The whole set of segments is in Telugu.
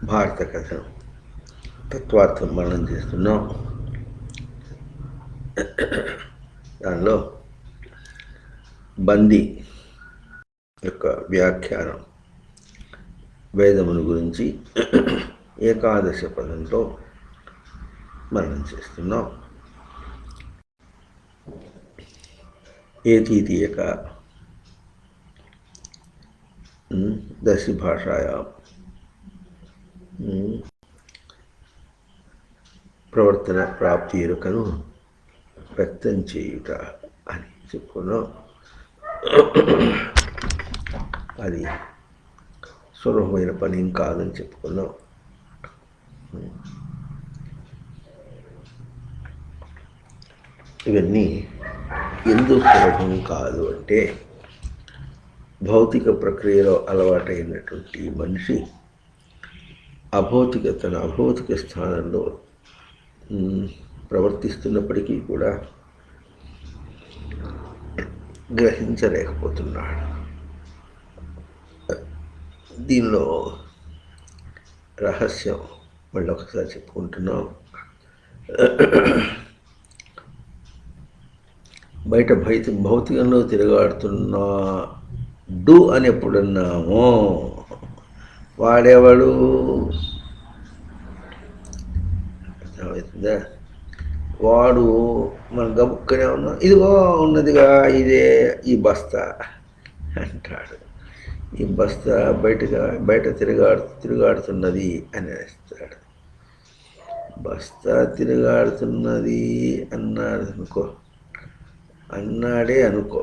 భారత కథను తత్వార్థం మనం చేస్తున్నాం. దానిలో బందీ యొక్క వ్యాఖ్యానం వేదమును గురించి ఏకాదశ పదంతో మనం చేస్తున్నాం. ఏతీతీయక దశి భాషాయా ప్రవర్తన ప్రాప్తి ఎరుకను వ్యక్తం చేయుట అని చెప్పుకున్నాం. అది సులభమైన పని కాదని చెప్పుకున్నాం. ఇవన్నీ ఎందుకు సులభం కాదు అంటే, భౌతిక ప్రక్రియలో అలవాటైనటువంటి మనిషి తన అభౌతిక స్థానంలో ప్రవర్తిస్తున్నప్పటికీ కూడా గ్రహించలేకపోతున్నాడు. దీనిలో రహస్యం మళ్ళీ ఒకసారి చెప్పుకుంటున్నాం. బయట భౌతికంలో తిరగాడుతున్నాడు అని ఎప్పుడన్నామో వాడెవడు? అర్థమవుతుందా? వాడు మన గబుక్కనే ఉన్నాం, ఇదిగో ఉన్నదిగా ఇదే ఈ బస్తా అంటాడు. ఈ బస్తా బయట తిరుగాడుతున్నది అని అనేస్తాడు. బస్తా తిరుగాడుతున్నది అన్నాడే అనుకో,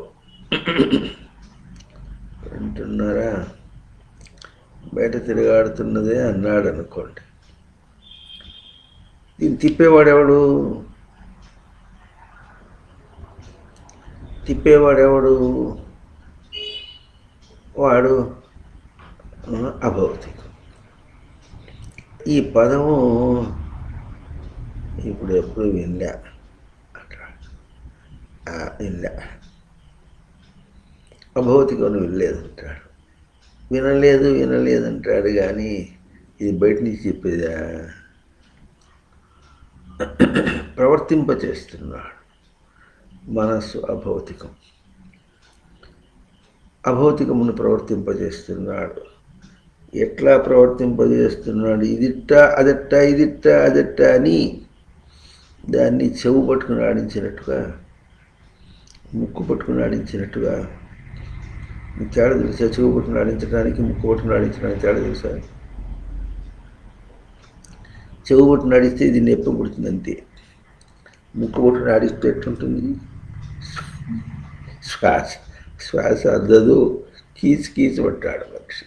వింటున్నారా? బయట తిరుగాడుతున్నదే అన్నాడు అనుకోండి. దీన్ని తిప్పేవాడెవడు? వాడు అభౌతికం. ఈ పదము ఎప్పుడు వినలే అభౌతికం వినలేదంటాడు. వినలేదంటాడు కానీ ఇది బయట నుంచి చెప్పేదా? ప్రవర్తింపచేస్తున్నాడు. మనస్సు అభౌతికమును ప్రవర్తింపజేస్తున్నాడు. ఎట్లా ప్రవర్తింపజేస్తున్నాడు? ఇదిట్ట అదట్ట అని దాన్ని చెవు పట్టుకుని ఆడించినట్టుగా, ముక్కు పట్టుకుని ఆడించినట్టుగా. తేడా తెలుసా? చెవు పట్టుకుని ఆడించడానికి, ముక్కు పట్టుకుని ఆడించడానికి తేడా తెలుసా? చెవు పట్టుకుని ఆడిస్తే ఇది నొప్పి పుడుతుంది అంతే. ముక్కు పట్టుకుని ఆడిస్తే ఎట్లుంటుంది? శ్వాస అద్దదు, కీచు పట్టాడు మనిషి.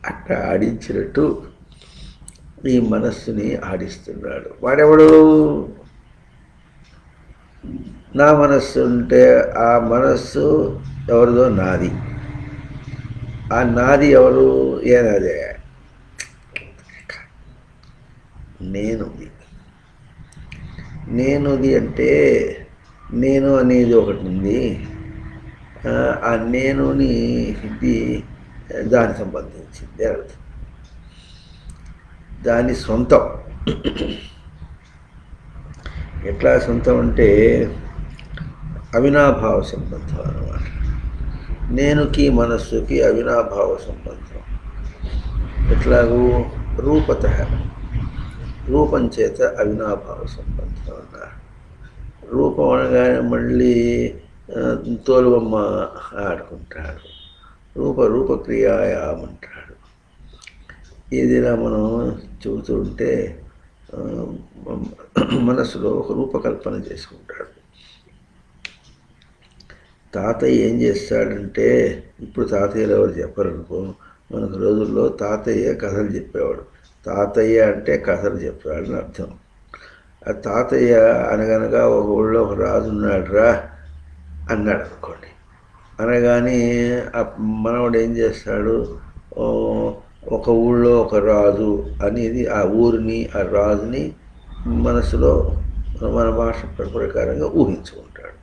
అట్లా ఆడించినట్టు ఈ మనస్సుని ఆడిస్తున్నాడు. వాడెవడు? నా మనస్సు ఉంటే ఆ మనస్సు ఎవరిదో? నాది. ఆ నాది ఎవరు? ఏనాదే? నేనుది అంటే నేను అనేది ఒకటి ఉంది. ఆ నేనుని ఇది దానికి సంబంధించింది, దాని సొంతం. ఎట్లా సొంతం అంటే అవినాభావ సంబంధం అన్నమాట. నేనుకి మనస్సుకి అవినాభావ సంబంధం. ఎట్లాగూ రూపత, రూపం చేత అవినాభావ సంబంధం అన్నారు. రూపం అనగానే మళ్ళీ తోలుబొమ్మ ఆడుకుంటాడు. రూపక్రియాయామంటాడు. ఏదైనా మనం చెబుతూ ఉంటే మనసులో ఒక రూపకల్పన చేసుకుంటాడు. తాతయ్య ఏం చేస్తాడంటే, ఇప్పుడు తాతయ్యలు ఎవరు చెప్పరనుకో, మనకు రోజుల్లో తాతయ్య కథలు చెప్పేవాడు. తాతయ్య అంటే కథలు చెప్పేవాడని అర్థం. ఆ తాతయ్య అనగనగా ఒక ఊళ్ళో ఒక రాజు ఉన్నాడురా అన్నాడు అనుకోండి. అనగానే ఆ మనవాడు ఏం చేస్తాడు? ఒక ఊళ్ళో ఒక రాజు అనేది ఆ ఊరిని, ఆ రాజుని మనసులో మన భాష ప్రకారంగా ఊహించుకుంటాడు.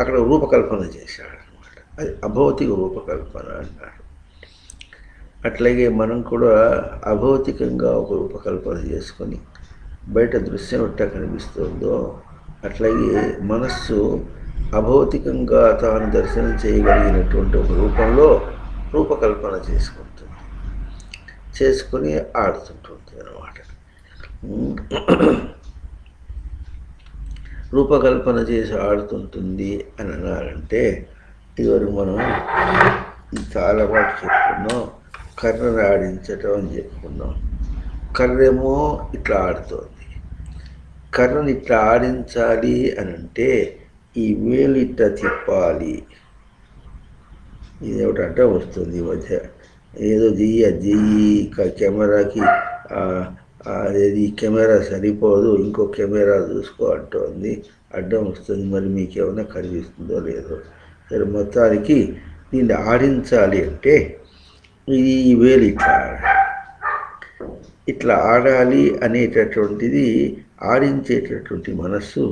అక్కడ రూపకల్పన చేశాడు అనమాట. అది అభౌతిక రూపకల్పన అంటారు. అట్లాగే మనం కూడా అభౌతికంగా ఒక రూపకల్పన చేసుకొని బయట దృశ్యం ఎట్లా కనిపిస్తుందో అట్లాగే మనస్సు అభౌతికంగా తాను దర్శనం చేయగలిగినటువంటి ఒక రూపంలో రూపకల్పన చేసుకొని ఆడుతుంటుంది అన్నమాట. రూపకల్పన చేసి ఆడుతుంటుంది అని అన్నారంటే ఇదివరకు మనం చాలా పాటు చెప్పుకున్నాం. కర్రను ఆడించటం అని చెప్పుకున్నాం. కర్రేమో ఇట్లా ఆడుతోంది. కర్రను ఇట్లా ఆడించాలి అని అంటే ఈ వేలు ఇట్లా తిప్పాలి. ఇదేమిటంటే వస్తుంది ఈ మధ్య ఏదో చెయ్యి కెమెరాకి అదేది కెమెరా సరిపోదు, ఇంకో కెమెరా చూసుకో అంటోంది. అడ్డం వస్తుంది. మరి మీకేమైనా కనిపిస్తుందో లేదో. సరే, మొత్తానికి దీన్ని ఆడించాలి అంటే ఈ వేలు ఇట్లా ఆడాలి అనేటటువంటిది ఆడించేటటువంటి మనస్సు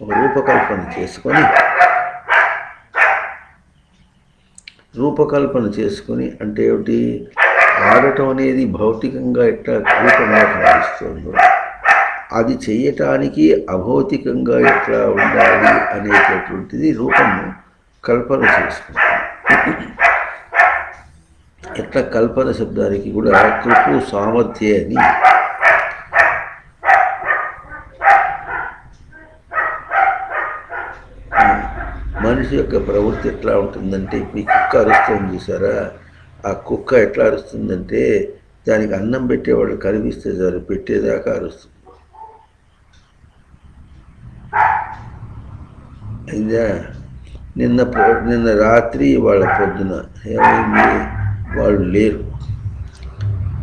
ఒక రూపకల్పన చేసుకొని అంటే ఏమిటి, ఆడటం అనేది భౌతికంగా ఎట్లా రూపంగా కనిపిస్తుందో అది చెయ్యటానికి అభౌతికంగా ఎట్లా ఉండాలి అనేటటువంటిది రూపము కల్పన చేసుకుంటాం. ఎట్లా కల్పన శబ్దానికి కూడా కృపు సామర్థ్య అని మనిషి యొక్క ప్రవృత్తి ఎట్లా ఉంటుందంటే, మీ కుక్క అరుస్తుంది చూసారా, ఆ కుక్క ఎట్లా అరుస్తుందంటే దానికి అన్నం పెట్టేవాళ్ళు కనిపిస్తే చాలు పెట్టేదాకా అరుస్తుంది. అయిందా? నిన్న రాత్రి వాళ్ళ పొద్దున ఏమైంది, వాళ్ళు లేరు.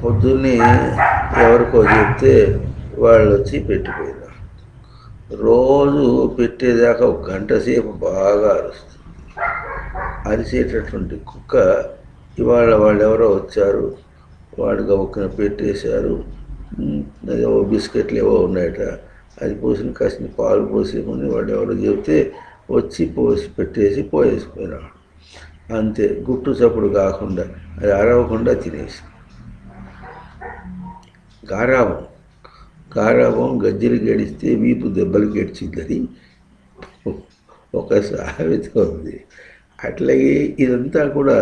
పొద్దున్నే ఎవరికో చెప్తే వాళ్ళు వచ్చి పెట్టిపోయారు. రోజు పెట్టేదాకా ఒక గంట సేపు బాగా అరుస్తుంది. అరిసేటటువంటి కుక్క ఇవాళ వాళ్ళు ఎవరో వచ్చారు, వాడు గబుక్కున పెట్టేశారు. ఏవో బిస్కెట్లు ఏవో ఉన్నాయట, అది పోసిన కాసిన పాలు పోసేమని వాడు ఎవరో చెబితే వచ్చి పోసి పెట్టేసి పోయేసిపోయినాడు. అంతే, గుట్టు చప్పుడు కాకుండా అది అరవకుండా తినేసి. గారాబం గజ్జలు గడిస్తే వీపు దెబ్బలు గడిచిందని ఒక సామెత ఉంది. అట్లాగే ఇదంతా కూడా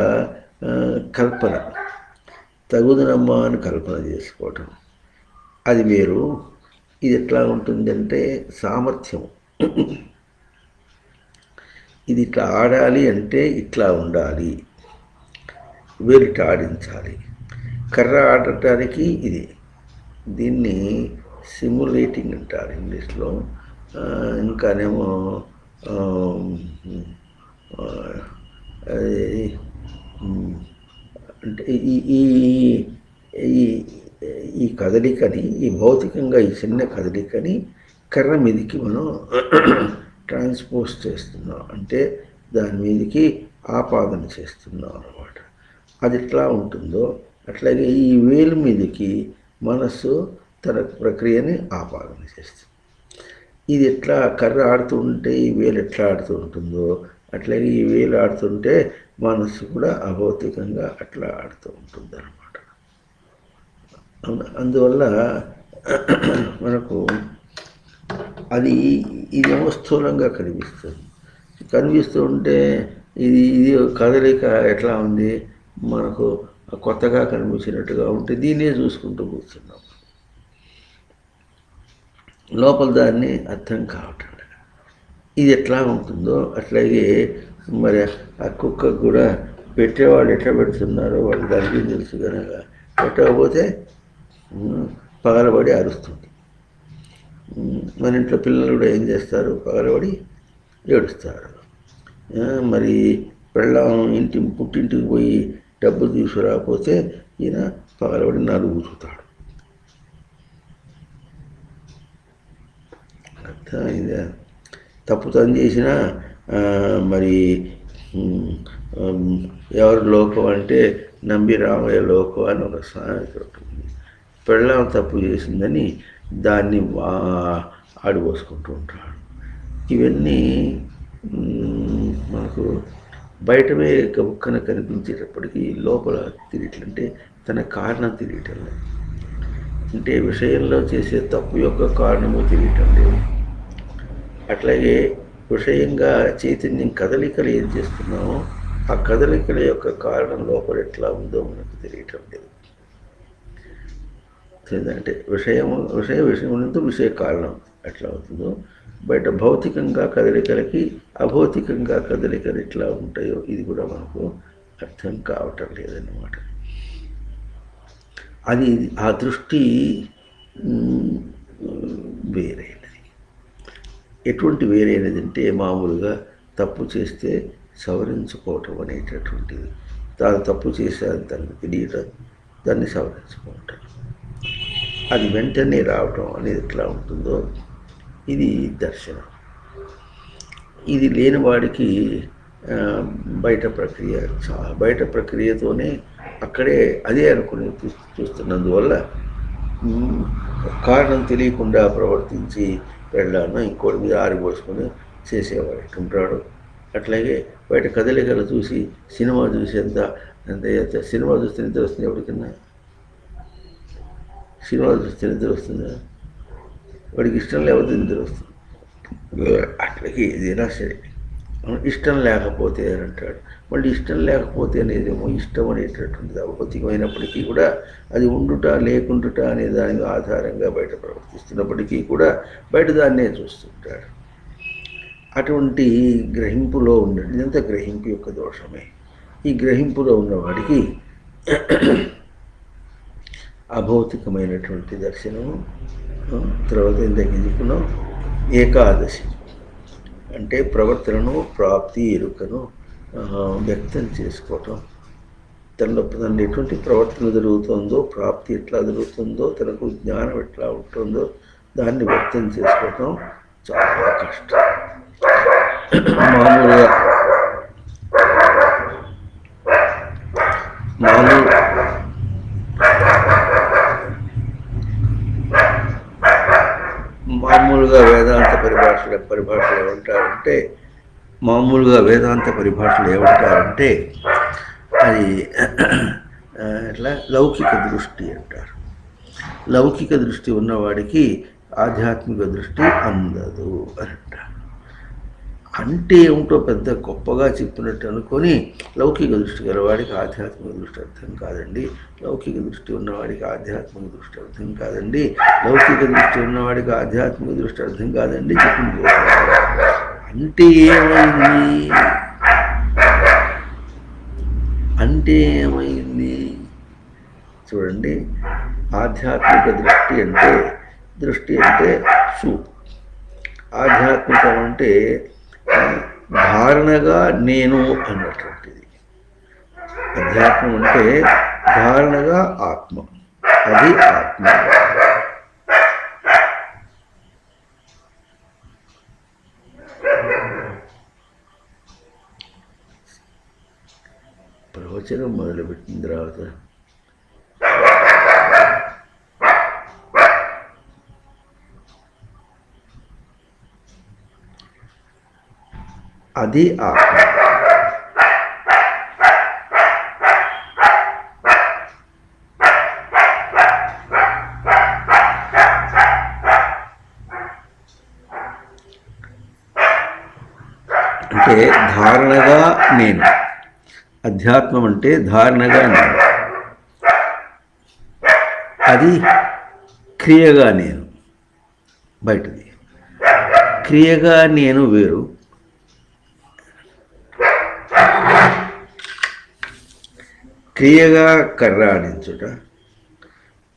కల్పన, తగుదనమ్మా అని కల్పన చేసుకోవటం. అది వేరు. ఇది ఎట్లా ఉంటుందంటే సామర్థ్యం. ఇది ఇట్లా ఆడాలి అంటే ఇట్లా ఉండాలి, వేలిట ఆడించాలి. కర్ర ఆడటానికి ఇది, దీన్ని సిమ్యులేటింగ్ అంటారు ఇంగ్లీష్లో. ఇంకానేమో అంటే ఈ కదలికని, ఈ భౌతికంగా ఈ చిన్న కదలికని కర్ర మీదకి మనం ట్రాన్స్పోజ్ చేస్తున్నాం, అంటే దాని మీదకి ఆపాదన చేస్తున్నాం అన్నమాట. అది ఎట్లా ఉంటుందో అట్లాగే ఈ వేలు మీదకి మనస్సు తన ప్రక్రియని ఆపాదన చేస్తుంది. ఇది ఎట్లా కర్ర ఆడుతూ ఉంటే ఈ వేలు ఎట్లా ఆడుతూ ఉంటుందో అట్లాగే ఈ వేలు ఆడుతుంటే మనస్సు కూడా అభౌతికంగా అట్లా ఆడుతూ ఉంటుంది అన్నమాట. అందువల్ల మనకు ఇదేమో స్థూలంగా కనిపిస్తూ ఉంటే ఇది కదలిక ఎట్లా ఉంది, మనకు కొత్తగా కనిపించినట్టుగా ఉంటే దీన్నే చూసుకుంటూ కూర్చున్నాం. లోపల దాన్ని అర్థం కావటం. ఇది ఎట్లా ఉంటుందో అట్లాగే మరి ఆ కుక్కకు కూడా పెట్టేవాళ్ళు ఎట్లా పెడుతున్నారో వాళ్ళు దానికి తెలుసు కనుక పెట్టకపోతే పగలబడి అరుస్తుంది. మన ఇంట్లో పిల్లలు కూడా ఏం చేస్తారు, పగలబడి ఏడుస్తారు. మరి పెళ్ళాం పుట్టింటికి పోయి డబ్బులు తీసుకురాకపోతే ఈయన పగలబడి నలుగుతాడు. ఇదే తప్పుతనం చేసినా మరి ఎవరు లోకం అంటే నంబి రామయ్య లోకం అని ఒక సామెత ఉంటుంది. పెళ్ళాం తప్పు చేసిందని దాన్ని ఆడిపోసుకుంటూ ఉంటాడు. ఇవన్నీ మనకు బయటమే గబుక్కన కనిపించేటప్పటికీ లోపల తిరిగిట్లంటే తన కారణం తెలియటం లేదు. అంటే విషయంలో చేసే తప్పు యొక్క కారణము తెలియటం లేదు. అట్లాగే విషయంగా చైతన్యం కదలికలు ఏం చేస్తున్నామో ఆ కదలికల యొక్క కారణం లోపల ఎట్లా ఉందో మనకు తెలియటం లేదు. అంటే విషయం ఉన్నందుకు విషయ కారణం ఎట్లా అవుతుందో, బయట భౌతికంగా కదలికలకి అభౌతికంగా కదలికలు ఎట్లా ఉంటాయో ఇది కూడా మనకు అర్థం కావటం లేదన్నమాట. అది ఆ దృష్టి వేరైనది. ఎటువంటి వేరైనది అంటే మామూలుగా తప్పు చేస్తే సవరించుకోవటం అనేటటువంటిది. తాను తప్పు చేశాను దాన్ని తెలియటం, దాన్ని సవరించుకోవటం, అది వెంటనే రావటం అనేది ఎట్లా ఉంటుందో ఇది దర్శనం. ఇది లేని వాడికి బయట ప్రక్రియతోనే అక్కడే అదే అనుకుని చూస్తున్నందువల్ల కారణం తెలియకుండా ప్రవర్తించి వెళ్ళాను ఇంకోటి మీద ఆరిపోసుకొని చేసేవాడు ఉంటాడు. అట్లాగే బయట కదలికలు చూసి సినిమా చూసేంత సినిమా చూస్తే నిద్ర వస్తుంది. ఎవరికన్నా సినిమా చూస్తే నిద్ర వస్తుందా? వాడికి ఇష్టం లేకపోతే నిద్ర వస్తుంది. అట్లాగే ఏదైనా సరే ఇష్టం లేకపోతే అని అంటాడు. మళ్ళీ ఇష్టం లేకపోతే అనేదేమో ఇష్టం అనేటటువంటిది అభౌతికమైనప్పటికీ కూడా అది ఉండుట లేకుండుట అనే దాని ఆధారంగా బయట ప్రవర్తిస్తున్నప్పటికీ కూడా బయట దాన్నే చూస్తుంటాడు. అటువంటి గ్రహింపులో ఉండడం ఇదంతా గ్రహింపు యొక్క దోషమే. ఈ గ్రహింపులో ఉన్నవాడికి అభౌతికమైనటువంటి దర్శనము, తర్వాత ఇందాక చెప్పుకున్నాం ఏకాదశి అంటే ప్రవర్తనను ప్రాప్తి ఎరుకను వ్యక్తం చేసుకోవటం. తనలో ఎటువంటి ప్రవర్తన జరుగుతుందో, ప్రాప్తి ఎట్లా జరుగుతుందో, తనకు జ్ఞానం ఎట్లా ఉంటుందో దాన్ని వ్యక్తం చేసుకోవటం చాలా కష్టం. మామూలుగా వేదాంత పరిభాషలు ఏమంటారంటే అది ఇట్లా లౌకిక దృష్టి అంటారు. లౌకిక దృష్టి ఉన్నవాడికి ఆధ్యాత్మిక దృష్టి అందదు అని అంటారు. అంటే ఏమిటో పెద్ద గొప్పగా చెప్పినట్టు అనుకొని లౌకిక దృష్టి గలవాడికి ఆధ్యాత్మిక దృష్టి అర్థం కాదండి, లౌకిక దృష్టి ఉన్నవాడికి ఆధ్యాత్మిక దృష్టి అర్థం కాదండి, లౌకిక దృష్టి ఉన్నవాడికి ఆధ్యాత్మిక దృష్టి అర్థం కాదండి చెప్పింది. అంటే ఏమైంది చూడండి. ఆధ్యాత్మిక దృష్టి అంటే చూపు. ఆధ్యాత్మికం అంటే ధారణగా నేను అన్నటువంటిది. అధ్యాత్మం అంటే ధారణగా ఆత్మ, అది ఆత్మ. ప్రవచనం మొదలుపెట్టిన తర్వాత అది ఆత్మ. అంటే ధారణగా నేను, అధ్యాత్మం అంటే ధారణగా నేను, అది క్రియగా నేను. బయటది క్రియగా నేను వేరు, క్రియగా కర్ర ఆడించుట,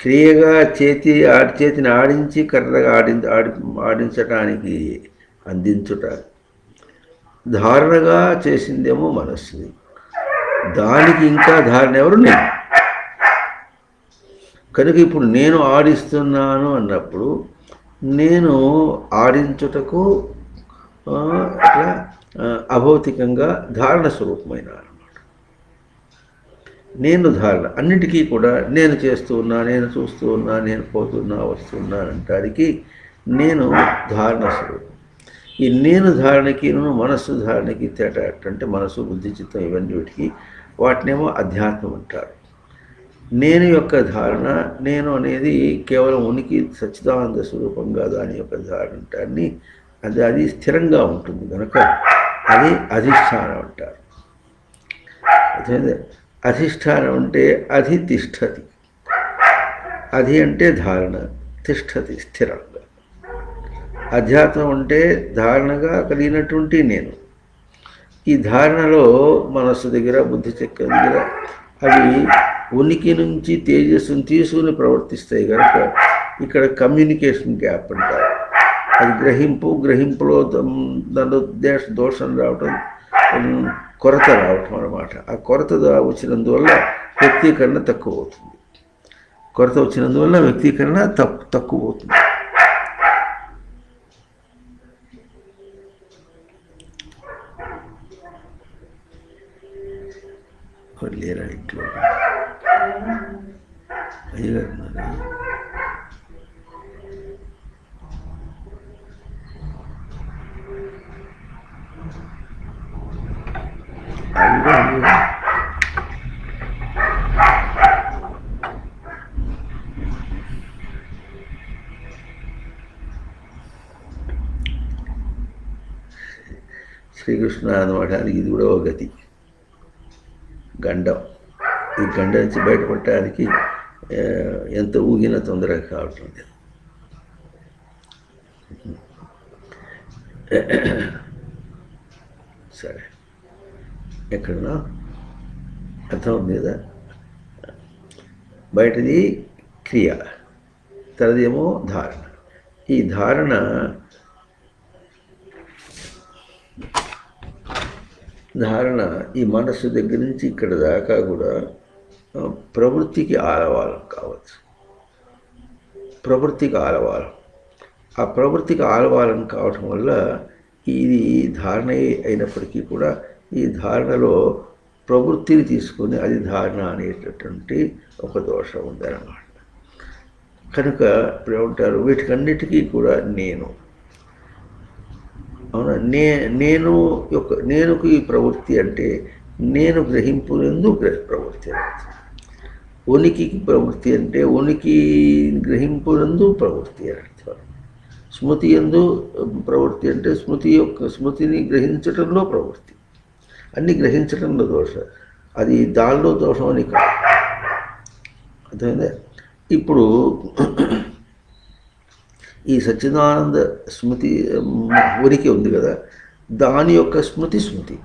క్రియగా చేతిని ఆడించి కర్రగా ఆడించటానికి అందించుట, ధారణగా చేసిందేమో మనస్సుది, దానికి ఇంకా ధారణ ఎవరు? నేను. కనుక ఇప్పుడు నేను ఆడిస్తున్నాను అన్నప్పుడు నేను ఆడించుటకు అట్లా అభౌతికంగా ధారణ స్వరూపమైన అన్నమాట. నేను ధారణ అన్నిటికీ కూడా నేను చేస్తూ ఉన్నా, నేను చూస్తూ ఉన్నా, నేను పోతున్నా వస్తున్నా అంటానికి నేను ధారణ స్వరూపం. ఈ నేను ధారణకి మనస్సు ధారణకి తేడా అంటే మనసు బుద్ధి చిత్తం ఇవన్నీ వాటినేమో అధ్యాత్మం అంటారు. నేను యొక్క ధారణ, నేను అనేది కేవలం ఉనికి సచ్చిదానంద స్వరూపంగా దాని యొక్క ధారణాన్ని అది స్థిరంగా ఉంటుంది కనుక అది అధిష్టానం అంటారు. అధిష్టానం అంటే అధితిష్టతి. అధి అంటే ధారణ, తిష్టతి స్థిరంగా. అధ్యాత్మం అంటే ధారణగా కలిగినటువంటి నేను. ఈ ధారణలో మనస్సు దగ్గర, బుద్ధి చక్రం దగ్గర అవి ఉనికి నుంచి తేజస్సును తీసుకుని ప్రవర్తిస్తాయి కనుక ఇక్కడ కమ్యూనికేషన్ గ్యాప్ అంటారు. అది గ్రహింపులో దానిలో దోషం రావటం, కొరత రావటం అన్నమాట. ఆ కొరత వచ్చినందువల్ల వ్యక్తీకరణ తక్కువ అవుతుంది. కొరత వచ్చినందువల్ల వ్యక్తీకరణ తక్కువ అవుతుంది. లేరా ఇంట్లో అయ్యగారు శ్రీకృష్ణ అనమాటానికి ఇది కూడా ఒక గతి. గండం. ఈ గండ నుంచి బయటపడటానికి ఎంత ఊగినా తొందరగా కావటం లేదు. సరే, ఎక్కడన్నా అర్థం ఉంది కదా. బయటది క్రియ, తనదేమో ధారణ. ఈ ధారణ ఈ మనస్సు దగ్గర నుంచి ఇక్కడ దాకా కూడా ప్రవృత్తికి ఆలవాలం కావచ్చు. ప్రవృత్తికి ఆలవాలం. ఆ ప్రవృత్తికి ఆలవాలం కావటం వల్ల ఇది ధారణ అయినప్పటికీ కూడా ఈ ధారణలో ప్రవృత్తిని తీసుకొని అది ధారణ అనేటటువంటి ఒక దోషం ఉందన్నమాట. కనుక ఇప్పుడు ఏమంటారు, వీటికన్నిటికీ కూడా నేను అవునా. నేనుకు ఈ ప్రవృత్తి అంటే నేను గ్రహింపునందు ప్రవృత్తి అవుతుంది. ఉనికికి ప్రవృత్తి అంటే ఉనికి గ్రహింపునందు ప్రవృత్తి అని అర్థం. స్మృతి యందు ప్రవృత్తి అంటే స్మృతిని గ్రహించటంలో ప్రవృత్తి. అన్ని గ్రహించటంలో దోషం, అది దానిలో దోషం అని కాదు. అర్థమైందా? ఇప్పుడు ఈ సచ్చిదానంద స్మృతి ఉనికి ఉంది కదా, దాని యొక్క స్మృతి.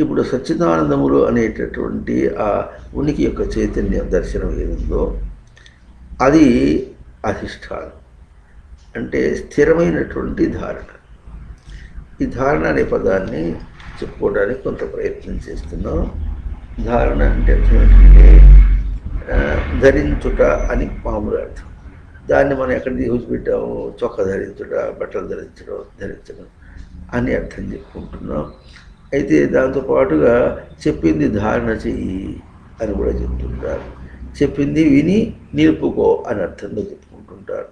ఇప్పుడు సచ్చిదానందములు అనేటటువంటి ఆ ఉనికి యొక్క చైతన్య దర్శనం ఏముందో అది అధిష్టానం, అంటే స్థిరమైనటువంటి ధారణ. ఈ ధారణ అనే పదాన్ని చెప్పుకోవడానికి కొంత ప్రయత్నం చేస్తున్నాం. ధారణ అంటే ఏంటంటే ధరించుట అని మామూలు అర్థం. దాన్ని మనం ఎక్కడ తీసుకుపెట్టాము, చొక్కా ధరించుట, బట్టలు ధరించడం అని అర్థం చెప్పుకుంటున్నాం. అయితే దాంతోపాటుగా చెప్పింది ధారణ చెయ్యి అని కూడా చెప్తుంటారు. చెప్పింది విని నిలుపుకో అని అర్థంలో చెప్పుకుంటుంటారు.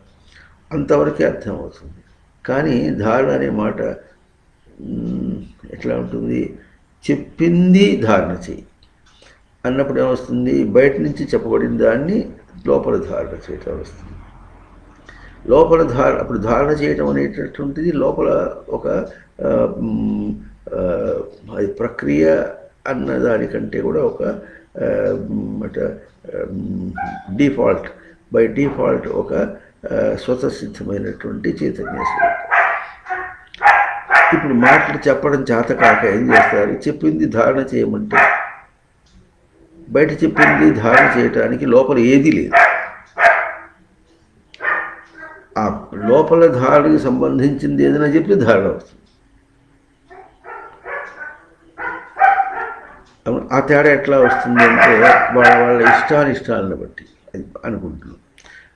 అంతవరకే అర్థమవుతుంది. కానీ ధారణ అనే మాట ఎట్లా ఉంటుంది, చెప్పింది ధారణ చెయ్యి అన్నప్పుడు ఏమొస్తుంది, బయట నుంచి చెప్పబడిన దాన్ని లోపల ధారణ చేయటం వస్తుంది. అప్పుడు ధారణ చేయటం అనేటటువంటిది లోపల ఒక ప్రక్రియ అన్న దానికంటే కూడా ఒక బై డిఫాల్ట్ ఒక స్వతసిద్ధమైనటువంటి చైతన్య స్వరూపం. ఇప్పుడు మాటలు చెప్పడం చేత కాక ఏం చేస్తారు, చెప్పింది ధారణ చేయమంటే బయట చెప్పింది ధారణ చేయటానికి లోపల ఏదీ లేదు. ఆ లోపల ధారణకి సంబంధించింది ఏదైనా చెప్పి ధారణ అవుతుంది. ఆ తేడా ఎట్లా వస్తుంది అంటే వాళ్ళ ఇష్టానిష్టాలను బట్టి అది అనుకుంటున్నాం.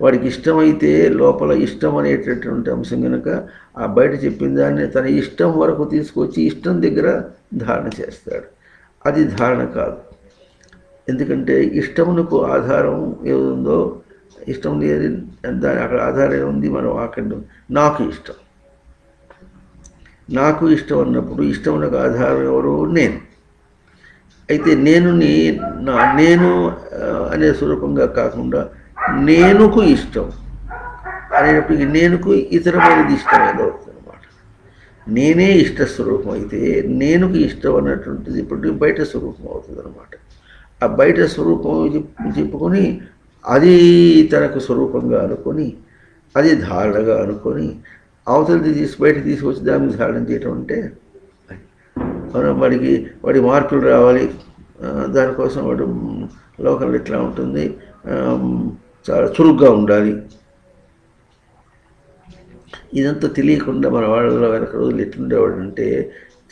వాడికి ఇష్టమైతే లోపల ఇష్టం అనేటటువంటి అంశం కనుక ఆ బయట చెప్పిన దాన్ని తన ఇష్టం వరకు తీసుకొచ్చి ఇష్టం దగ్గర ధారణ చేస్తాడు. అది ధారణ కాదు. ఎందుకంటే ఇష్టమునకు ఆధారం ఏముందో, ఇష్టం లేదు దాని అక్కడ ఆధారం ఏముంది, మనం అక్కడ నాకు ఇష్టం అన్నప్పుడు ఇష్టమునకు ఆధారం ఎవరు, నేను. అయితే నేను అనే స్వరూపంగా కాకుండా నేనుకు ఇష్టం అనేటప్పటికి నేనుకు ఇతరమైనది ఇష్టమైనది అవుతుంది అనమాట. నేనే ఇష్ట స్వరూపం అయితే నేనుకు ఇష్టం అన్నటువంటిది ఇప్పుడు బయట స్వరూపం అవుతుంది అనమాట. ఆ బయట స్వరూపం చెప్పుకొని అది తనకు స్వరూపంగా అనుకొని అది ధారణగా అనుకొని అవతలది బయట తీసుకొచ్చి దాన్ని ధారణ చేయటం అంటే వాడి మార్కులు రావాలి, దానికోసం వాడు లోకంలో ఇట్లా ఉంటుంది, చాలా చురుగ్గా ఉండాలి. ఇదంతా తెలియకుండా మన వాళ్ళలో వెనక రోజులు ఎట్లుండేవాడు అంటే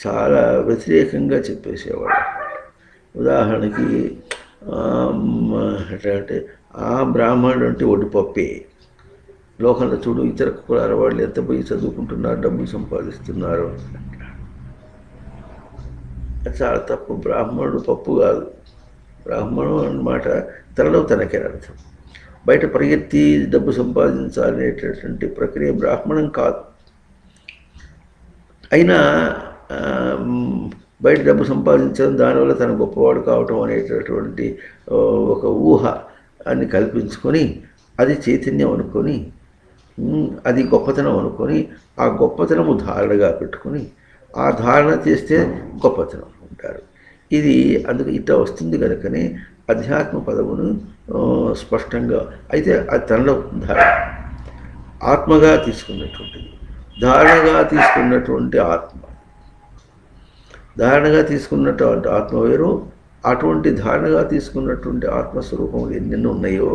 చాలా వ్యతిరేకంగా చెప్పేసేవాడు. ఉదాహరణకి ఎట్లా అంటే ఆ బ్రాహ్మణుడు అంటే ఒడిపప్పే, లోకంలో చూడు ఇతర కులాల వాళ్ళు ఎంత పోయి చదువుకుంటున్నారు, డబ్బులు సంపాదిస్తున్నారు. చాలా తప్పు. బ్రాహ్మణుడు పప్పు కాదు. బ్రాహ్మణుడు అన్నమాట తనలో తనకే అర్థం. బయట పరిగెత్తి డబ్బు సంపాదించాలనేటటువంటి ప్రక్రియ బ్రాహ్మణం కాదు. అయినా బయట డబ్బు సంపాదించడం, దానివల్ల తన గొప్పవాడు కావటం అనేటటువంటి ఒక ఊహ అని కల్పించుకొని అది చైతన్యం అనుకొని అది గొప్పతనం అనుకొని ఆ గొప్పతనము ధారణగా పెట్టుకొని ఆ ధారణ చేస్తే గొప్పతనం ఉంటారు. ఇది అందుకు ఇట్లా వస్తుంది కనుకనే అధ్యాత్మ పదమును స్పష్టంగా అయితే అది తనలో ధారణ ఆత్మగా తీసుకున్నటువంటిది, ధారణగా తీసుకున్నటువంటి ఆత్మ, ధారణగా తీసుకున్నటువంటి ఆత్మ వేరు. అటువంటి ధారణగా తీసుకున్నటువంటి ఆత్మస్వరూపములు ఎన్నెన్నో ఉన్నాయో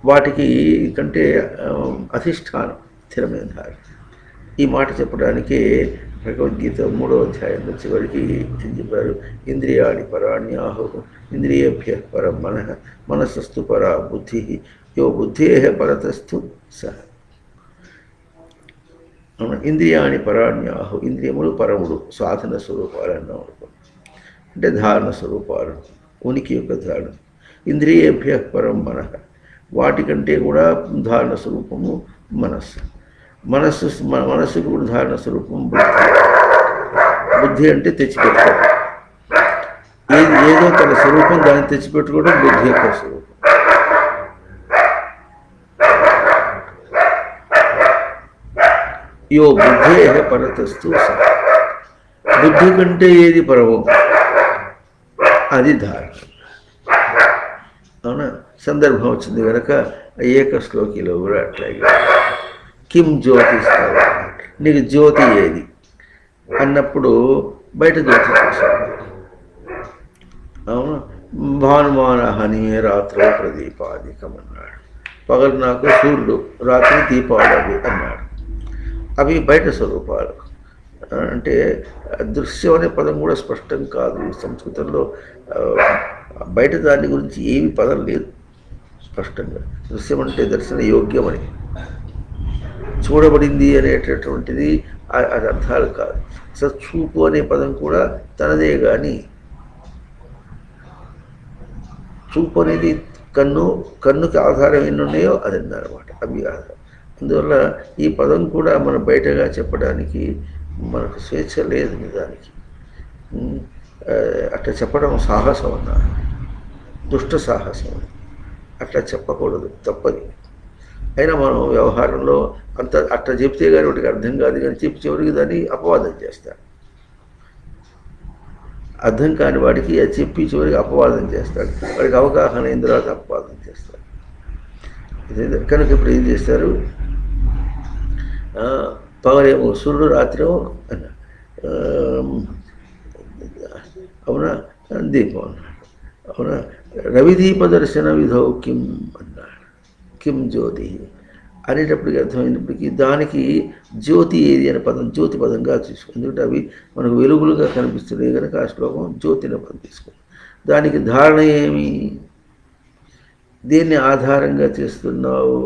వాటికి కంటే అధిష్టానం స్థిరమైన ధారణ. ఈ మాట చెప్పడానికే భగవద్గీత 3వ అధ్యాయంలో చివరికి ఏం చెప్పారు? ఇంద్రియాణి పరాణ్యాహు ఇంద్రియేభ్య పరం మనః మనసస్తు పరా బుద్ధి యో బుద్ధే పరతస్థు సహ. ఇంద్రియాణి పరాణ్యాహు, ఇంద్రియములు పరముడు, సాధన స్వరూపాలు అన్నాం అంటే ధారణ స్వరూపాలు, ఉనికి యొక్క ధారణ. ఇంద్రియేభ్య పరం మనః, వాటికంటే కూడా ధారణ స్వరూపము మనస్సు. మనస్సుకు కూడా ధారణ స్వరూపం బుద్ధి. బుద్ధి అంటే తెచ్చిపెట్టుకోవడం, ఏదో తన స్వరూపం దాన్ని తెచ్చిపెట్టుకోవడం బుద్ధి యొక్క స్వరూపం. యో బుద్ధే పరతస్తు సహ, బుద్ధి కంటే ఏది పరమో అది ధారణ. అవునా? సందర్భం వచ్చింది కనుక ఏక శ్లోకిలో కూడా అట్లాగే కిం జ్యోతిస్తావు, నీకు జ్యోతి ఏది అన్నప్పుడు బయట జ్యోతి చూసాడు. అవును, భానుమానహని రాత్రి ప్రదీపాధికం అన్నాడు. పగలు నాకు సూర్యుడు, రాత్రి దీపావళి అన్నాడు. అవి బయట స్వరూపాలు. అంటే దృశ్యం అనే పదం కూడా స్పష్టం కాదు సంస్కృతంలో. బయట దాని గురించి ఏమి పదం లేదు స్పష్టంగా. దృశ్యం అంటే దర్శన యోగ్యమని, చూడబడింది అనేటటువంటిది అది అర్థాలు కాదు. చూపు అనే పదం కూడా తనదే కానీ చూపు అనేది కన్నుకి ఆధారం ఎన్ని ఉన్నాయో అది అన్నమాట, అవి ఆధారం. అందువల్ల ఈ పదం కూడా మన బయటగా చెప్పడానికి మనకు స్వేచ్ఛ లేదు నిజానికి. అట్లా చెప్పడం సాహసం అన్నారు, దుష్ట సాహసం. అట్లా చెప్పకూడదు, తప్పది. అయినా మనం వ్యవహారంలో అట్లా చెప్తే కానీ వాటికి అర్థం కాదు, కానీ చెప్పి చివరికి దాన్ని అపవాదం చేస్తాడు. అర్థం కాని వాడికి అది చెప్పి చివరికి అపవాదం చేస్తాడు. వాడికి అవగాహన అయిన తర్వాత అపవాదం చేస్తాడు. కనుక ఇప్పుడు ఏం చేస్తారు? పగలేమో సూర్యుడు, రాత్రేమో అవునా దీపం అన్నాడు. అవునా, రవిదీప దర్శన విధౌ కిం అన్నాడు. కిం జ్యోతి అనేటప్పటికి అర్థమైనప్పటికీ దానికి జ్యోతి ఏది అనే పదం జ్యోతి పదంగా తీసుకుంది. ఎందుకంటే అవి మనకు వెలుగులుగా కనిపిస్తున్నాయి కనుక ఆ శ్లోకం జ్యోతిని పదం తీసుకుంది. దానికి ధారణ ఏమి? దేన్ని ఆధారంగా చేస్తున్నావు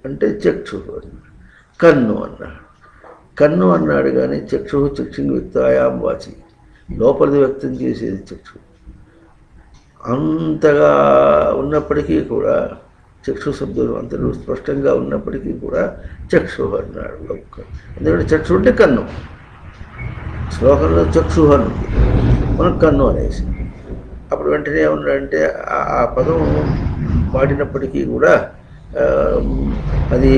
అంటే చక్షు అన్నాడు, కన్ను అన్నాడు. కన్ను అన్నాడు కానీ చక్షుంగ్ వ్యక్తాయాం వాచి, లోపలిది వ్యక్తం చేసేది చక్షు. అంతగా ఉన్నప్పటికీ కూడా చక్షు శబ్దం అంత స్పష్టంగా ఉన్నప్పటికీ కూడా చక్షు అన్నాడు. ఎందుకంటే చక్షు అంటే కన్ను. శ్లోకంలో చక్షు అని ఉంది, మనం కన్ను అనేసి. అప్పుడు వెంటనే ఏమన్నాడంటే ఆ పదం వాడినప్పటికీ కూడా అది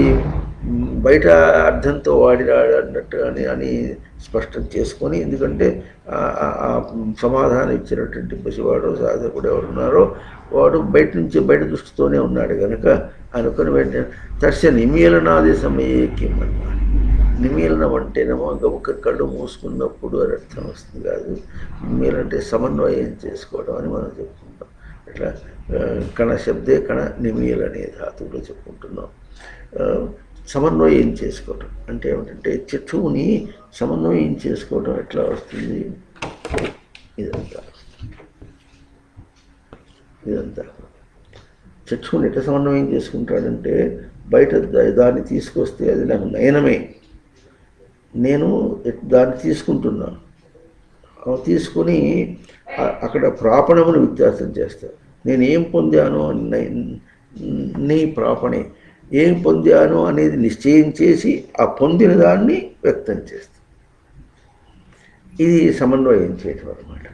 బయట అర్థంతో వాడినాడు అన్నట్టు అని స్పష్టం చేసుకొని, ఎందుకంటే ఆ సమాధానం ఇచ్చినటువంటి పసివాడు సాధకుడు ఎవరున్నారో వాడు బయట దృష్టితోనే ఉన్నాడు కనుక అనుకుని వెంటనే తస్య నిమీలనాది సమయేకి అన్నమాట. నిమీలనం అంటేనేమో గబుక్క కళ్ళు మూసుకున్నప్పుడు అని అర్థం వస్తుంది కాదు. నిమీలనం అంటే సమన్వయం చేసుకోవడం అని మనం చెప్పుకుంటాం. అట్లా కణ శబ్దే కణ నిమీలనే ధాతువులో చెప్పుకుంటున్నాం. సమన్వయం చేసుకోవటం అంటే ఏమిటంటే చక్షువుని సమన్వయం చేసుకోవడం ఎట్లా వస్తుంది? ఇదంతా చక్షువుని ఎట్లా సమన్వయం చేసుకుంటాడంటే, బయట దాన్ని తీసుకొస్తే అది నాకు నయనమే, నేను దాన్ని తీసుకుంటున్నాను, తీసుకుని అక్కడ ప్రాపణమును వ్యత్యాసం చేస్తాను. నేను ఏం పొందాను నీ ప్రాపణే, ఏం పొందాను అనేది నిశ్చయం చేసి ఆ పొందిన దాన్ని వ్యక్తం చేస్తాను. ఇది సమన్వయం చేయటం అన్నమాట.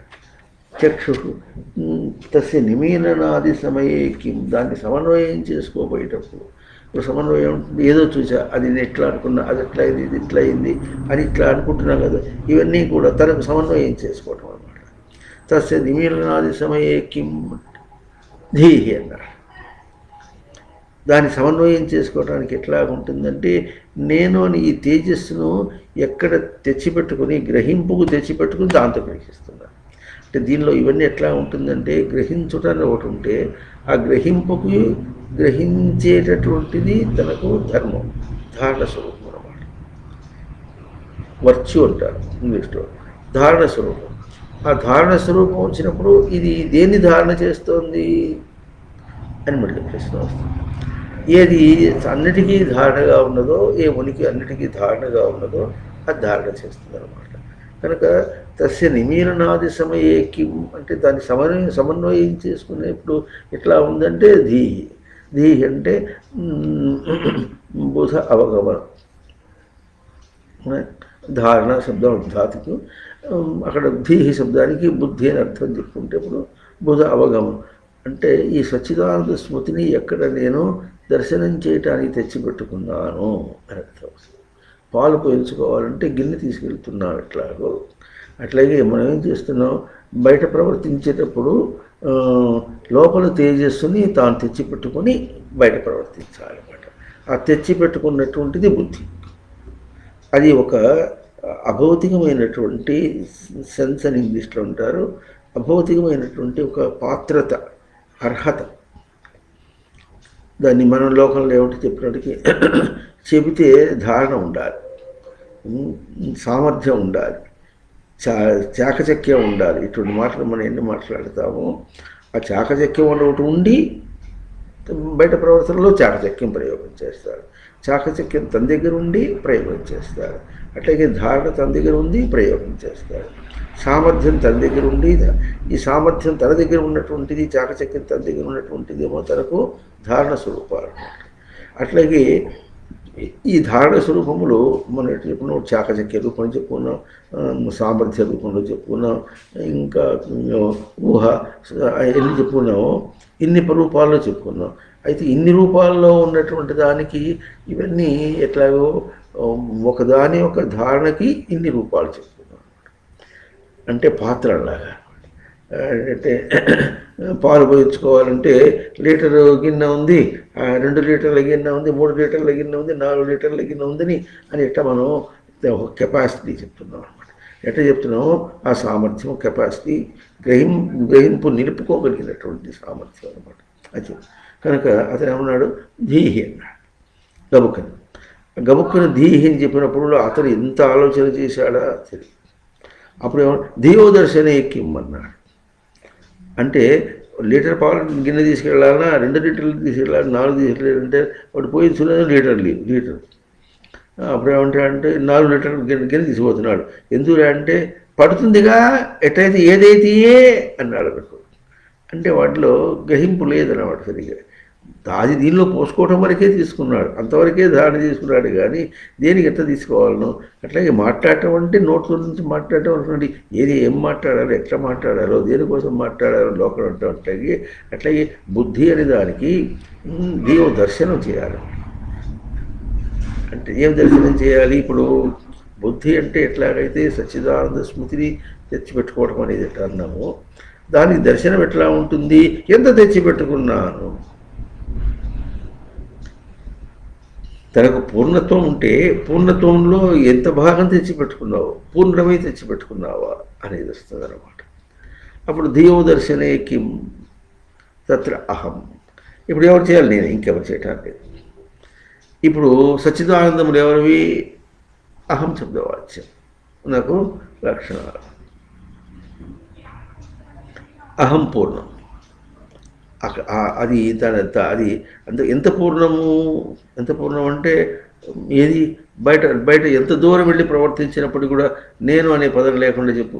చక్షు తస్య నిమీలనాది సమయే కిం, దాన్ని సమన్వయం చేసుకోబోయేటప్పుడు, ఇప్పుడు సమన్వయం ఏదో చూసా, అది నేను ఎట్లా అనుకున్నా, అది ఎట్లా అయింది, ఇది ఇట్లా అయింది అని ఇట్లా అనుకుంటున్నాం కదా, ఇవన్నీ కూడా తనకు సమన్వయం చేసుకోవటం అన్నమాట. తస్య నిమీలనాది సమయే కిం ధీహి అన్నారు. దాన్ని సమన్వయం చేసుకోవడానికి ఎట్లా ఉంటుందంటే, నేను అని ఈ తేజస్సును ఎక్కడ తెచ్చిపెట్టుకుని, గ్రహింపుకు తెచ్చిపెట్టుకుని దాంతో గ్రహిస్తున్నాను. అంటే దీనిలో ఇవన్నీ ఎట్లా ఉంటుందంటే, గ్రహించుటని ఒకటి ఉంటే ఆ గ్రహింపుకు గ్రహించేటటువంటిది తనకు ధర్మం, ధారణ స్వరూపం అన్నమాట. వర్చ్యూ అంటారు ఇంగ్లీష్లో, ధారణ స్వరూపం. ఆ ధారణ స్వరూపం వచ్చినప్పుడు ఇది దేన్ని ధారణ చేస్తోంది అని మళ్ళీ ప్రశ్న వస్తుంది. ఏది అన్నిటికీ ధారణగా ఉన్నదో, ఏ ఉనికి అన్నిటికీ ధారణగా ఉన్నదో అది ధారణ చేస్తుంది అన్నమాట. కనుక తస్య నిమీలనాది సమయే కిం అంటే దాన్ని సమన్వయం చేసుకునేప్పుడు ఎట్లా ఉందంటే ధీహి. ధీహి అంటే బుధ అవగమనం. ధారణ శబ్దం ధాతుకు అక్కడ ధీహి శబ్దానికి బుద్ధి అని అర్థం చెప్పుకుంటే ఇప్పుడు బుధ అవగమనం అంటే ఈ సచ్చిదానంద స్మృతిని ఎక్కడ నేను దర్శనం చేయటానికి తెచ్చిపెట్టుకున్నాను అని అర్థం. పాలు పోయించుకోవాలంటే గిన్నె తీసుకెళ్తున్నాం ఎట్లాగో, అట్లాగే మనం ఏం చేస్తున్నాం, బయట ప్రవర్తించేటప్పుడు లోపల తేజస్సుని తాను తెచ్చిపెట్టుకొని బయట ప్రవర్తించాలన్నమాట. ఆ తెచ్చిపెట్టుకున్నటువంటిది బుద్ధి. అది ఒక అభౌతికమైనటువంటి సెన్స్ అని ఇంగ్లీష్లో ఉంటారు. అభౌతికమైనటువంటి ఒక పాత్రత, అర్హత. దాన్ని మనం లోకంలో ఏమిటి చెప్పినట్టుకి చెబితే ధారణ ఉండాలి, సామర్థ్యం ఉండాలి, చాకచక్యం ఉండాలి. ఇటువంటి మాటలు మనం ఎన్ని మాట్లాడతామో ఆ చాకచక్యం ఒకటి ఉండి బయట ప్రవర్తనలో చాకచక్యం ప్రయోగం చేస్తారు. చాకచక్యం తన దగ్గర ఉండి ప్రయోగం చేస్తారు. అట్లాగే ధారణ తన దగ్గర ఉంది ప్రయోగం చేస్తారు. సామర్థ్యం తన దగ్గర ఉండి, ఈ సామర్థ్యం తన దగ్గర ఉన్నటువంటిది, చాకచక్యం తన దగ్గర ఉన్నటువంటిది ఏమో తనకు ధారణ స్వరూపాలు. అట్లాగే ఈ ధారణ స్వరూపములు మనం ఎట్లా చెప్పుకున్నాం, చాకచక్య రూపంలో చెప్పుకున్నాం, సామర్థ్య రూపంలో చెప్పుకున్నాం, ఇంకా ఊహ ఎన్ని చెప్పుకున్నామో ఇన్ని రూపాల్లో చెప్పుకున్నాం. అయితే ఇన్ని రూపాల్లో ఉన్నటువంటి దానికి ఇవన్నీ ఎట్లాగో ఒకదాని ఒక ధారణకి ఇన్ని రూపాలు చెప్పుకున్నాం. అంటే పాత్రలాగా, అంటే పాలు పోయించుకోవాలంటే లీటరు గిన్నె ఉంది, 2 లీటర్ల గిన్నె ఉంది, 3 లీటర్ల గిన్నె ఉంది, 4 లీటర్ల గిన్నె ఉందని అని ఎట్లా మనం కెపాసిటీ చెప్తున్నాం అనమాట. ఎట్లా చెప్తున్నామో ఆ సామర్థ్యం, కెపాసిటీ, గ్రహింపు నిలుపుకోగలిగినటువంటి సామర్థ్యం అనమాట. అది కనుక అతను ఏమన్నాడు, ధీహి అన్నాడు గబుక్కని ధీహి అని చెప్పినప్పుడు అతను ఎంత ఆలోచన చేశాడా తెలియదు. అప్పుడు ఏమన్నా ధీయోదర్శనే ఎక్కిమ్మన్నాడు. అంటే లీటర్ పాలు గిన్నె తీసుకెళ్ళాలన్నా 2 లీటర్లు తీసుకెళ్ళాలి, 4 తీసుకెళ్ళాలంటే వాడు పోయించుకునేది లీటర్. అప్పుడు ఏమంటాడంటే 4 లీటర్లు గిన్నె తీసుకుపోతున్నాడు. ఎందుకు అంటే పడుతుందిగా, ఎట్లయితే ఏదైతే అన్నాడు అనుకో. అంటే వాటిలో గ్రహింపు లేదన్నమాట సరిగా. అది దీనిలో పోసుకోవటం వరకే తీసుకున్నాడు, అంతవరకే ధారణ చేసుకున్నాడు. కానీ దేనికి ఎంత తీసుకోవాలనో అట్లాగే మాట్లాడటం అంటే నోట్ల నుంచి మాట్లాడటం అనుకోండి, ఏం మాట్లాడాలో, ఎట్లా మాట్లాడాలో, దేనికోసం మాట్లాడాలో లోకం అంటే అట్లాగే బుద్ధి అనే దానికి దేవ దర్శనం చేయాలి. అంటే ఏం దర్శనం చేయాలి? ఇప్పుడు బుద్ధి అంటే ఎట్లాగైతే సచ్చిదానంద స్మృతిని తెచ్చిపెట్టుకోవడం అనేది ఎట్లా అన్నామో, దానికి దర్శనం ఎట్లా ఉంటుంది? ఎంత తెచ్చిపెట్టుకున్నాను. తనకు పూర్ణత్వం ఉంటే పూర్ణత్వంలో ఎంత భాగం తెచ్చిపెట్టుకున్నావు, పూర్ణమై తెచ్చిపెట్టుకున్నావా అనేది వస్తుంది అన్నమాట. అప్పుడు దేవ దర్శనే కిం తత్ర అహం. ఇప్పుడు ఎవరు చేయాలి? నేను, ఇంకెవరు చేయటానికి. ఇప్పుడు సచ్చిదానందములు ఎవరివి? అహం శబ్దవాచ్యం, నాకు లక్షణాలు. అహం పూర్ణం. అది అది ఎంత పూర్ణము? ఎంత పూర్ణం అంటే ఏది? బయట ఎంత దూరం వెళ్ళి ప్రవర్తించినప్పుడు కూడా నేను అనే పదం లేకుండా చెప్పు.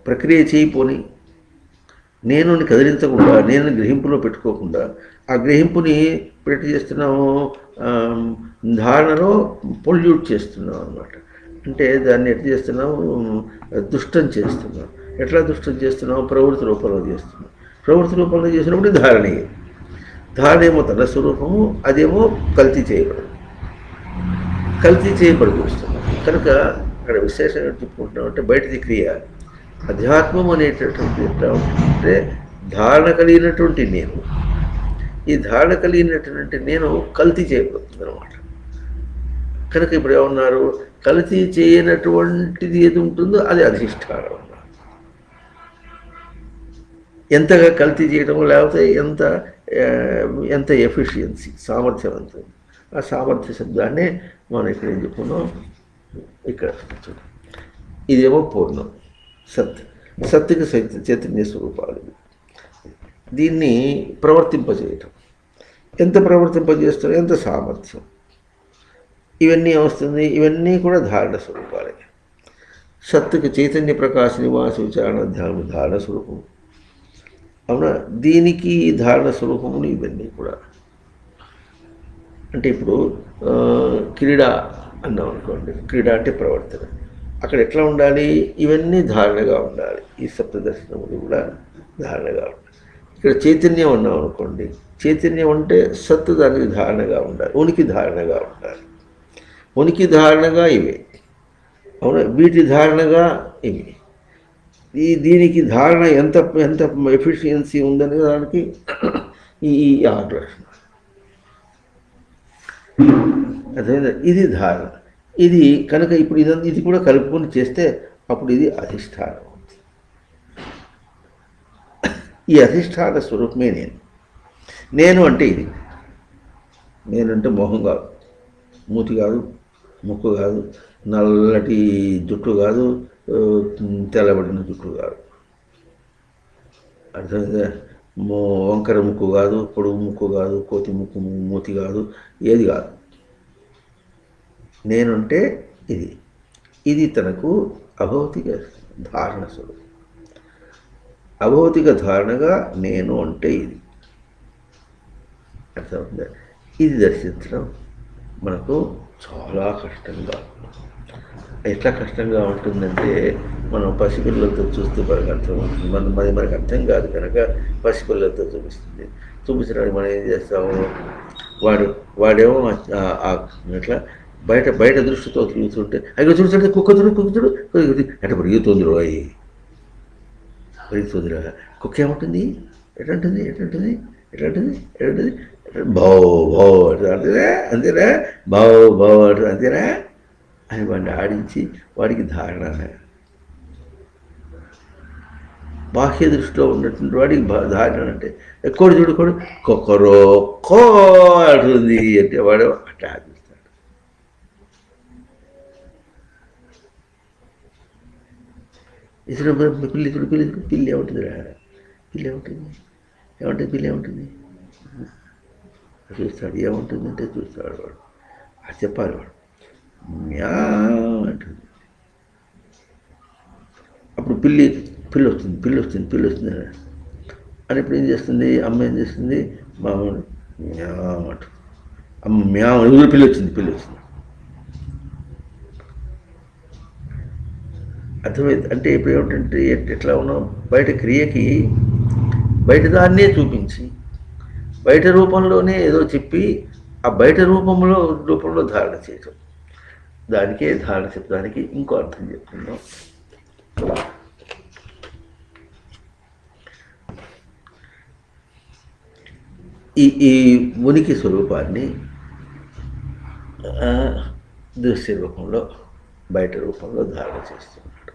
ప్రక్రియ చేయిపోని నేను కదిలించకుండా, నేను గ్రహింపులో పెట్టుకోకుండా, ఆ గ్రహింపుని పెట్టి చేస్తున్నాము, ధారణలో పొల్యూట్ చేస్తున్నాం అన్నమాట. అంటే దాన్ని ఎట్లా చేస్తున్నాము? దుష్టం చేస్తున్నాం. ఎట్లా దుష్టం చేస్తున్నాము? ప్రవృత్తి రూపంలో చేస్తున్నాం. ప్రవృత్తి రూపంలో చేసినప్పుడు ధారణ ఏమో తన స్వరూపము, అదేమో కల్తీ చేయబడి చూస్తున్నాం. కనుక అక్కడ విశేషంగా చెప్పుకుంటున్నాం అంటే బయటది క్రియ. అధ్యాత్మం అనేటటువంటి ఎట్లా ఉంటుందంటే ధారణ కలిగినటువంటి నేను, ఈ ధారణ కలిగినటువంటి నేను కల్తీ చేయబడుతుంది అనమాట. కనుక ఇప్పుడు ఏమన్నారు? కల్తీ చేయనటువంటిది ఏది ఉంటుందో అది అధిష్టానం. ఎంతగా కల్తీ చేయడం, లేకపోతే ఎంత ఎఫిషియన్సీ, సామర్థ్యవంతం. ఆ సామర్థ్య శబ్దాన్ని మనం ఇక్కడ ఏం చెప్పుకున్నాం? ఇక్కడ ఇదేమో పూర్ణం, సత్తుకి చైతన్య స్వరూపాలు. దీన్ని ప్రవర్తింపజేయటం. ఎంత ప్రవర్తింపజేస్తారో, ఎంత సామర్థ్యం, ఇవన్నీ వస్తుంది. ఇవన్నీ కూడా ధారణ స్వరూపాలే. సత్తుకి చైతన్య ప్రకాశ నివాస విచారణ ధ్యానం ధారణ స్వరూపం. అవునా? దీనికి ధారణ స్వరూపములు ఇవన్నీ కూడా. అంటే ఇప్పుడు క్రీడ అన్నాం అనుకోండి, క్రీడ అంటే ప్రవర్తన. అక్కడ ఎట్లా ఉండాలి? ఇవన్నీ ధారణగా ఉండాలి. ఈ సప్తదర్శనములు కూడా ధారణగా ఉండాలి. ఇక్కడ చైతన్యం అన్నాం అనుకోండి, చైతన్యం అంటే సత్తు దానికి ధారణగా ఉండాలి, ఉనికి ధారణగా ఉండాలి. ఉనికి ధారణగా ఇవే. అవునా? వీటి ధారణగా ఇవి. దీనికి ధారణ ఎంత ఎఫిషియన్సీ ఉందనే దానికి ఈ 6 లక్షణాలు. అదేవిధంగా ఇది ధారణ. ఇది కనుక ఇప్పుడు ఇది కూడా కలుపుకొని చేస్తే అప్పుడు ఇది అధిష్టానం. ఈ అధిష్టాన స్వరూపమే నేను అంటే ఇది. నేనంటే మొహం కాదు, మూతి కాదు, ముక్కు కాదు, నల్లటి జుట్టు కాదు, తెల్లబడిన జుట్టు కాదు, అర్థమైందా? వంకర ముక్కు కాదు, పొడుగు ముక్కు కాదు, కోతి ముక్కు మూతి కాదు, ఏది కాదు. నేనంటే ఇది తనకు అభౌతిక ధారణ స్వరూపం. అభౌతిక ధారణగా నేను అంటే ఇది. అర్థమవుతుందా? ఇది దర్శించడం మనకు చాలా కష్టంగా, ఎట్లా కష్టంగా ఉంటుందంటే మనం పసిపిల్లలతో చూస్తే మనకు అర్థమవుతుంది. మనకు అర్థం కాదు కనుక పసిపిల్లలతో చూపించడానికి మనం ఏం చేస్తాము? వాడేమో ఎట్లా బయట దృష్టితో తిరుగుతుంటే అక్కడ చూస్తుంటే కుక్కతుడు అంటే పెరుగుతుందిరో పెరుగుతుందిరా. కుక్క ఏముంటుంది? ఎట్లంటుంది భౌ అంతేనా భౌ అంతేనా అని వాడిని ఆడించి వాడికి ధారణ, బాహ్య దృష్టిలో ఉన్నటువంటి వాడికి ధారణ అంటే కోడి చూడుకోడు కొక్కరో కో అంటుంది అంటే వాడు అట్లా ఆదిస్తాడు. ఇతను పిల్లి ఏముంటుందిరా? పిల్లి ఏముంటుంది చూస్తాడు. ఏముంటుందంటే చూస్తాడు వాడు. అది చెప్పాలి వాడు. మ్యా అంటుంది. అప్పుడు పిల్లి వస్తుంది అని ఇప్పుడు ఏం చేస్తుంది, అమ్మ ఏం చేస్తుంది, మామూలు మ్యామట, అమ్మ మ్యామ పిల్లి వచ్చింది. అర్థమైంది. అంటే ఇప్పుడు ఏమిటంటే ఎట్లా ఉన్నాం, బయట క్రియకి బయట దాన్నే చూపించి బయట రూపంలోనే ఏదో చెప్పి ఆ బయట రూపంలో ధారణ చేయటం, దానికే ధారణ చెప్పడానికి ఇంకో అర్థం చెప్తున్నాం. ఈ ఉనికి స్వరూపాన్ని దృశ్య రూపంలో బయట రూపంలో ధారణ చేస్తున్నాడు,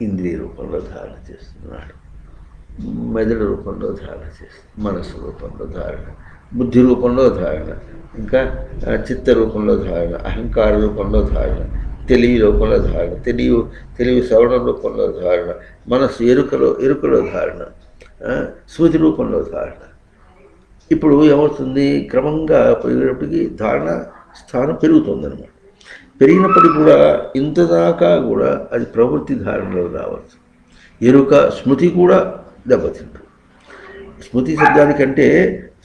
ఇంద్రియ రూపంలో ధారణ చేస్తున్నాడు, మెదడు రూపంలో ధారణ చేస్తుంది, మనస్సు రూపంలో ధారణ, బుద్ధి రూపంలో ధారణ, ఇంకా చిత్త రూపంలో ధారణ, అహంకార రూపంలో ధారణ, తెలివి రూపంలో ధారణ, తెలివి శ్రవణ రూపంలో ధారణ, మనస్సు ఎరుకలో ధారణ, స్మృతి రూపంలో ధారణ. ఇప్పుడు ఏమవుతుంది, క్రమంగా పెరిగేటప్పటికి ధారణ స్థానం పెరుగుతుందన్నమాట. పెరిగినప్పటికీ కూడా ఇంతదాకా కూడా అది ప్రవృత్తి ధారణలో రావచ్చు. ఎరుక స్మృతి కూడా దెబ్బతింటుంది. స్మృతి శబ్దానికంటే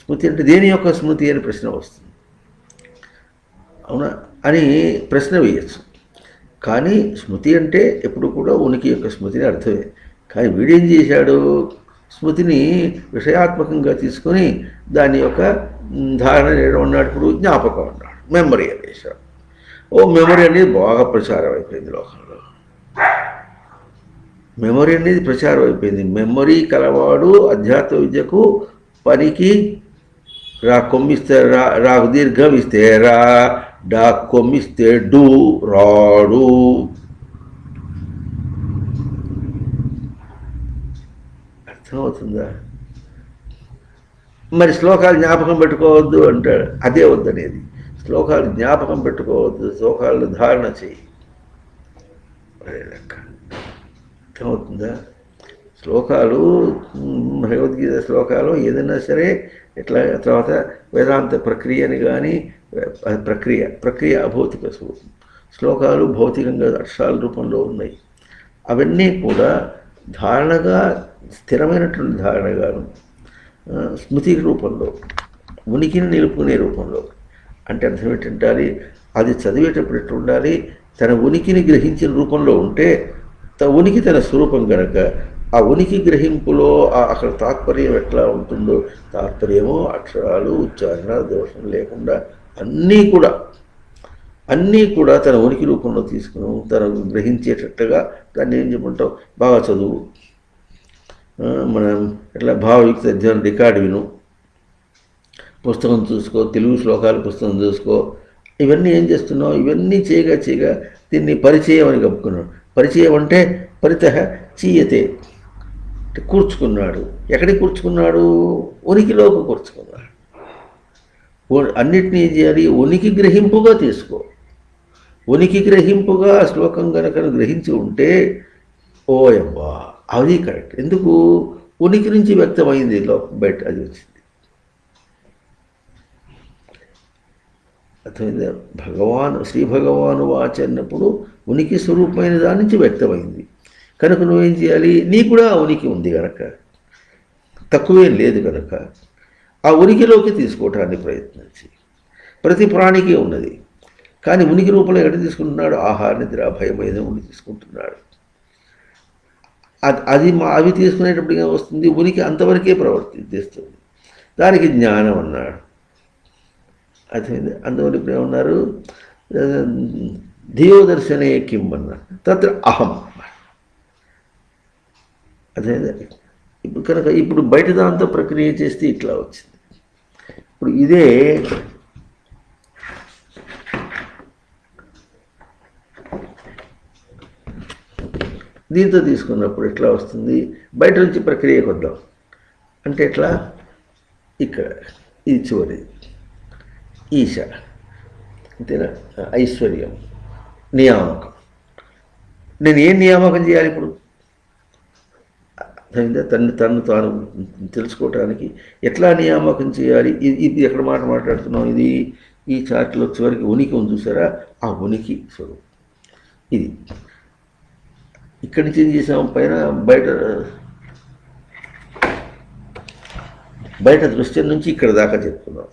స్మృతి అంటే దేని యొక్క స్మృతి అని ప్రశ్న వస్తుంది, అవునా అని ప్రశ్న వేయచ్చు. కానీ స్మృతి అంటే ఎప్పుడు కూడా ఉనికి యొక్క స్మృతిని అర్థమే. కానీ వీడేం చేశాడు, స్మృతిని విషయాత్మకంగా తీసుకొని దాని యొక్క ధారణ ఉన్నాడు. ఇప్పుడు జ్ఞాపకం అన్నాడు, మెమరీ అనేసాడు. మెమరీ అనేది బాగా ప్రచారం అయిపోయింది లోకంలో. మెమరీ అనేది ప్రచారం అయిపోయింది. మెమరీ కలవాడు అధ్యాత్మ విద్యకు పనికి కొమ్మిస్తే రాకు దీర్ఘం ఇస్తే రా, డా కొమ్మిస్తే డు రాడు. అర్థమవుతుందా? మరి శ్లోకాలు జ్ఞాపకం పెట్టుకోవద్దు అంటాడు, అదే వద్దనేది. శ్లోకాలు జ్ఞాపకం పెట్టుకోవద్దు, శ్లోకాలను ధారణ చేయి. లెక్క అర్థమవుతుందా? శ్లోకాలు, భగవద్గీత శ్లోకాలు ఏదైనా సరే ఇట్లా, తర్వాత వేదాంత ప్రక్రియని కానీ ప్రక్రియ అభౌతిక స్వరూపం. శ్లోకాలు భౌతికంగా అక్షరాల రూపంలో ఉన్నాయి. అవన్నీ కూడా ధారణగా, స్థిరమైనటువంటి ధారణగాను, స్మృతి రూపంలో, ఉనికిని నిలుపుకునే రూపంలో. అంటే అర్థం ఏంటంటే అది చదివేటప్పుడు ఎట్లా ఉండాలి, తన ఉనికిని గ్రహించిన రూపంలో ఉంటే ఉనికి తన స్వరూపం కనుక ఆ ఉనికి గ్రహింపులో అక్కడ తాత్పర్యం ఎట్లా ఉంటుందో, తాత్పర్యమో అక్షరాలు ఉచ్చారణ దోషం లేకుండా అన్నీ కూడా తన ఉనికి రూపంలో తీసుకుని తను గ్రహించేటట్టుగా దాన్ని ఏం చెప్పంటావు, బాగా చదువు, మనం ఎట్లా భావయుక్త అధ్యయనం రికార్డు విను, పుస్తకం చూసుకో, తెలుగు శ్లోకాల పుస్తకం చూసుకో. ఇవన్నీ ఏం చేస్తున్నావు, ఇవన్నీ చేయగా దీన్ని పరిచయం అని కప్పుకున్నాడు. పరిచయం అంటే పరితః చీయతే, కూర్చుకున్నాడు. ఎక్కడికి కూర్చుకున్నాడు, ఉనికిలోకి కూర్చుకున్నాడు. అన్నిటినీ ఏం చేయాలి, ఉనికి గ్రహింపుగా తీసుకో. ఉనికి గ్రహింపుగా శ్లోకం కనుక గ్రహించి ఉంటే ఓయబ్బా అది కరెక్ట్. ఎందుకు, ఉనికి నుంచి వ్యక్తమైంది బయట అది వచ్చింది. అర్థమైందా? శ్రీ భగవాను వాచ అన్నప్పుడు ఉనికి స్వరూపమైన దాని నుంచి వ్యక్తమైంది కనుక నువ్వేం చేయాలి, నీ కూడా ఉనికి ఉంది కనుక, తక్కువేం లేదు కనుక ఆ ఉనికిలోకి తీసుకోవటానికి ప్రయత్నించి. ప్రతి ప్రాణికి ఉన్నది, కానీ ఉనికి రూపంలో ఎక్కడ తీసుకుంటున్నాడు, ఆహార నిద్ర భయమైన ఉండి తీసుకుంటున్నాడు. అవి తీసుకునేటప్పుడు వస్తుంది, ఉనికి అంతవరకే ప్రవర్తిస్తుంది. దానికి జ్ఞానం అన్నాడు. అర్థమైంది? అందువల్ల ఇప్పుడు ఏమన్నారు, ధియోదర్శనే కిం అన్నారు, తత్ర అహం. అర్థమైంది? ఇప్పుడు కనుక ఇప్పుడు బయట దాంతో ప్రక్రియ చేస్తే ఇట్లా వచ్చింది. ఇప్పుడు ఇదే దీంతో తీసుకున్నప్పుడు ఎట్లా వస్తుంది, బయట నుంచి ప్రక్రియకు వద్దాం అంటే ఎట్లా, ఇక్కడ ఇది చివరి ఈశ, అంతేనా, ఐశ్వర్యం, నియామకం. నేను ఏం నియామకం చేయాలి ఇప్పుడు, తను తాను తెలుసుకోవటానికి ఎట్లా నియామకం చేయాలి. ఇది ఎక్కడ మాట్లాడుతున్నాం, ఇది ఈ చార్ట్లో చివరికి ఉనికి ఉంది చూసారా, ఆ ఉనికి స్వరూపం ఇది. ఇక్కడి నుంచి ఏం చేసాం, పైన బయట బయట దృశ్యం నుంచి ఇక్కడ దాకా చెప్పుకున్నాం.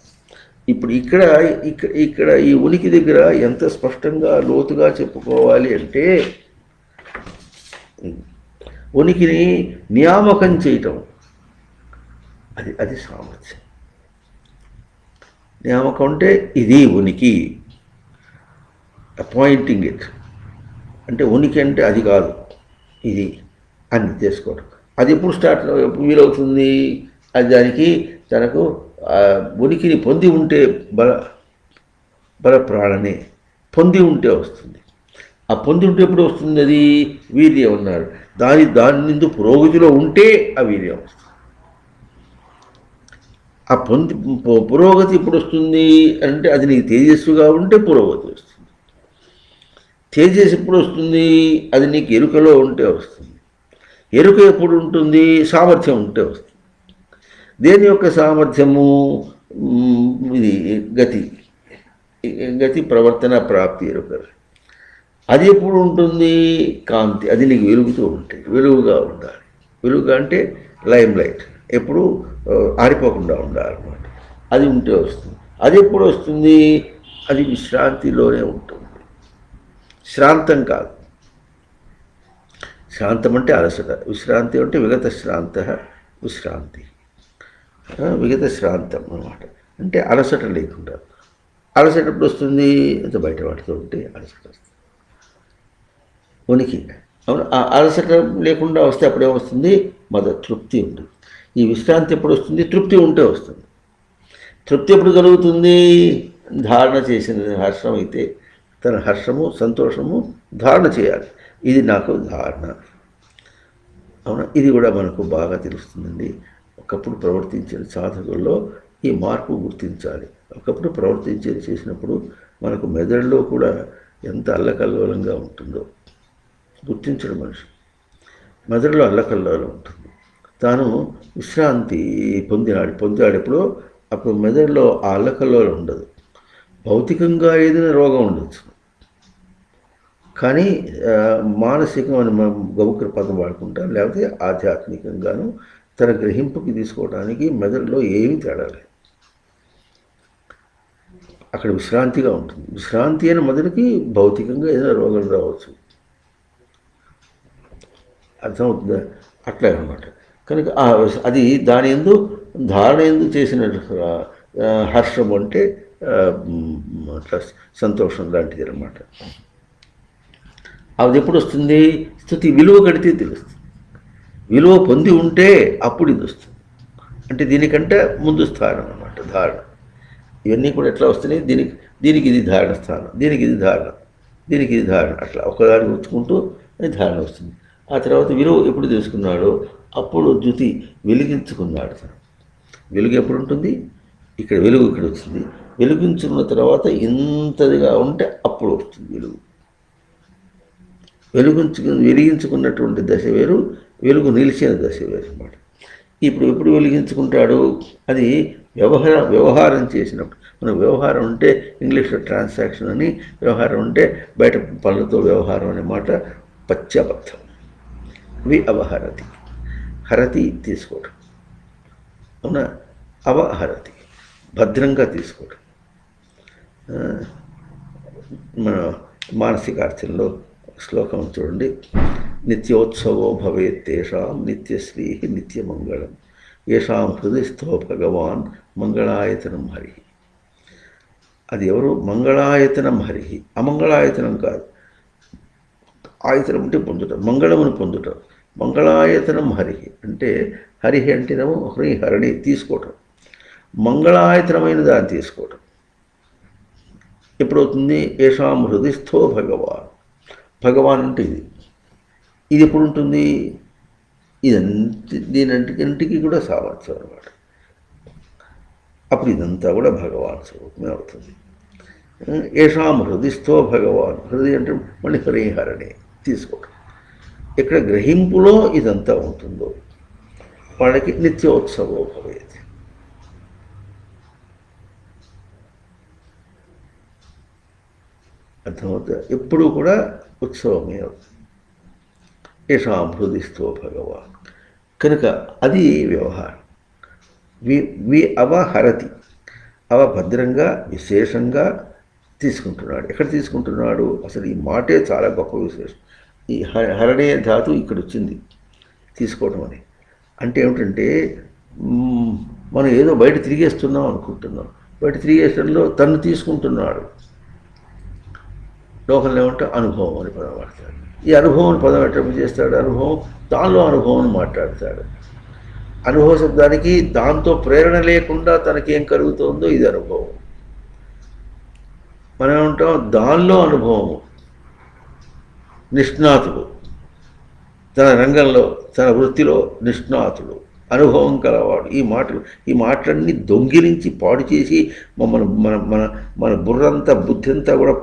ఇప్పుడు ఇక్కడ ఇక్కడ ఇక్కడ ఈ ఉనికి దగ్గర ఎంత స్పష్టంగా లోతుగా చెప్పుకోవాలి అంటే, ఉనికిని నియామకం చేయటం, అది సామర్థ్యం. నియామకం అంటే ఇది ఉనికి, అపాయింటింగ్ ఇట్, అంటే ఉనికి అంటే అది కాదు ఇది అని చేసుకోవడం. అది ఎప్పుడు ఎప్పుడు వీలవుతుంది? అది దానికి తనకు ఉనికిని పొంది ఉంటే బల ప్రాణనే పొంది ఉంటే వస్తుంది. ఆ పొంది ఉంటే ఎప్పుడు వస్తుంది? అది వీర్యం ఉన్నారు. దాని నుండి పురోగతిలో ఉంటే ఆ వీర్యం వస్తుంది. ఆ పురోగతి ఎప్పుడు వస్తుంది అంటే, అది నీకు తేజస్సుగా ఉంటే పురోగతి వస్తుంది. తేజస్సు ఎప్పుడు వస్తుంది? అది నీకు ఎరుకలో ఉంటే వస్తుంది. ఎరుక ఎప్పుడు ఉంటుంది? సామర్థ్యం ఉంటే వస్తుంది. దేని యొక్క సామర్థ్యము? ఇది గతి ప్రవర్తన ప్రాప్తి ఎరుక. అది ఎప్పుడు ఉంటుంది? కాంతి. అది నీకు వెలుగుతూ ఉంటాయి, వెలుగుగా ఉండాలి. వెలుగుగా అంటే లైమ్ లైట్, ఎప్పుడు ఆరిపోకుండా ఉండాలన్నమాట. అది ఉంటే వస్తుంది. అది ఎప్పుడు వస్తుంది? అది విశ్రాంతిలోనే ఉంటుంది, శ్రాంతం కాదు. శ్రాంతం అంటే అలసట, విశ్రాంతి అంటే విగత శ్రాంత, విశ్రాంతి విగత శ్రాంతం అన్నమాట. అంటే అలసట లేకుండా. అలసట ఎప్పుడు వస్తుంది? అంత బయట వాటితో ఉంటే అలసట వస్తుంది, ఉనికి. అవును, ఆ అలసట లేకుండా వస్తే అప్పుడేమొస్తుంది? తృప్తి ఉంటుంది. ఈ విశ్రాంతి ఎప్పుడు వస్తుంది? తృప్తి ఉంటే వస్తుంది. తృప్తి ఎప్పుడు కలుగుతుంది? ధారణ చేసిన హర్షం అయితే తన హర్షము సంతోషము ధారణ చేయాలి. ఇది నాకు ధారణ. అవునా, ఇది కూడా మనకు బాగా తెలుస్తుందండి. ఒకప్పుడు ప్రవర్తించిన సాధకుల్లో ఈ మార్పు గుర్తించాలి. ఒకప్పుడు చేసినప్పుడు మనకు మెదడులో కూడా ఎంత అల్లకల్లోలంగా ఉంటుందో గుర్తించడం. మనిషి మెదడులో అల్లకల్లోలం ఉంటుంది. తాను విశ్రాంతి పొందాడెప్పుడో అప్పుడు మెదడులో ఆ అల్లకల్లోలం ఉండదు. భౌతికంగా ఏదైనా రోగం ఉండొచ్చు, కానీ మానసికమైన గౌకర పదం వాడుకుంటాం, లేకపోతే ఆధ్యాత్మికంగాను తన గ్రహింపుకి తీసుకోవడానికి మెదడులో ఏమీ తేడా లేదు. అక్కడ విశ్రాంతిగా ఉంటుంది. విశ్రాంతి అయిన మొదటికి భౌతికంగా ఏదైనా రోగం రావచ్చు. అర్థమవుతుందా? అట్లా అనమాట. కనుక అది దాని యందు ధారణ ఎందు చేసిన హర్షం అంటే సంతోషం లాంటిది అనమాట. అది ఎప్పుడు వస్తుంది? స్థుతి విలువ కడితే తెలుస్తుంది. విలువ పొంది ఉంటే అప్పుడు ఇది వస్తుంది. అంటే దీనికంటే ముందు స్థానం అన్నమాట ధారణ. ఇవన్నీ కూడా ఎట్లా వస్తున్నాయి? దీనికి ఇది ధారణ స్థానం, దీనికి ఇది ధారణ, దీనికి ఇది ధారణ, అట్లా ఒకదాన్ని గుర్తుకుంటూ అది ధారణ వస్తుంది. ఆ తర్వాత విలువ ఎప్పుడు తెలుసుకున్నాడో అప్పుడు జ్యుతి వెలిగించుకున్నాడు. వెలుగు ఎప్పుడు ఉంటుంది? ఇక్కడ వెలుగు ఇక్కడ వచ్చింది. వెలిగించుకున్న తర్వాత ఇంతదిగా ఉంటే అప్పుడు వస్తుంది వెలుగు. వెలిగించుకున్నటువంటి దశ వేరు, వెలుగు నిలిచిన దశ వేరు అన్నమాట. ఇప్పుడు ఎప్పుడు వెలిగించుకుంటాడు? అది వ్యవహారం చేసినప్పుడు. మన వ్యవహారం అంటే ఇంగ్లీష్లో ట్రాన్సాక్షన్ అని, వ్యవహారం అంటే బయట పనులతో వ్యవహారం అనే మాట పశ్చాబద్ధం. అవహరతి, హరతి తీసుకోవడం, అవునా? అవహరతి భద్రంగా తీసుకోవడం. మన మానసికార్థంలో శ్లోకం చూడండి. నిత్యోత్సవో భవేత్ తేషాం నిత్యశ్రీ నిత్యమంగళం ఏషాం హృదయస్థో భగవాన్ మంగళాయతనం హరి. అది ఎవరు? మంగళాయతనం హరి, అమంగళాయతనం కాదు. ఆయతనం అంటే పొందుట, మంగళమును పొందుట. మంగళాయతనం హరి అంటే హరి అంటేనేమో హరిని తీసుకోవటం, మంగళాయతనమైన దాన్ని తీసుకోవటం. ఎప్పుడవుతుంది? ఏషాం హృదయస్థో భగవాన్. భగవాన్ అంటే ఇది ఎప్పుడు ఉంటుంది? దీనంటికి కూడా సామర్థ్యం అన్నమాట. అప్పుడు ఇదంతా కూడా భగవాన్ స్వరూపమే అవుతుంది. ఏషాం హృదయస్థో భగవాన్. హృదయం అంటే మళ్ళీ హరిహరణే తీసుకోవటం. ఎక్కడ గ్రహింపులో ఇదంతా ఉంటుందో వాళ్ళకి నిత్యోత్సవో భవేత్. అర్థమవుతుంది? ఎప్పుడూ కూడా ఉత్సవమే అవుతుంది. ఏషాం హృదయస్థో భగవాన్. కనుక అది వ్యవహారం. వి వి అవహరతి, భద్రంగా విశేషంగా తీసుకుంటున్నాడు. ఎక్కడ తీసుకుంటున్నాడు? అసలు ఈ మాటే చాలా గొప్ప విశేషం. ఈ హరణే ధాతు ఇక్కడ వచ్చింది, తీసుకోవటం అని. అంటే ఏమిటంటే మనం ఏదో బయట తిరిగేస్తున్నాం అనుకుంటున్నాం. బయట తిరిగేసడంలో తను తీసుకుంటున్నాడు. లోకంలో ఏమంటే అనుభవం అని పదం వాడతాడు. ఈ అనుభవం పదం ఎట్లా చేస్తాడు? అనుభవం దానిలో అనుభవం మాట్లాడతాడు. అనుభవ శబ్దానికి దాంతో ప్రేరణ లేకుండా తనకేం కలుగుతుందో ఇది అనుభవం. మనం ఏమంటాం? దానిలో అనుభవము. నిష్ణాతుడు, తన రంగంలో తన వృత్తిలో నిష్ణాతుడు, అనుభవం కలవాడు. ఈ మాటలన్నీ దొంగిలించి పాడు చేసి మన మన మన మన బుర్రంతా బుద్ధి అంతా కూడా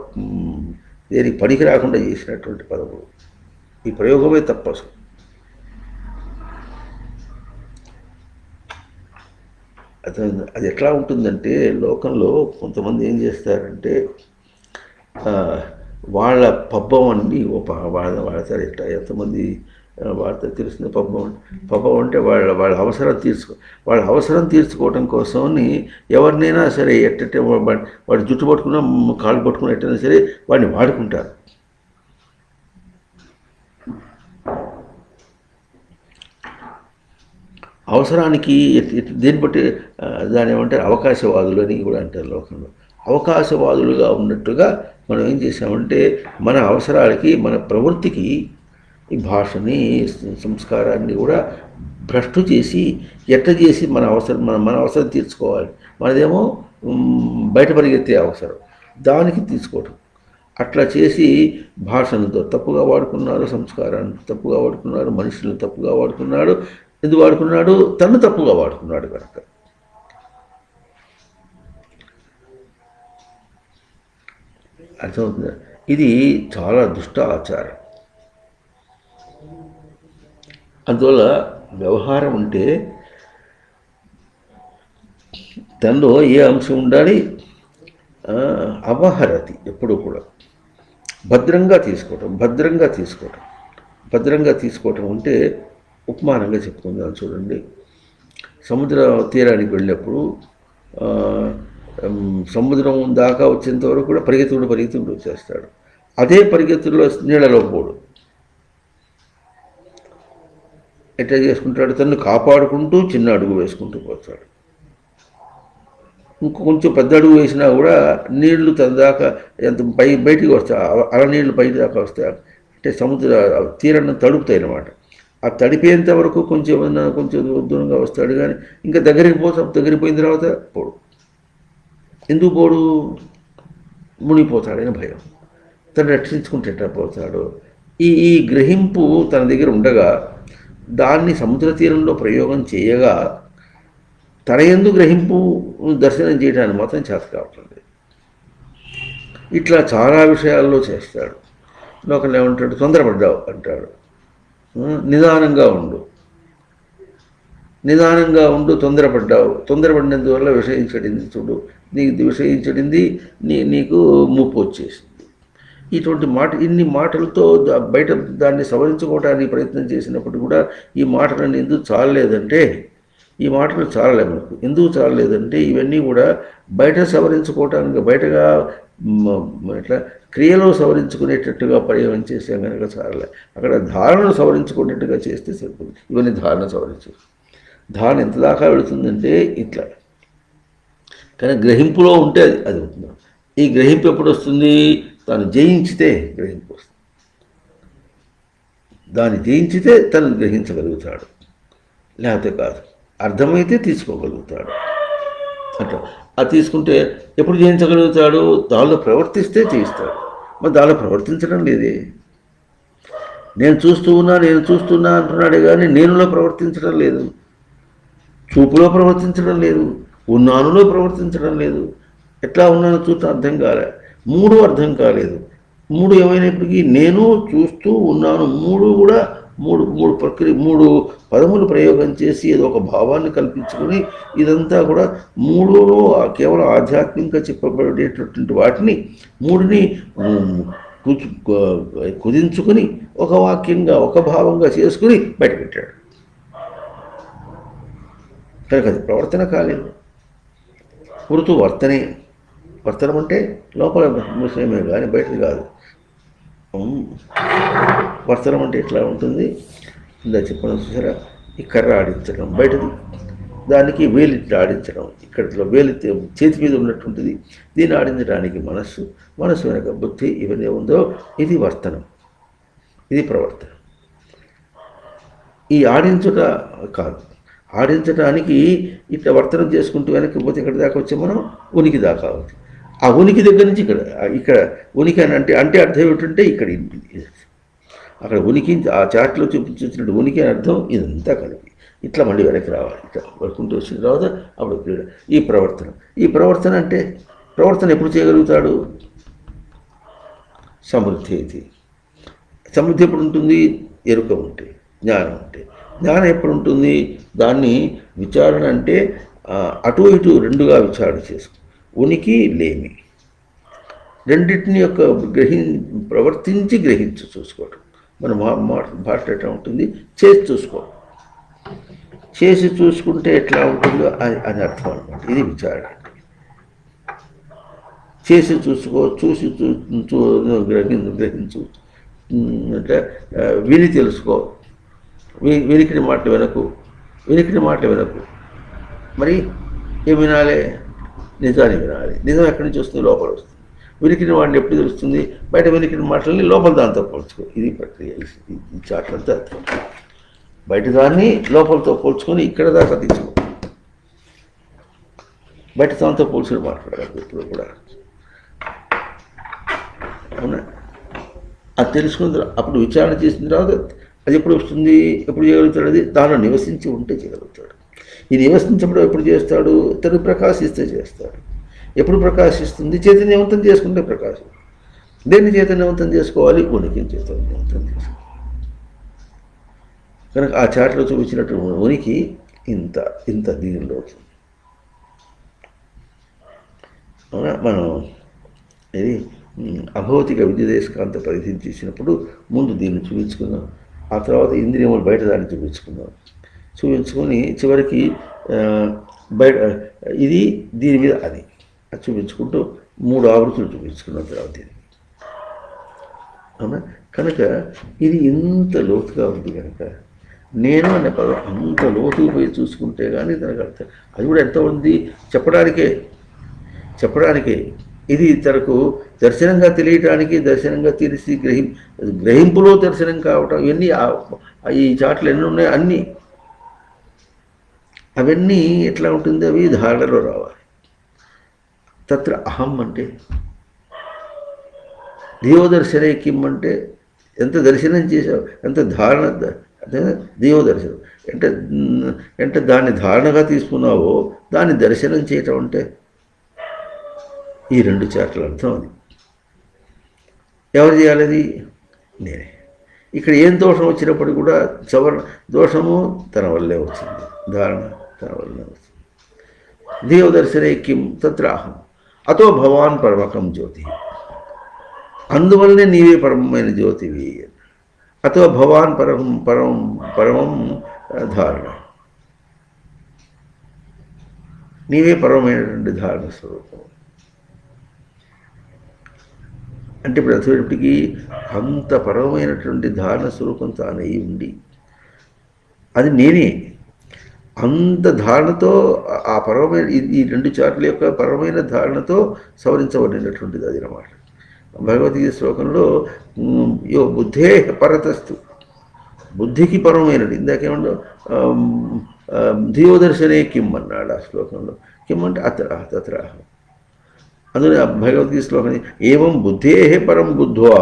దేనికి పనికి రాకుండా చేసినటువంటి పదములు. ఈ ప్రయోగమే తప్పసు. అది ఎట్లా ఉంటుందంటే, లోకంలో కొంతమంది ఏం చేస్తారంటే వాళ్ళ పబ్బం అన్ని వాడతారు. ఎట్లా ఎంతమంది వాడితే తెలిసిన పబ్బం అంటే వాళ్ళ అవసరం తీర్చుకోవటం కోసమని ఎవరినైనా సరే ఎట్టంటే వాడి జుట్టు పట్టుకున్నా కాళ్ళు పట్టుకున్నా ఎట్టైనా సరే వాడిని వాడుకుంటారు. అవసరానికి దేన్ని బట్టి దాని ఏమంటారు? అవకాశవాదులు అని కూడా అంటారు లోకంలో. అవకాశవాదులుగా ఉన్నట్టుగా మనం ఏం చేసామంటే మన అవసరాలకి, మన ప్రవృత్తికి ఈ భాషని, సంస్కారాన్ని కూడా భ్రష్టు చేసి ఎట్లా చేసి మన అవసరం తీర్చుకోవాలి. మనదేమో బయట పరిగెత్తే అవసరం, దానికి తీసుకోవటం. అట్లా చేసి భాషను తప్పుగా వాడుకున్నారు, సంస్కారాన్ని తప్పుగా వాడుకున్నారు, మనుషులను తప్పుగా వాడుకున్నాడు. ఎందుకు వాడుకున్నాడు? తను తప్పుగా వాడుకున్నాడు కనుక. అర్థమవుతుంది. ఇది చాలా దుష్ట ఆచారం. అందువల్ల వ్యవహారం అంటే తనలో ఏ అంశం ఉండాలి? అవహరతి, ఎప్పుడూ కూడా భద్రంగా తీసుకోవటం అంటే ఉపమానంగా చెప్పుకుందాం. చూడండి, సముద్ర తీరానికి వెళ్ళినప్పుడు సముద్రం దాకా వచ్చేంత వరకు కూడా పరిగెత్తుడు వచ్చేస్తాడు. అదే పరిగెత్తుల్లో నీళ్ళలో పోడు. ఎట్లా చేసుకుంటాడు? తను కాపాడుకుంటూ చిన్న అడుగు వేసుకుంటూ పోతాడు. కొంచెం పెద్ద అడుగు వేసినా కూడా నీళ్లు తన దాకా ఎంత బయటికి వస్తాయి, అలా నీళ్లు బయట దాకా వస్తాయి. అంటే సముద్ర తీరాన్ని తడుపుతాయి అన్నమాట. ఆ తడిపేంత వరకు కొంచెం దూరంగా వస్తాడు, కానీ ఇంకా దగ్గరికి పోయిన తర్వాత పోడు. ఎందుకు పోడు? మునిగిపోతాడని భయం. తను రక్షించుకుంటే ఎట్లా పోతాడు? ఈ గ్రహింపు తన దగ్గర ఉండగా దాన్ని సముద్ర తీరంలో ప్రయోగం చేయగా తన యందు గ్రహింపు దర్శనం చేయడానికి మాత్రం చేత కావట్లేదు. ఇట్లా చాలా విషయాల్లో చేస్తాడు. లోకల్ ఏమంటాడు? తొందరపడ్డావు అంటాడు. నిదానంగా ఉండు, తొందరపడినందువల్ల విషయం చెడింది. చూడు, నీకు విషయం చెడింది, నీకు ముప్పు వచ్చేసింది. ఇటువంటి ఇన్ని మాటలతో బయట దాన్ని సవరించుకోవడానికి ప్రయత్నం చేసినప్పుడు కూడా ఈ మాటలన్నీ ఎందుకు చాలలేదంటే, ఈ మాటలు చాలలే మనకు. ఎందుకు చాలలేదంటే ఇవన్నీ కూడా బయట సవరించుకోవటానికి, బయటగా ఇట్లా క్రియలో సవరించుకునేటట్టుగా ప్రయోగం చేసాం కనుక చాలలే. అక్కడ ధారణను సవరించుకునేట్టుగా చేస్తే సరిపోతుంది. ఇవన్నీ ధారణ ఎంత దాకా వెళుతుందంటే ఇట్లా. కానీ గ్రహింపులో ఉంటే అది అవుతుంది. ఈ గ్రహింపు ఎప్పుడు వస్తుంది? తాను జయించితే గ్రహింపు వస్తుంది. దాన్ని జయించితే తను గ్రహించగలుగుతాడు, లేకపోతే కాదు. అర్థమైతే తీసుకోగలుగుతాడు. అట్లా అది తీసుకుంటే ఎప్పుడు జయించగలుగుతాడు? దానిలో ప్రవర్తిస్తే చేయిస్తాడు. మరి దానిలో ప్రవర్తించడం లేదే. నేను చూస్తున్నా అంటున్నాడే కానీ నేనులో ప్రవర్తించడం లేదు, చూపులో ప్రవర్తించడం లేదు, ఉన్నానులో ప్రవర్తించడం లేదు. ఎట్లా ఉన్నానో చూస్తే అర్థం కాలే, మూడు అర్థం కాలేదు. మూడు ఏమైనప్పటికీ నేను చూస్తూ ఉన్నాను, మూడు ప్రక్రియ, మూడు పదములు ప్రయోగం చేసి ఏదో ఒక భావాన్ని కల్పించుకొని ఇదంతా కూడా మూడులో కేవలం ఆధ్యాత్మికంగా చెప్పబడేటటువంటి వాటిని మూడుని కుదించుకొని ఒక వాక్యంగా, ఒక భావంగా చేసుకుని బయటపెట్టాడు. కనుక అది ప్రవర్తన కాలేదు. వృతు వర్తనే. వర్తనం అంటే లోపల విషయమే కానీ బయటది కాదు. వర్తనం అంటే ఎట్లా ఉంటుంది? ఇందా చెప్పడం చూసారా, ఈ కర్ర ఆడించడం బయటది, దానికి వేలిట్టి ఆడించడం, ఇక్కడ వేలి చేతి మీద ఉన్నటువంటిది, దీన్ని ఆడించడానికి మనస్సు, మనస్సు వెనక బుద్ధి, ఇవన్నీ ఉందో ఇది వర్తనం, ఇది ప్రవర్తన. ఈ ఆడించుట కాదు, ఆడించడానికి ఇట్లా వర్తనం చేసుకుంటూ వెనక్కి పోతే ఇక్కడ దాకా వచ్చే మనం ఉనికి దాకా అవుతుంది. ఆ ఉనికి దగ్గర నుంచి ఇక్కడ ఉనికి అని అంటే అర్థం ఏమిటంటే ఇక్కడ అక్కడ ఉనికి, ఆ చాట్లో చూపించినట్టు ఉనికి అని అర్థం ఇదంతా కలిపి ఇట్లా మళ్ళీ వెనక్కి రావాలి. ఇట్లా వర్కుంటూ వచ్చిన తర్వాత అప్పుడు క్రీడ. ఈ ప్రవర్తన అంటే ప్రవర్తన ఎప్పుడు చేయగలుగుతాడు? సమృద్ధి అయితే. సమృద్ధి ఎప్పుడు ఉంటుంది? ఎరుక ఉంటే, జ్ఞానం ఉంటే. జ్ఞానం ఎప్పుడు ఉంటుంది? దాన్ని విచారణ అంటే అటు ఇటు రెండుగా విచారణ చేసుకో, ఉనికి లేమి రెండింటిని యొక్క ప్రవర్తించి గ్రహించి చూసుకోవటం. మన భాష ఎట్లా ఉంటుంది? చేసి చూసుకో, చేసి చూసుకుంటే ఎట్లా ఉంటుందో అని అర్థం అనమాట. ఇది విచారణ. చేసి చూసుకో, చూసి గ్రహించు అంటే విని తెలుసుకో, వినికిడి మాటలు వినకు. మరి ఏం వినాలి? నిజాన్ని వినాలి. నిజం ఎక్కడి నుంచి వస్తుంది? లోపల వస్తుంది. వినికిడి వాడిని ఎప్పుడు తెలుస్తుంది? బయట వినికిడి మాటలని లోపల దాంతో పోల్చుకో. ఇది ప్రక్రియ. ఈ చాట్లంతా బయట దాన్ని లోపలతో పోల్చుకొని ఇక్కడ దాకా తీసుకో. బయట దాంతో పోల్చుకొని మాట్లాడాలి ఎప్పుడు కూడా. అవునా? అది తెలుసుకున్న అప్పుడు విచారణ చేసిన తర్వాత అది ఎప్పుడు వస్తుంది? ఎప్పుడు చేయగలుగుతాడు? అది దానిలో నివసించి ఉంటే చేయగలుగుతాడు. ఈ నివసించడం ఎప్పుడు చేస్తాడు? తను ప్రకాశిస్తే చేస్తాడు. ఎప్పుడు ప్రకాశిస్తుంది? చైతన్యవంతం చేసుకుంటే ప్రకాశం. దేన్ని చైతన్యవంతం చేసుకోవాలి? ఉనికిని చైతన్యవంతం చేసుకోవాలి. కనుక ఆ చాట్లో చూపించినట్టు ఉనికి ఇంత దీనిలో అవుతుంది. అవునా? మనం ఇది అభౌతిక విద్యుదేశకాంత పరిధిని చేసినప్పుడు ముందు దీన్ని చూపించుకున్నాం, ఆ తర్వాత ఇంద్రియములు బయట దాన్ని చూపించుకొని చివరికి బయట ఇది దీని మీద అది చూపించుకుంటూ 3 ఆవృత్తులు చూపించుకున్న తర్వాత ఇది. అవునా? కనుక ఇది ఇంత లోతుగా ఉంది. కనుక నేను అనే పదం అంత లోతుకు పోయి చూసుకుంటే కానీ దానికి అర్థం. అది కూడా ఎంత ఉంది చెప్పడానికే. ఇది తనకు దర్శనంగా తెలియటానికి, దర్శనంగా తెలిసి గ్రహింపులో దర్శనం కావటం, ఇవన్నీ ఈ చాట్లు ఎన్ని ఉన్నాయో అన్నీ అవన్నీ ఎట్లా ఉంటుంది? అవి ధారణలో రావాలి. తత్ర అహం అంటే దేవదర్శనే కిం అంటే ఎంత దర్శనం చేసావు, ఎంత ధారణ, దేవదర్శనం అంటే దాన్ని ధారణగా తీసుకున్నావో దాన్ని దర్శనం చేయటం అంటే ఈ 2 చాట్ల అర్థం అది. ఎవరు చేయాలి? అది నేనే. ఇక్కడ ఏం దోషం వచ్చినప్పుడు కూడా దోషము తన వల్లే వచ్చింది, ధారణ తన వల్లే వచ్చింది. దేవదర్శనే కిం తత్ర అహం అతో భవాన్ పరమకం జ్యోతి. అందువల్లనే నీవే పరమమైన జ్యోతివి. అతో భవాన్ పరమం ధారణ. నీవే పరమమైనటువంటి ధారణ స్వరూపం. అంటే ఇప్పుడు అర్థమైనప్పటికీ అంత పరమైనటువంటి ధారణ స్వరూపం తానై ఉండి అది నేనే. అంత ధారణతో ఆ పరమైన ఈ 2 చాట్ల యొక్క పరమైన ధారణతో సవరించబడినటువంటిది అది అన్నమాట. భగవద్గీత శ్లోకంలో యో బుద్ధే పరతస్తు, బుద్ధికి పరమైనది. ఇందాకేమన్నా ధియోదర్శనే కిమ్ అన్నాడు ఆ శ్లోకంలో. కిమ్ అంటే తత్ర. అందులో భగవద్గీత శ్లోకం ఏవం బుద్ధే పరం బుద్ధ్వా,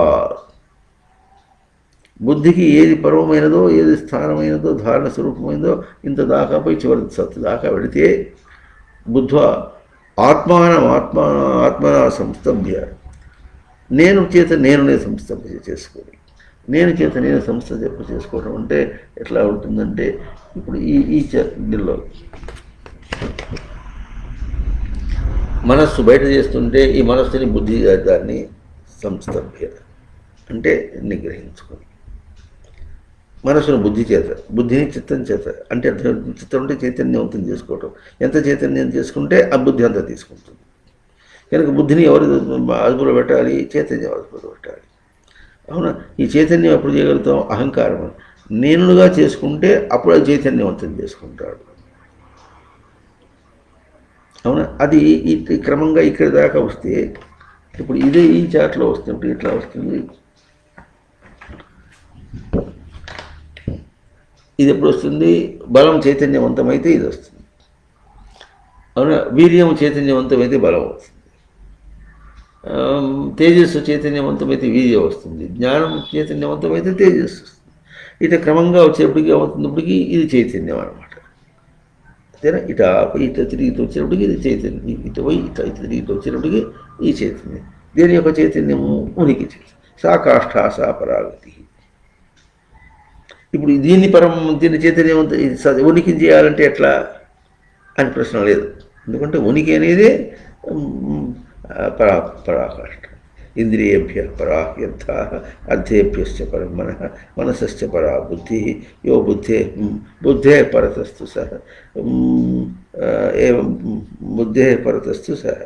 బుద్ధికి ఏది పరమైనదో, ఏది స్థానమైనదో, ధారణ స్వరూపమైనదో ఇంత దాకా పోయి చివరి సత్తు దాకా వెళితే బుద్ధ్వా ఆత్మనా సంస్థభ్య, నేను చేత నేను సంస్థ చేసుకోవాలి. నేను చేత నేను సంస్థ చేసుకోవడం అంటే ఎట్లా ఉంటుందంటే ఇప్పుడు ఈ దీనిలో మనస్సు బయట చేస్తుంటే ఈ మనస్సుని బుద్ధి దాన్ని సంస్థభ్య అంటే నిగ్రహించుకొని, మనసును బుద్ధి చేత, బుద్ధిని చిత్తం చేత, అంటే చిత్తం అంటే చైతన్యవంతం చేసుకోవటం. ఎంత చైతన్యం చేసుకుంటే ఆ బుద్ధి అంతా తీసుకుంటుంది. కనుక బుద్ధిని ఎవరు అదుపులో పెట్టాలి? చైతన్యం అదుపులో పెట్టాలి. అవునా? ఈ చైతన్యం ఎప్పుడు చేయగలుగుతాం? అహంకారం నేనుగా చేసుకుంటే అప్పుడు అది చైతన్యవంతం చేసుకుంటాడు. అవునా? అది క్రమంగా ఇక్కడి దాకా వస్తే, ఇప్పుడు ఇదే ఈ చాట్లో వస్తున్నప్పుడు ఇట్లా వస్తుంది. ఇది ఎప్పుడు వస్తుంది? బలం చైతన్యవంతమైతే ఇది వస్తుంది. అవునా? వీర్యం చైతన్యవంతమైతే బలం వస్తుంది. తేజస్సు చైతన్యవంతమైతే వీర్యం వస్తుంది. జ్ఞానం చైతన్యవంతమైతే తేజస్సు వస్తుంది. ఇట్లా క్రమంగా వచ్చేప్పటికి ఏమవుతున్నప్పటికీ ఇది చైతన్యం అనమాట. అంతేనా? ఇట తిరిగితే వచ్చేటప్పటికి ఇది చైతన్యం, ఇటు పోయి ఇట తిరిగితే వచ్చేటప్పటికి ఈ చైతన్యం. దేని యొక్క చైతన్యము? ఉనికి చైతన్యం. సా కాష్ఠ సా పరాగతి. ఇప్పుడు దీన్ని చైతన్యవంత ఉనికిని చేయాలంటే ఎట్లా అని ప్రశ్న లేదు. ఎందుకంటే ఉనికి అనేది పరాకాష్ఠ. ఇంద్రియేభ్య పరా యర్థ అర్థేభ్యశ్చ పరం మనః మనసశ్చ పరా బుద్ధి యో బుద్ధే పరతస్తు సహ ఏవం బుద్ధే పరతస్తు సహ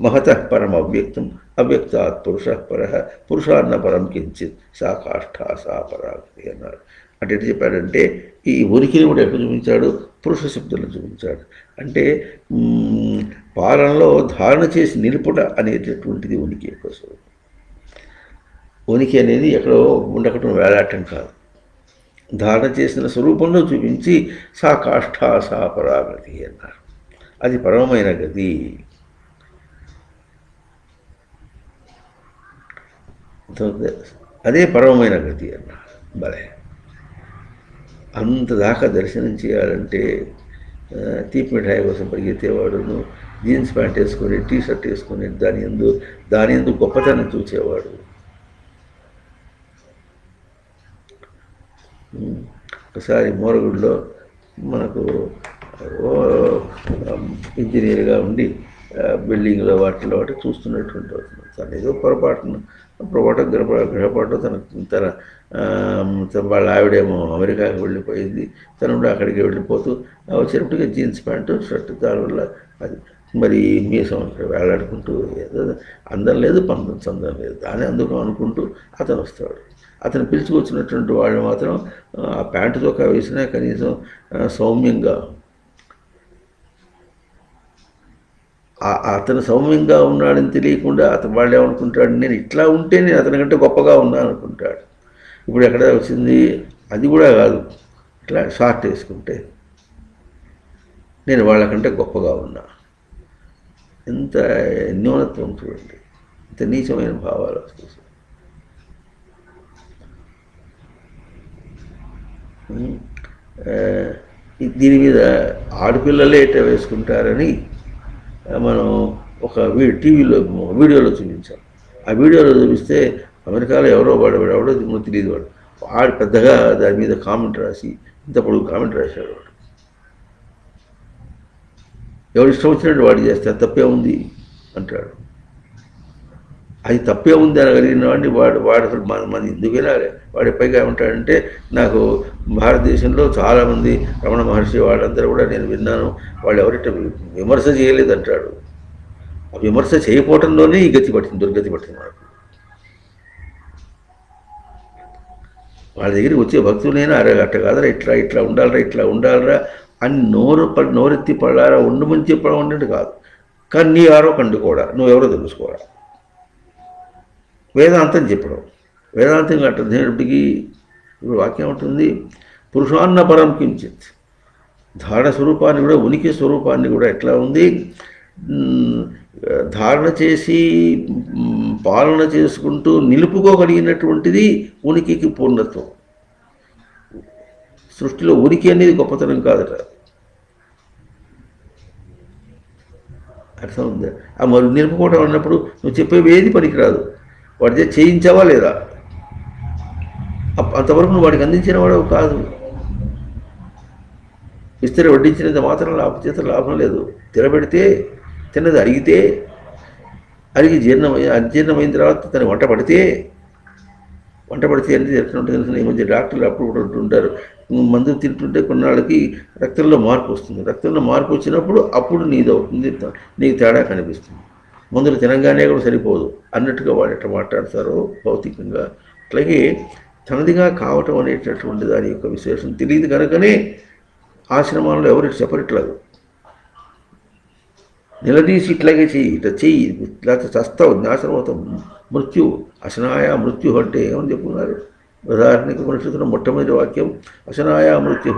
మహతః పరం అవ్యక్తం అవ్యక్తాత్ పురుషః పరః పురుషాన్న పరం కించిత్ సా కాష్ఠ సా పరాగతి అన్నారు. అంటే ఎట్లా చెప్పాడంటే ఈ ఉనికిని కూడా ఎక్కడ చూపించాడు? పురుష శబ్దంలో చూపించాడు. అంటే పాలనలో ధారణ చేసి నిలుపుట అనేటటువంటిది ఉనికి యొక్క స్వరూపం. ఉనికి అనేది ఎక్కడో ఉండకటం, వేలాటం కాదు. ధారణ చేసిన స్వరూపంలో చూపించి సా కాష్ఠ సా పరాగతి అన్నారు. అది పరమమైన గతి. అదే పరమమైన గతి అన్నారు. భలే అంతదాకా దర్శనం చేయాలంటే తీపి మిఠాయి కోసం పరిగెత్తేవాడును, జీన్స్ ప్యాంట్ వేసుకొని టీ షర్ట్ వేసుకొని దాని ఎందు గొప్పతనం చూసేవాడు. ఒకసారి మోరగుడిలో మనకు ఇంజనీర్గా ఉండి బిల్డింగ్లో వాటిలో చూస్తున్నటువంటి తను ఏదో గ్రహపాటు తన వాళ్ళ ఆవిడేమో అమెరికాకి వెళ్ళిపోయింది, తను కూడా అక్కడికి వెళ్ళిపోతూ వచ్చేటప్పటిగా జీన్స్ ప్యాంటు షర్ట్, దానివల్ల అది మరి మీసం వేలాడుకుంటూ ఏదో అందం లేదు, పందం చందం లేదు, దాని అందుకు అనుకుంటూ అతను వస్తాడు. అతను పిలుచుకొచ్చినటువంటి వాళ్ళు మాత్రం ఆ ప్యాంటు చొక్కా వేసినా కనీసం సౌమ్యంగా, అతను సౌమ్యంగా ఉన్నాడని తెలియకుండా వాళ్ళు ఏమనుకుంటాడు? నేను ఇట్లా ఉంటే నేను అతనికంటే గొప్పగా ఉన్నాను అనుకుంటాడు. ఇప్పుడు ఎక్కడ వచ్చింది? అది కూడా కాదు, ఇట్లా షార్ట్ వేసుకుంటే నేను వాళ్ళకంటే గొప్పగా ఉన్నా. ఎంత న్యూనత్వం చూడండి, ఇంత నీచమైన భావాలు వస్తాయి. దీని మీద ఆడపిల్లలే ఎట్లా వేసుకుంటారని మనం ఒక వీడియోలో చూపించాం. ఆ వీడియోలో చూపిస్తే అమెరికాలో ఎవరో ఎవడో తెలియదు, వాడు పెద్దగా దాని మీద కామెంట్ రాసి ఇంత పొడుగు కామెంట్ రాశాడు. ఎవరు ఇష్టం వచ్చినట్టు వాడు చేస్తే తప్పే ఉంది అంటాడు. అది తప్పే ఉంది అనగలిగిన వాడిని వాడు అసలు మన ఎందుకు వినాలి? వాడి పైగా ఏమంటాడంటే, నాకు భారతదేశంలో చాలామంది రమణ మహర్షి వాళ్ళందరూ కూడా నేను విన్నాను, వాళ్ళు ఎవరిట విమర్శ చేయలేదంటాడు. ఆ విమర్శ చేయకపోవటంలోనే ఈ దుర్గతి పట్టింది మనకు. వాళ్ళ దగ్గరికి వచ్చే భక్తులైనా అట్ట కాదరా, ఇట్లా ఉండాలరా అని నోరెత్తి పడారా ఉండమని చెప్పడం అంటే కాదు, కానీ నీ ఆరో కండు కూడా నువ్వెవరో తెలుసుకోరా. వేదాంతం చెప్పడం, వేదాంతం అర్థమైనప్పటికీ ఇప్పుడు వాక్యం ఉంటుంది, పురుషాన్న పరం కించిత్. ధారణ స్వరూపాన్ని కూడా, ఉనికి స్వరూపాన్ని కూడా ఎట్లా ఉంది? ధారణ చేసి పాలన చేసుకుంటూ నిలుపుకోగలిగినటువంటిది ఉనికికి పూర్ణత్వం. సృష్టిలో ఉనికి అనేది గొప్పతనం కాదట. అర్థం ఉందా? ఆ మరి నిలుపుకోవటం అన్నప్పుడు నువ్వు చెప్పేవి ఏది పనికిరాదు. వాడి చేయించావా లేదా? అంతవరకు నువ్వు వాడికి అందించిన వాడు కాదు. విస్తరి వడ్డించినంత మాత్రం లాభం లేదు. తినబెడితే తిన్నది అరిగి అజీర్ణమైన తర్వాత తను వంట పడితే వంట పడితే ఎంత జరుగుతుంటే తెలుసు. ఈ మధ్య డాక్టర్లు అప్పుడు ఉంటుంటారు, మందు తింటుంటే కొన్నాళ్ళకి రక్తంలో మార్పు వస్తుంది. రక్తంలో మార్పు వచ్చినప్పుడు అప్పుడు నీది అవుతుంది, నీకు తేడా కనిపిస్తుంది. మందులు తినగానే కూడా సరిపోదు అన్నట్టుగా వాళ్ళు ఎట్లా మాట్లాడతారో భౌతికంగా, అట్లాగే తనదిగా కావటం అనేటటువంటి దాని యొక్క విశేషం తెలియదు కనుకనే ఆశ్రమాల్లో ఎవరు చెప్పరిట్లేదు. నిలదీసి ఇట్లాగే చెయ్యి, ఇట్లా చెయ్యి, లేకపోతే చస్తావు, నాశనం అవుతావు, మృత్యు అశనాయ మృత్యు అంటే ఏమని చెప్పుకున్నారు. ఉదాహరణకి ఉపనిషత్తులో మొట్టమొదటి వాక్యం అశనాయ మృత్యు,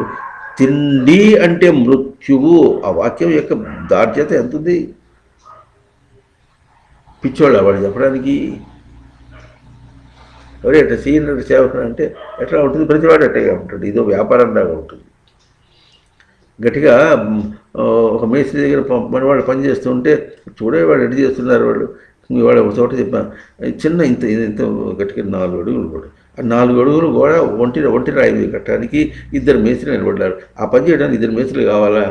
తిండి అంటే మృత్యువు. ఆ వాక్యం యొక్క దార్ఢ్యత ఎంత ఉంది. పిచ్చోళ్ళ వాడు చెప్పడానికి. ఎవరు ఎట్లా సీనియర్ సేవకుడు అంటే ఎట్లా ఉంటుంది, ప్రతివాడు అట్టగా ఉంటుంది, ఇదో వ్యాపారంలాగా ఉంటుంది. గట్టిగా ఒక మేస్త్రి దగ్గర మనవాళ్ళు పని చేస్తుంటే చూడేవాడు ఎటు చేస్తున్నారు వాళ్ళు. ఇవాళ ఒక చోట చెప్పాను, చిన్న ఇంత ఇంత గట్టిగా 4 అడుగులు కూడా, ఆ 4 అడుగులు కూడా ఒంటి రాయి కట్టడానికి 2 మేస్త్రి నిలబడ్డారు. ఆ పని చేయడానికి 2 మేస్త్రులు కావాలా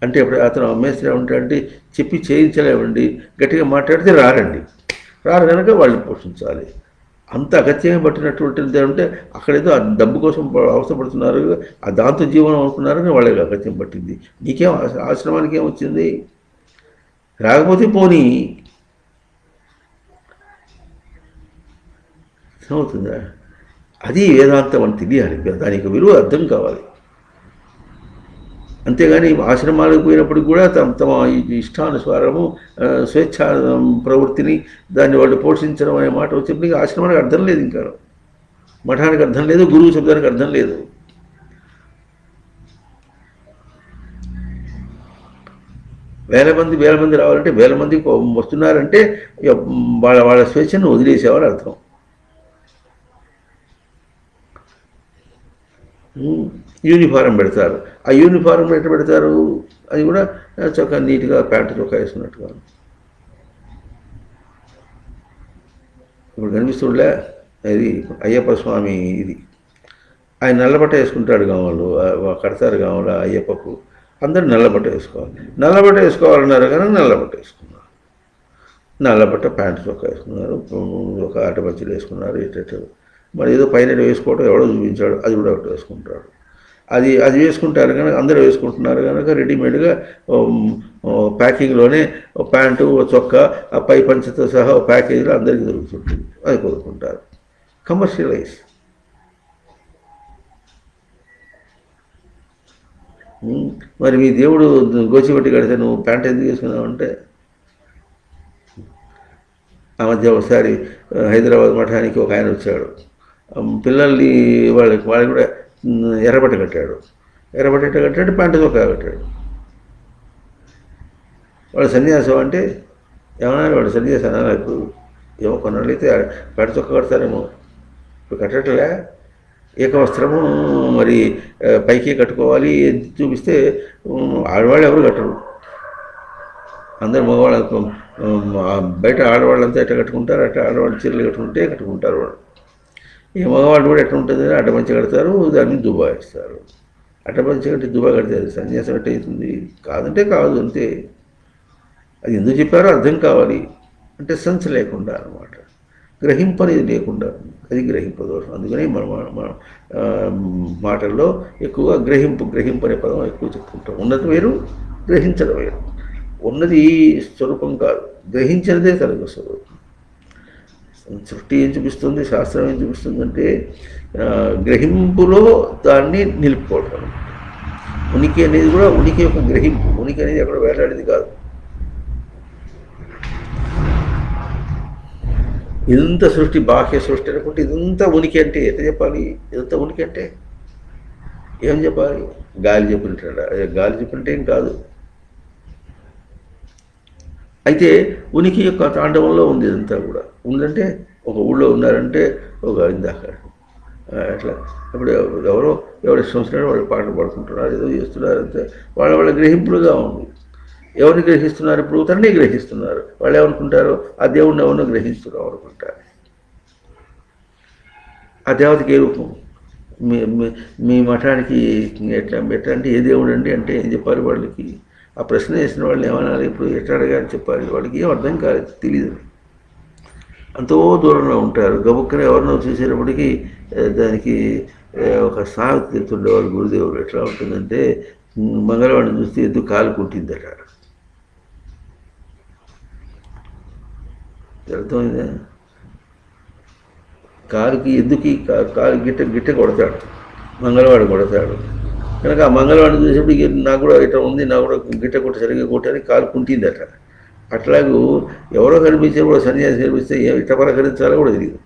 అంటే అప్పుడు అతను మేస్త్రి ఏమంటాడంటే చెప్పి చేయించలేమండి, గట్టిగా మాట్లాడితే రారు కనుక వాళ్ళని పోషించాలి. అంత అగత్యంగా పట్టినటువంటిది అంటే అక్కడేదో ఆ డబ్బు కోసం అవసరపడుతున్నారు, ఆ దాంతో జీవనం అవుతున్నారని వాళ్ళకి అగత్యం పట్టింది. నీకేం ఆశ్రమానికి ఏమొచ్చింది? రాకపోతే పోనీ అవుతుందా? అది వేదాంతం అని తెలియాలి, దానికి విలువ అర్థం కావాలి. అంతేగాని ఆశ్రమాలకు పోయినప్పుడు కూడా తమ ఇష్టానుసారము స్వేచ్ఛ ప్రవృత్తిని దాన్ని వాళ్ళు పోషించడం అనే మాట వచ్చేప్పటికీ ఆశ్రమానికి అర్థం లేదు, ఇంకా మఠానికి అర్థం లేదు, గురువు శబ్దానికి అర్థం లేదు. వేల మంది రావాలంటే 1000 మంది వస్తున్నారంటే వాళ్ళ స్వేచ్ఛను వదిలేసేవారు అర్థం. యూనిఫారం పెడతారు, ఆ యూనిఫారం ఎట్లా పెడతారు, అది కూడా చక్కగా నీట్గా ప్యాంటు చొక్కా వేసుకున్నట్టుగా. ఇప్పుడు కనిపిస్తుండలే అది అయ్యప్ప స్వామి, ఇది ఆయన నల్లబట్ట వేసుకుంటాడు గామలు, కడతారు గామలు అయ్యప్పకు. అందరూ నల్లబట్ట వేసుకోవాలి, నల్లబట్ట వేసుకోవాలన్నారు కానీ నల్లబట్ట వేసుకున్నారు, నల్లబట్ట ప్యాంటు చొక్కా వేసుకున్నారు, ఒక ఆటపంచలు వేసుకున్నారు. ఇటు మరి ఏదో పైన వేసుకోవడం ఎవడో చూపించాడు, అది కూడా ఒకటి వేసుకుంటాడు. అది వేసుకుంటారు కనుక అందరూ వేసుకుంటున్నారు కనుక రెడీమేడ్గా ప్యాకింగ్లోనే ప్యాంటు చొక్కా ఆ పై పంచతో సహా ప్యాకేజీలో అందరికీ దొరుకుతుంటుంది, అది కొనుక్కుంటారు. కమర్షియలైజ్. మరి మీ దేవుడు గోచిపెట్టి కడితే నువ్వు ప్యాంట్ ఎందుకు వేసుకున్నావు అంటే, ఆ మధ్య ఒకసారి హైదరాబాద్ మఠానికి ఒక ఆయన వచ్చాడు, పిల్లల్ని వాళ్ళకి కూడా ఎర్రబట్ట కట్టాడు, ప్యాంటు చొక్కా కట్టాడు. వాడు సన్యాసం అంటే ఏమన్నా, వాడు సన్యాసం అనాలి. ఇప్పుడు ఏమో కొన్నాళ్ళు అయితే ప్యాంటు చొక్కా కడతారేమో, ఇప్పుడు కట్టట్లే. ఏకవస్త్రము మరి పైకి కట్టుకోవాలి చూపిస్తే ఆడవాళ్ళు ఎవరు కట్టరు, అందరు మగవాళ్ళు. బయట ఆడవాళ్ళంతా ఎట్లా కట్టుకుంటారు, అట్లా ఆడవాళ్ళు చీరలు కట్టుకుంటారు వాళ్ళు. ఈ మగవాళ్ళు కూడా ఎట్లా ఉంటుంది, అడ్డపంచ కడతారు, దాన్ని దుబ్బా వేస్తారు. అడ్డపంచ కట్టి దుబ్బా కడితే అది సన్యాసం ఎట్ట అవుతుంది? కాదంటే కాదు, అంతే. అది ఎందుకు చెప్పారో అర్థం కావాలి. అంటే సెన్స్ లేకుండా అన్నమాట, గ్రహింపు అనేది లేకుండా, అది గ్రహింపు దోషం. అందుకని మన మాటల్లో ఎక్కువగా గ్రహింపు అనే పదం ఎక్కువ చెప్పుకుంటాం. ఉన్నది వేరు, గ్రహించడం వేరు. ఉన్నది స్వరూపం కాదు, గ్రహించినదే తనకు స్వరూపం. సృష్టి ఏం చూపిస్తుంది, శాస్త్రం ఏం చూపిస్తుంది అంటే గ్రహింపులో దాన్ని నిలుపుకోవడం. ఉనికి అనేది కూడా ఉనికి యొక్క గ్రహింపు, ఉనికి అనేది ఎక్కడ వేలాడేది కాదు. ఇదంతా సృష్టి, బాహ్య సృష్టి అనుకుంటే ఇదంతా ఉనికి అంటే ఎట్లా చెప్పాలి? ఇదంతా ఉనికి అంటే ఏం చెప్పాలి? గాలి చెప్పినట్టు, గాలి చెప్పినట్టు ఏం కాదు. అయితే ఉనికి యొక్క తాండవంలో ఉంది ఇదంతా కూడా. ఉందంటే ఒక ఊళ్ళో ఉన్నారంటే ఒక ఇందాక అట్లా ఇప్పుడు ఎవరు ఇష్టం వాళ్ళు పాటలు పాడుకుంటున్నారు, ఏదో చేస్తున్నారు, అంతే. వాళ్ళ గ్రహింపులుగా ఉంది. ఎవరిని గ్రహిస్తున్నారు? ఇప్పుడు తననే గ్రహిస్తున్నారు. వాళ్ళు ఏమనుకుంటారు? ఆ దేవుడిని ఎవరినో గ్రహిస్తున్నాం అనుకుంటారు. ఆ దేవతకి ఏ రూపం? మీ మఠానికి ఎట్లా అంటే ఏ దేవుడు అండి అంటే ఏం చెప్పాలి వాళ్ళకి? ఆ ప్రశ్న వేసిన వాళ్ళు ఏమనాలి? ఇప్పుడు ఎట్లా అడగాలని చెప్పాలి? వాళ్ళకి ఏం అర్థం కాలేదు, తెలియదు. ఎంతో దూరంలో ఉంటారు. గబుక్కనే ఎవరినో చూసేటప్పటికీ దానికి ఒక సామెత తెలుతుండేవాళ్ళు గురుదేవుడు. ఎట్లా ఉంటుందంటే మంగళవాడిని చూస్తే ఎందుకు కాలు కుట్టిందట. అర్థమైందా? కాలుకి ఎందుకు కాలు గిట్ట గిట్ట కొడతాడు, మంగళవాడు కొడతాడు. కనుక ఆ మంగళవాడిని చూసేప్పుడు నాకు కూడా ఇట్లా ఉంది, నాకు కూడా గిట్ట కొట్టి సరిగ్గా కొట్టని కాలు కుంటిందట. అట్లాగూ ఎవరో కనిపించే కూడా సన్యాసి కనిపిస్తే ఇట్ట పలకరించాలో కూడా తెలియదు.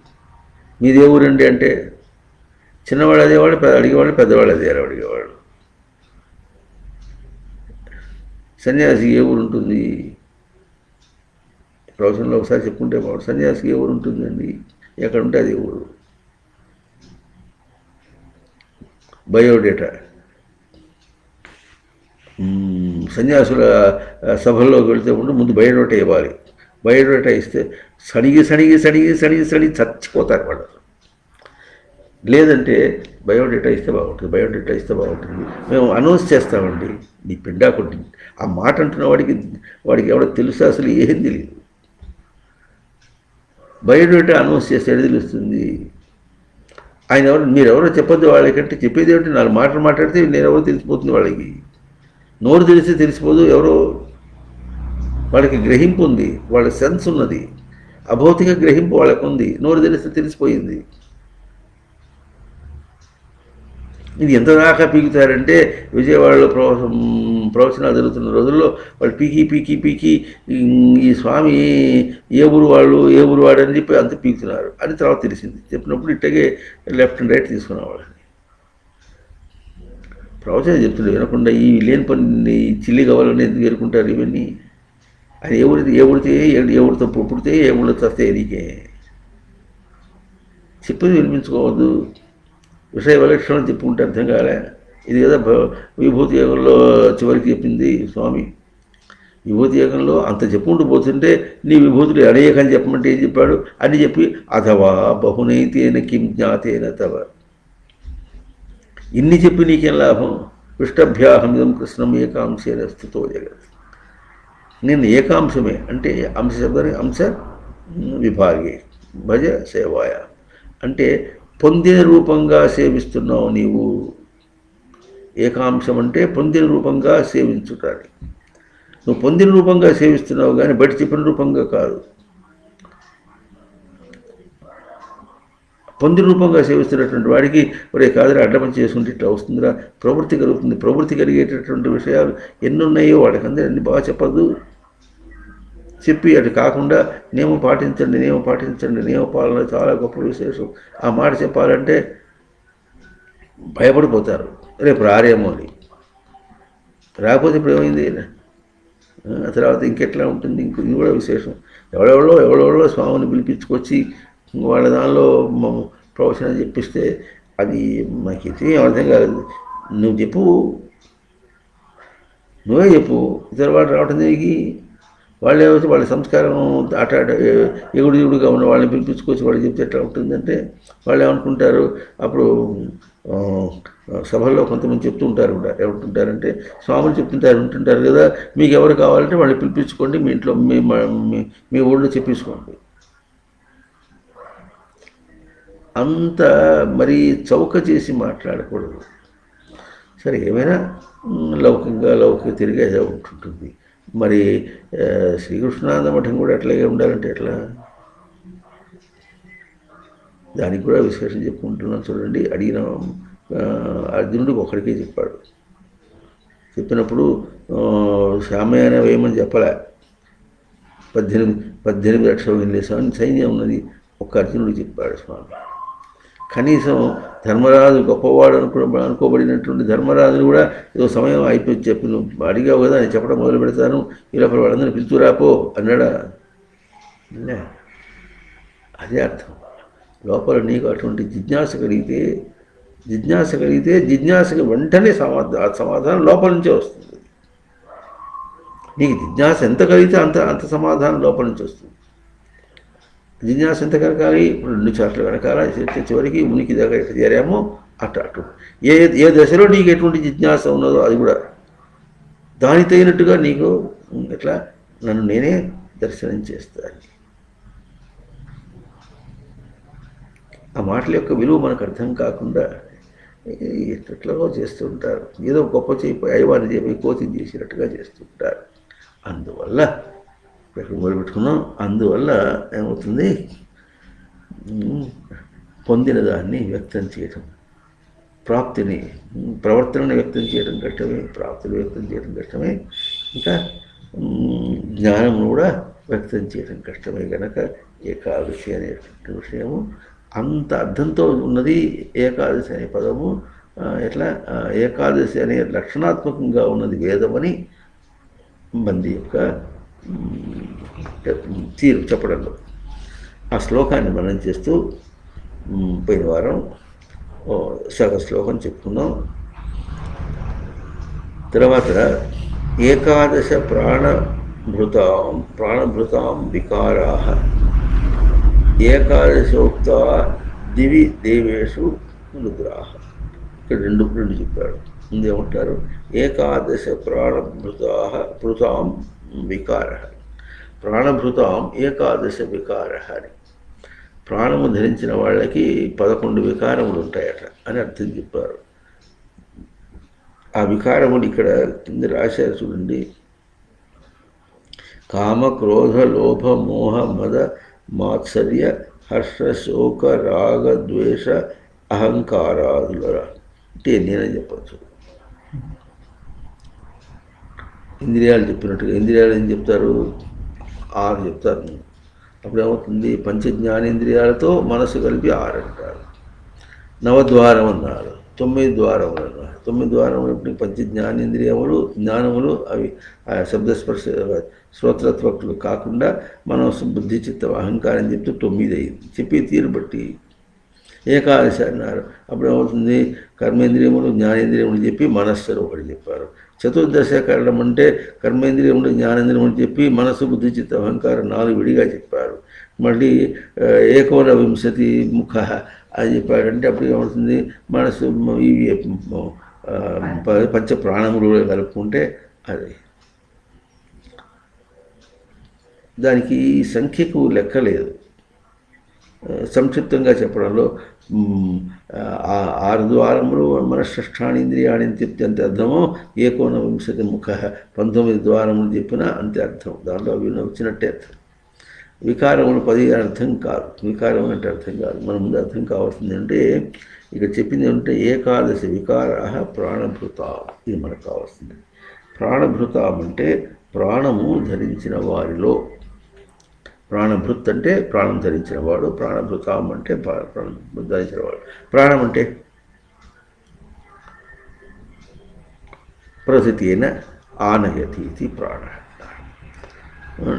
మీది ఏ ఊరండి అంటే చిన్నవాడు అదేవాడు, అడిగేవాళ్ళు, పెద్దవాళ్ళు అదేవాడు అడిగేవాడు. సన్యాసి ఏ ఊరు ఉంటుంది? ప్రవచనంలో ఒకసారి చెప్పుకుంటే బాగుండు. సన్యాసికి ఏ ఊరు ఉంటుందండి? ఎక్కడ ఉంటే అది ఊరు. బయోడేటా సన్యాసుల సభల్లోకి వెళితే ముందు బయోడేటా ఇవ్వాలి. బయోడేటా ఇస్తే సడిగి సడిగి సడిగి సడిగి సడిగి చచ్చిపోతారు వాళ్ళు. లేదంటే బయోడేటా ఇస్తే బాగుంటుంది, బయోడేటా ఇస్తే బాగుంటుంది, మేము అనౌన్స్ చేస్తామండి. నీ పిండా కొట్టి ఆ మాట అంటున్న వాడికి ఎవడో తెలుసా? అసలు ఏం తెలియదు. బయోడేటా అనౌన్స్ చేస్తే తెలుస్తుంది. ఆయన ఎవరు, మీరెవరో చెప్పొద్దు వాళ్ళకంటే చెప్పేది ఏమిటి? 4 మాటలు మాట్లాడితే నేనెవరో తెలిసిపోతుంది వాళ్ళకి. నోరు తెలిస్తే తెలిసిపోదు. ఎవరో వాళ్ళకి గ్రహింపు ఉంది, వాళ్ళ సెన్స్ ఉన్నది, అభౌతిక గ్రహింపు వాళ్ళకు ఉంది. నోరు తెలిస్తే తెలిసిపోయింది. ఇది ఎంత దాకా పీకుతారంటే విజయవాడలో ప్రవచనాలు జరుగుతున్న రోజుల్లో వాళ్ళు పీకి ఈ స్వామి ఏ ఊరు వాడు అని చెప్పి అంత పీకుతున్నారు అని తర్వాత తెలిసింది. చెప్పినప్పుడు ఇట్టగే లెఫ్ట్ అండ్ రైట్ తీసుకున్న వాళ్ళని ప్రవచనం చెప్తుండే వినకుండా ఈ లేని పని చిల్లి గవ్వాలని ఎందుకు ఎరుకుంటారు ఇవన్నీ? అది ఏ ఊరితో పుడితే ఏ ఊళ్ళో చస్తే నీకే చెప్పేది వినిపించుకోవద్దు. విషయ విలక్షణం చెప్పుకుంటే అర్థం కాలే. ఇది కదా విభూతి యోగంలో చివరికి చెప్పింది స్వామి. విభూతి యోగంలో అంత చెప్పుకుంటూ పోతుంటే నీ విభూతులు అనేకని చెప్పమంటే ఏం చెప్పాడు? అని చెప్పి అథవా బహునైతేన కిం జ్ఞాతేన తవ, ఇన్ని చెప్పి నీకేం లాభం? పృష్టభ్యాహమిదం కృష్ణం ఏకాంశేన స్థితో జగత్. నేను ఏకాంశమే అంటే అంశ శబ్దానికి అంశ విభాగే భజ సేవాయ అంటే పొందిన రూపంగా సేవిస్తున్నావు నీవు. ఏకాంశం అంటే పొందిన రూపంగా సేవించుటానికి. నువ్వు పొందిన రూపంగా సేవిస్తున్నావు కానీ బయట చెప్పిన రూపంగా కాదు. పొందిన రూపంగా సేవిస్తున్నటువంటి వాడికి ఒరే కాదురా అడ్డపని చేసుకుంటే ఇట్లా వస్తుందిరా, ప్రవృత్తి కలుగుతుంది. ప్రవృత్తి కలిగేటటువంటి విషయాలు ఎన్నున్నాయో వాడికి అందరూ అన్ని బాగా చెప్పద్దు. చెప్పి అటు కాకుండా నియమం పాటించండి, నియమ పాలన చాలా గొప్ప విశేషం. ఆ మాట చెప్పాలంటే భయపడిపోతారు, రేపు రారేమో అని. రాకపోతే ఇప్పుడు ఏమైంది? తర్వాత ఇంకెట్లా ఉంటుంది? ఇది కూడా విశేషం. ఎవడెవడో స్వామిని పిలిపించుకొచ్చి వాళ్ళ దానిలో ప్రవచనం చెప్పిస్తే అది మాకు ఏం అర్థం కాలేదు. నువ్వే చెప్పు. ఇతర వాడు రావటం జరిగి వాళ్ళు ఏమైతే వాళ్ళ సంస్కారం ఎగుడుగా ఉన్న వాళ్ళని పిలిపించుకొచ్చి వాళ్ళు చెప్తే ఎట్లా ఉంటుందంటే వాళ్ళు ఏమనుకుంటారు? అప్పుడు సభల్లో కొంతమంది చెప్తూ ఉంటారు కూడా. ఏమంటుంటారంటే స్వాములు ఉంటుంటారు కదా, మీకు ఎవరు కావాలంటే వాళ్ళు పిలిపించుకోండి, మీ ఇంట్లో మీ ఊళ్ళో చెప్పించుకోండి. అంత మరి చౌక చేసి మాట్లాడకూడదు. సరే ఏమైనా లౌకిక తిరిగే ఉంటుంటుంది. మరి శ్రీకృష్ణానంద మఠం కూడా అట్లాగే ఉండాలంటే ఎట్లా? దానికి కూడా విశేషం చెప్పుకుంటున్నాను చూడండి. అడిగిన అర్జునుడికి ఒక్కడికే చెప్పాడు. చెప్పినప్పుడు శ్యామయాన వేయమని చెప్పలే. 18 లక్షల సైన్యం ఉన్నది. ఒక్క అర్జునుడికి చెప్పాడు స్వామి. కనీసం ధర్మరాజు గొప్పవాడు అనుకోబడినటువంటి ధర్మరాజుని కూడా ఏదో సమయం అయిపోయి చెప్పి నువ్వు అడిగావు కదా, నేను చెప్పడం మొదలు పెడతాను, ఈ లోపల వాళ్ళందరినీ పిలుచురాపో అన్నాడా? అదే అర్థం. లోపల నీకు అటువంటి జిజ్ఞాస కలిగితే జిజ్ఞాసకి వెంటనే సమాధానం లోపల నుంచే వస్తుంది. నీకు జిజ్ఞాస ఎంత కలిగితే అంత సమాధానం లోపల నుంచి వస్తుంది. జిజ్ఞాస ఎంత కనకాలి? 2 చాట్ల వెనకాల చివరికి ఉనికి దగ్గర ఎట్లా చేరామో అటు ఏ దశలో నీకు ఎటువంటి జిజ్ఞాస ఉన్నదో అది కూడా దానికి తగినట్టుగా నీకు ఎట్లా నన్ను నేనే దర్శనం చేస్తాను. ఆ మాటల యొక్క విలువ మనకు అర్థం కాకుండా ఎట్లెట్లలో చేస్తుంటారు. ఏదో గొప్ప చేయిపోయి అయ్యవారిని చేయిపోయి కోతిని చేసినట్టుగా చేస్తుంటారు. అందువల్ల ఎక్కడ మొదలుపెట్టుకున్నాం. అందువల్ల ఏమవుతుంది, పొందిన దాన్ని వ్యక్తం చేయటం, ప్రాప్తిని ప్రవర్తనని వ్యక్తం చేయడం కష్టమే, ప్రాప్తిని వ్యక్తం చేయడం కష్టమే, ఇంకా జ్ఞానం కూడా వ్యక్తం చేయడం కష్టమే. కనుక ఏకాదశి అనేటువంటి విషయము అంత అర్థంతో ఉన్నది. ఏకాదశి అనే పదము ఎట్లా ఏకాదశి అనే లక్షణాత్మకంగా ఉన్నది వేదమని బంది యొక్క తీరు చెప్పడంలో ఆ శ్లోకాన్ని మనం చేస్తూ పోయిన వారం సగ శ్లోకం చెప్పుకున్నాం. తర్వాత ఏకాదశ ప్రాణభృతాం వికారాః ఏకాదశోక్త దివి దేవేషు రుద్రాః. ఇక్కడ రెండు చెప్పాడు. ముందేమంటారు, ఏకాదశ ప్రాణభృతాం వికారః, ప్రాణభృతాం ఏకాదశ వికారః అని. ప్రాణము ధరించిన వాళ్ళకి 11 వికారములు ఉంటాయట అని అర్థం చెప్పారు. ఆ వికారములు ఇక్కడ కింద రాశారు చూడండి. కామ, క్రోధ, లోభ, మోహ, మద, మాత్సర్య, హర్ష, శోక, రాగ, ద్వేష, అహంకారాదుల అంటే నేనే చెప్పచ్చు. ఇంద్రియాలు చెప్పినట్టుగా ఇంద్రియాలు ఏం చెప్తారు, 6 చెప్తారు. అప్పుడేమవుతుంది, పంచజ్ఞానేంద్రియాలతో మనసు కలిపి 6 అంటారు. నవద్వారం అన్నారు, 9 ద్వారములు అన్నారు. 9 ద్వారములు ఇప్పుడు పంచజ్ఞానేంద్రియములు జ్ఞానములు అవి శబ్దస్పర్శ శ్రోత్రత్వకులు కాకుండా మనసు బుద్ధి చిత్తం అహంకారం చెప్తే 9 అయింది. చెప్పే తీరు బట్టి ఏకాదశి అన్నారు. అప్పుడేమవుతుంది, కర్మేంద్రియములు జ్ఞానేంద్రియములు చెప్పి మనస్సులు ఒకటి చెప్పారు. చతుర్దశ కరణం అంటే కర్మేంద్రియములు జ్ఞానేంద్రియములు చెప్పి మనస్సు బుద్ధి చిత్త అహంకారం 4 విడిగా చెప్పారు. మళ్ళీ ఏకోనవింశతి ముఖ అని చెప్పాడంటే అప్పుడు ఏమవుతుంది, మనసు ఇవి పంచ ప్రాణములు కలుపుకుంటే అది దానికి సంఖ్యకు లెక్కలేదు. సంక్షిప్తంగా చెప్పడంలో 6 ద్వారములు మనషష్ఠాణీంద్రియాణి అని చెప్తే అంతే అర్థమో, ఏకోనవింశతి ముఖ 19 ద్వారములు చెప్పినా అంతే అర్థం. దాంట్లో అవి వచ్చినట్టే అర్థం. వికారములు 10 అర్థం కాదు. వికారం అంటే అర్థం కాదు. మన ముందు అర్థం కావాల్సింది అంటే ఇక్కడ చెప్పింది ఏమంటే ఏకాదశి వికారాః ప్రాణభృతాం. ఇది మనకు కావాల్సింది. ప్రాణభృతాం అంటే ప్రాణము ధరించిన వారిలో. ప్రాణభృత్ అంటే ప్రాణం ధరించిన వాడు, ప్రాణభృతాం అంటే ప్రాణం ధరించిన వాడు. ప్రాణం అంటే ప్రసితేన ఆనయతి ఇది ప్రాణ.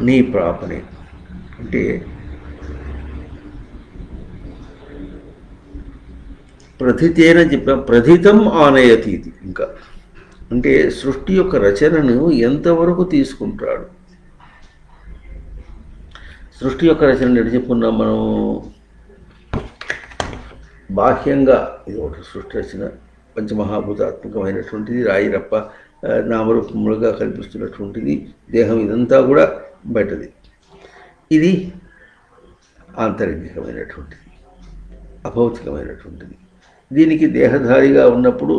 నీ ప్రాపణే అంటే ప్రథితేన చెప్ప ప్రథితం ఆనయతి ఇది. ఇంకా అంటే సృష్టి యొక్క రచనను ఎంతవరకు తీసుకుంటాడు. సృష్టి యొక్క రచనను ఎటు చెప్పుకున్నాం మనం, బాహ్యంగా ఇది ఒకటి సృష్టి రచన, పంచమహాభూతాత్మకమైనటువంటిది, రాయి రప్ప నామరూపములుగా కల్పిస్తున్నటువంటిది దేహం, ఇదంతా కూడా బయటది. ఇది ఆంతరంగికమైనటువంటిది, అభౌతికమైనటువంటిది. దీనికి దేహధారిగా ఉన్నప్పుడు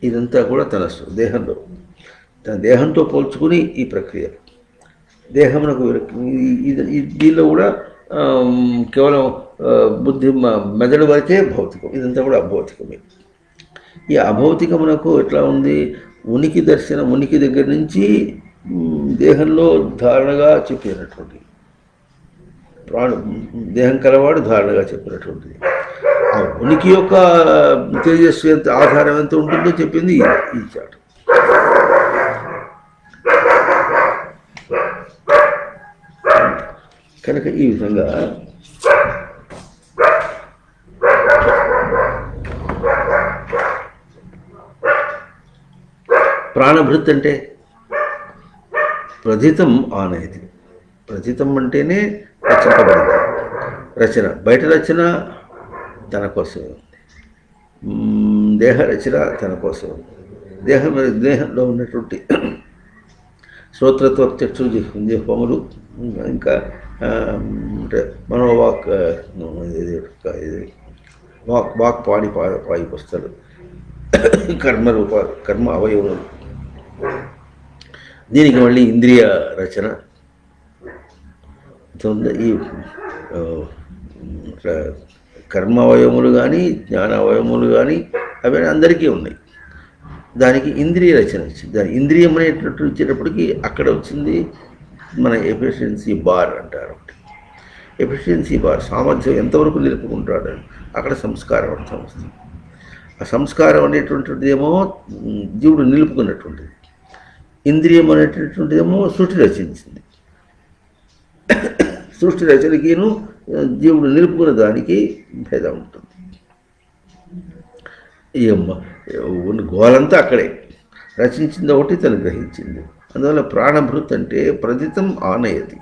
ఇదంతా కూడా తన దేహంలో, తన దేహంతో పోల్చుకుని ఈ ప్రక్రియ దేహమునకు దీనిలో కూడా కేవలం బుద్ధి మెదడు వరకే భౌతికం, ఇదంతా కూడా అభౌతికమే. ఈ అభౌతికమునకు ఎట్లా ఉంది, ఉనికి దర్శనం, ఉనికి దగ్గర నుంచి దేహంలో ధారణగా చెప్పినటువంటి దేహం కలవాడు ధారణగా చెప్పినటువంటిది. ఆ ఉనికి యొక్క తేజస్సు ఎంత, ఆధారం ఎంత ఉంటుందో చెప్పింది ఈ చాట. కనుక ఈ విధంగా ప్రాణభృత్ అంటే ప్రథితం ఆనయతి. ప్రథితం అంటేనే రచింపబడింది. రచన, బయట రచన తన కోసమే ఉంది, దేహ రచన తన కోసం ఉంది. దేహంలో ఉన్నటువంటి శ్రోత్రత్వ చక్షు జిహ్వములు ఇంకా అంటే మనోవాక్ ఇది వాక్ వాక్ పాడి పాయి వస్తాడు. కర్మ అవయవములు. దీనికి మళ్ళీ ఇంద్రియ రచన ఈ కర్మ అవయవములు కానీ జ్ఞాన అవయవములు కానీ అవి అందరికీ ఉన్నాయి. దానికి ఇంద్రియ రచన వచ్చింది. దాని ఇంద్రియం అనేటట్టు వచ్చేటప్పటికి అక్కడ వచ్చింది మన ఎఫిషియన్సీ బార్ అంటారు. ఎఫిషియన్సీ బార్ సామర్థ్యం ఎంతవరకు నిలుపుకుంటాడని అక్కడ సంస్కారం అర్థం వస్తుంది. ఆ సంస్కారం అనేటువంటిదేమో జీవుడు నిలుపుకున్నటువంటిది, ఇంద్రియం అనేటటువంటిదేమో సృష్టి రచించింది. సృష్టి రచనకిను జీవుడు నిలుపుకున్న దానికి భేదం ఉంటుంది. గోలంతా అక్కడే రచించింది ఒకటి, తను గ్రహించింది. అందువల్ల ప్రాణభృత్ అంటే ప్రతితం ఆనయతి.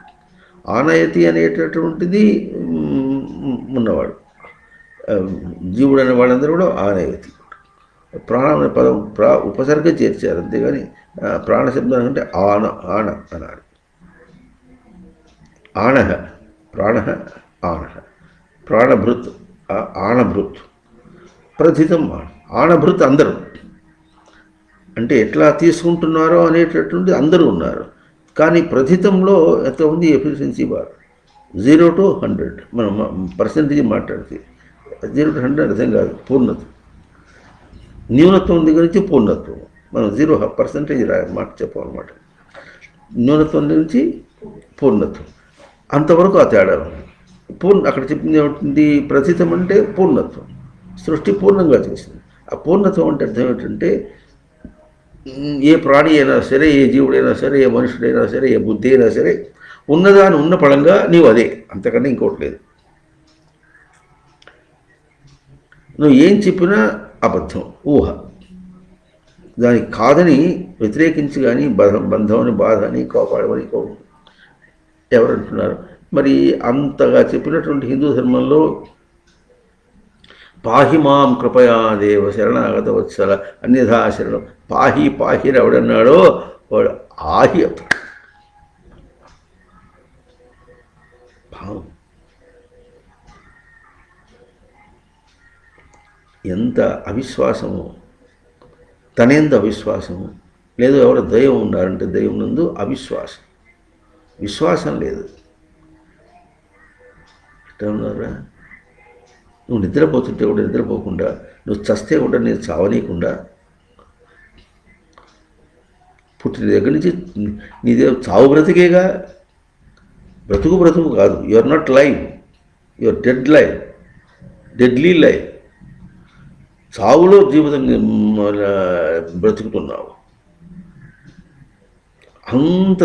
ఆనయతి అనేటటువంటిది ఉన్నవాడు. జీవుడు అనే వాళ్ళందరూ కూడా ఆనయతి. ప్రాణం అనే పదం ఉపసర్గ చేర్చారు, అంతేగాని ప్రాణశబ్దం అంటే ఆన అనాలి. ఆనహ ప్రాణ ఆనహ, ప్రాణభృత్ ఆనభృత్, ప్రథితం ఆనభృత్ అందరూ. అంటే ఎట్లా తీసుకుంటున్నారో అనేటటువంటి అందరూ ఉన్నారు. కానీ ప్రథితంలో ఎంత ఉంది ఎఫిషియన్సీ బార్ 0 to 100. మనం పర్సెంటేజ్ మాట్లాడితే 0 to 100 అర్థం కాదు, పూర్ణత. న్యూనత్వం దగ్గర నుంచి పూర్ణత్వం. మనం 0% మాట చెప్పాలన్నమాట. న్యూనత్వం నుంచి పూర్ణత్వం అంతవరకు ఆ తేడా. అక్కడ చెప్పింది ఏమిటి? ప్రథితం అంటే పూర్ణత్వం, సృష్టి పూర్ణంగా చేసింది. ఆ పూర్ణత్వం అంటే అర్థం ఏంటంటే ఏ ప్రాణి అయినా సరే, ఏ జీవుడైనా సరే, ఏ మనుషుడైనా సరే, ఏ బుద్ధి అయినా సరే ఉన్నదాని ఉన్న పడంగా నీవు అదే, అంతకన్నా ఇంకోటి లేదు. నువ్వు ఏం చెప్పినా అబద్ధం, ఊహ. దానికి కాదని వ్యతిరేకించి కానీ బంధం అని, బాధ అని, కోపాడమని ఎవరంటున్నారు? మరి అంతగా చెప్పినటువంటి హిందూ ధర్మంలో పాహి మాం కృపయా దేవ శరణాగత వత్సల అన్యథా శరణం, పాహి పాహిని ఎవడన్నాడో వాడు ఆహి అవుతాడు. భావం ఎంత అవిశ్వాసము, తనేంత అవిశ్వాసము లేదు. ఎవరు దైవం ఉన్నారంటే దైవం నందు అవిశ్వాసం, విశ్వాసం లేదు. ఎట్లా ఉన్నారా? నువ్వు నిద్రపోతుంటే కూడా నిద్రపోకుండా, నువ్వు చస్తే కూడా నేను చావనీయకుండా, పుట్టిన దగ్గర నుంచి నీదే చావు బ్రతికేగా. బ్రతుకు కాదు. You are not live, you are dead live, deadly live. చావులో జీవితం బ్రతుకుతున్నావు. అంత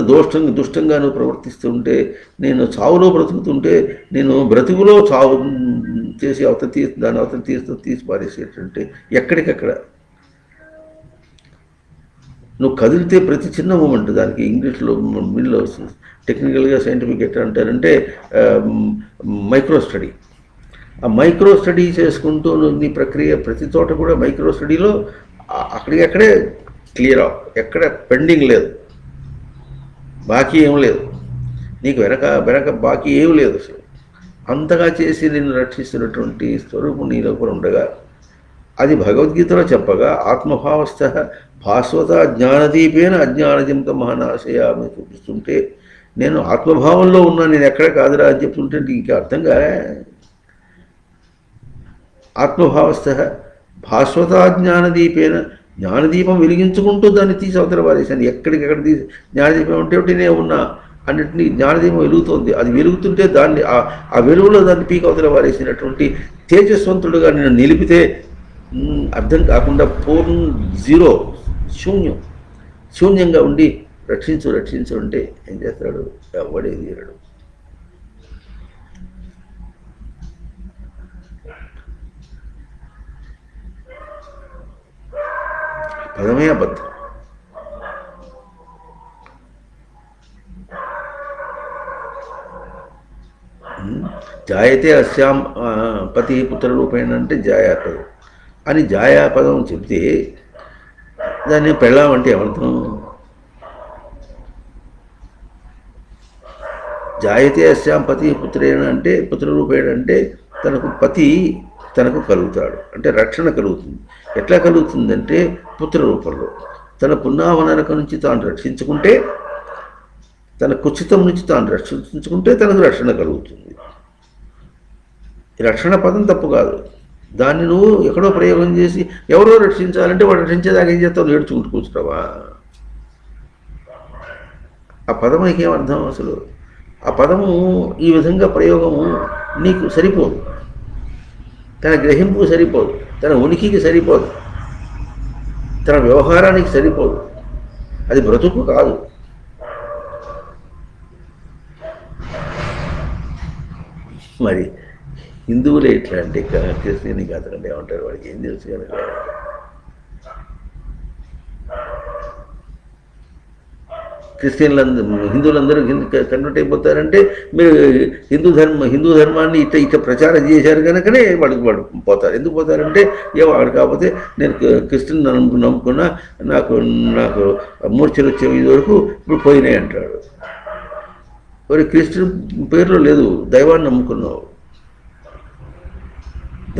దుష్టంగా నువ్వు ప్రవర్తిస్తుంటే, నేను చావులో బ్రతుకుతుంటే, నేను బ్రతుకులో చావు చేసి దాన్ని తీసి పారేసేటంటే ఎక్కడికక్కడ. నువ్వు కదిలితే ప్రతి చిన్న మూమెంట్, దానికి ఇంగ్లీష్లో మిడిల్లో వస్తుంది, టెక్నికల్గా సైంటిఫిక్ ఎట్లా అంటారంటే మైక్రో స్టడీ. ఆ మైక్రో స్టడీ చేసుకుంటూ నీ ప్రక్రియ ప్రతి చోట కూడా మైక్రో స్టడీలో అక్కడికక్కడే క్లియర్ అవ్, ఎక్కడ పెండింగ్ లేదు, బాకీ ఏం లేదు, నీకు వెనక బాకీ ఏం లేదు. అసలు అంతగా చేసి నిన్ను రక్షిస్తున్నటువంటి స్వరూపం నీ లోపల ఉండగా, అది భగవద్గీతలో చెప్పగా ఆత్మభావస్థ భాస్వత జ్ఞానదీపేన అజ్ఞానజంత మహానాశయాన్ని చూపిస్తుంటే, నేను ఆత్మభావంలో ఉన్నా, నేను ఎక్కడ కాదురా అని చెప్తుంటే నీకు అర్థం కాలే. ఆత్మభావస్థ భాస్వత జ్ఞానదీపేన, జ్ఞానదీపం వెలిగించుకుంటూ దాన్ని తీసి అవతల వారేసాను. ఎక్కడికెక్కడ తీసి జ్ఞానదీపం ఉంటే నేను ఉన్నా అన్నింటినీ జ్ఞానదీపం వెలుగుతోంది. అది వెలుగుతుంటే దాన్ని ఆ వెలుగులో దాన్ని పీక అవతల వారేసినటువంటి తేజస్వంతుడుగా నేను నిలిపితే అర్థం కాకుండా పూర్ణ జీరో, శూన్యంగా ఉండి రక్షించు అంటే ఏం చేస్తాడు? ఎవడే తీరడు. పదమే అబద్ధం. జాయతే అస్యాం పతి పుత్రరూపేణ అంటే జాయాపదం అని జాయాపదం చెప్తే దాన్ని పెళ్ళామంటే ఏమర్థం? జాయతే అస్యాం పతి పుత్రేణ అంటే పుత్రరూపేణ అంటే తనకు పతి తనకు కలుగుతాడు, అంటే రక్షణ కలుగుతుంది. ఎట్లా కలుగుతుందంటే పుత్ర రూపంలో. తన పున్నావనరక నుంచి తాను రక్షించుకుంటే, తన కుచితం నుంచి తాను రక్షించుకుంటే తనకు రక్షణ కలుగుతుంది. రక్షణ పదం తప్పు కాదు, దాన్ని నువ్వు ఎక్కడో ప్రయోగం చేసి ఎవరో రక్షించాలంటే వాడు రక్షించేదాకా ఏం చేస్తావు, ఏడ్చుకుంటూ కూర్చుంటావా? ఆ పదం నీకేమర్థం అసలు? ఆ పదము ఈ విధంగా ప్రయోగము నీకు సరిపోదు, తన గ్రహింపు సరిపోదు, తన ఉనికికి సరిపోదు, తన వ్యవహారానికి సరిపోదు. అది బ్రతుకు కాదు. మరి హిందువులే ఇట్లా అంటే క్రిస్టియన్ కాదండి ఏమంటారు, వాడికి ఏం తెలుసు కనుక. క్రిస్టియన్లందరూ హిందువులందరూ కన్వర్ట్ అయిపోతారంటే మీరు హిందూ ధర్మాన్ని ఇట్లా ప్రచారం చేశారు కనుకనే వాడు పోతారు. ఎందుకు పోతారంటే వాడు కాకపోతే నేను క్రిస్టియన్ నమ్ముకున్నా, నాకు మూర్ఛలు వచ్చే ఇది వరకు ఇప్పుడు పోయినాయి అంటాడు. మరి క్రిస్టియన్ పేరులో లేదు, దైవాన్ని నమ్ముకున్నావు.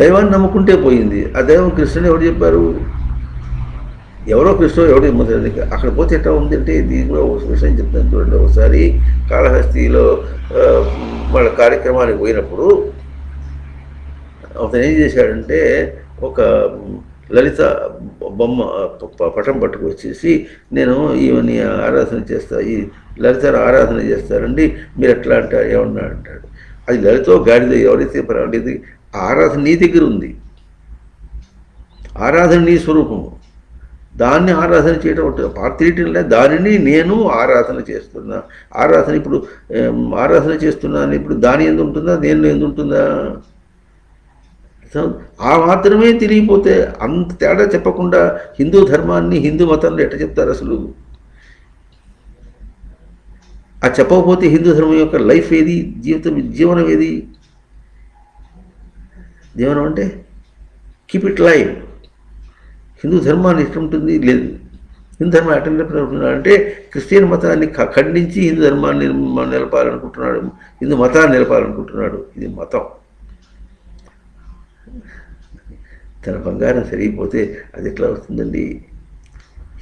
దైవాన్ని నమ్ముకుంటే పోయింది. ఆ దైవం కృష్ణుని ఎవరు చెప్పారు? ఎవరో కృష్ణుడు ఎవడో ఏమవుతుంది. అక్కడ పోతే ఎట్లా ఉంది అంటే, దీని కూడా ఒక విషయం చెప్తాను చూడండి. ఒకసారి కాళహస్తిలో వాళ్ళ కార్యక్రమానికి పోయినప్పుడు అతను ఏం చేశాడంటే, ఒక లలిత బొమ్మ పటం పట్టుకు వచ్చేసి, నేను ఈమెని ఆరాధన చేస్తా, ఈ లలిత ఆరాధన చేస్తారండి, మీరు ఎట్లా అంటారు, ఏమన్నా అంటాడు. అది లలితో గాడిద ఎవరైతే పర్వాలేదు, ఆరాధన నీ దగ్గర ఉంది, ఆరాధన నీ స్వరూపము, దాన్ని ఆరాధన చేయడం పాత్రీటిలే, దానిని నేను ఆరాధన చేస్తున్నా. ఆరాధన ఇప్పుడు ఆరాధన చేస్తున్నాను, ఇప్పుడు దాని ఎందు ఉంటుందా, నేను ఎందు ఉంటుందా? ఆ మాత్రమే తెలియపోతే అంత తేడా చెప్పకుండా హిందూ ధర్మాన్ని హిందూ మతంలో ఎట్లా చెప్తారు అసలు? ఆ చెప్పకపోతే హిందూ ధర్మం యొక్క లైఫ్ ఏది, జీవనం ఏది? జీవనం అంటే కీప్ ఇట్ లైవ్. హిందూ ధర్మాన్ని ఇష్టం ఉంటుంది లేదు. హిందూ ధర్మం ఎట్లా అంటే క్రిస్టియన్ మతాన్ని ఖండించి హిందూ ధర్మాన్ని నిలపాలనుకుంటున్నాడు, హిందూ మతాన్ని నిలపాలనుకుంటున్నాడు. ఇది మతం. తన బంగారం సరిగిపోతే అది ఎట్లా వస్తుందండి?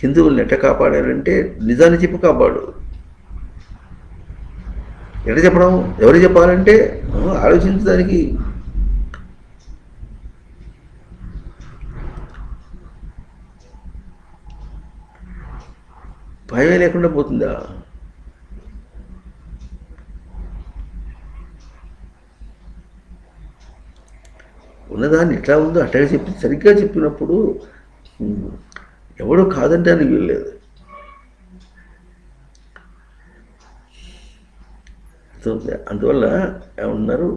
హిందువుల్ని ఎట్లా కాపాడారంటే నిజాన్ని చెప్పి కాపాడు. ఎట్లా చెప్పడం, ఎవరు చెప్పాలంటే ఆలోచించడానికి. భయమే లేకుండా పోతుందా? ఉన్నదాన్ని ఎట్లా ఉందో అట్టగా చెప్పి సరిగ్గా చెప్పినప్పుడు ఎవడో కాదంటానికి వీల్లేదు. అందువల్ల ఏమన్నారు,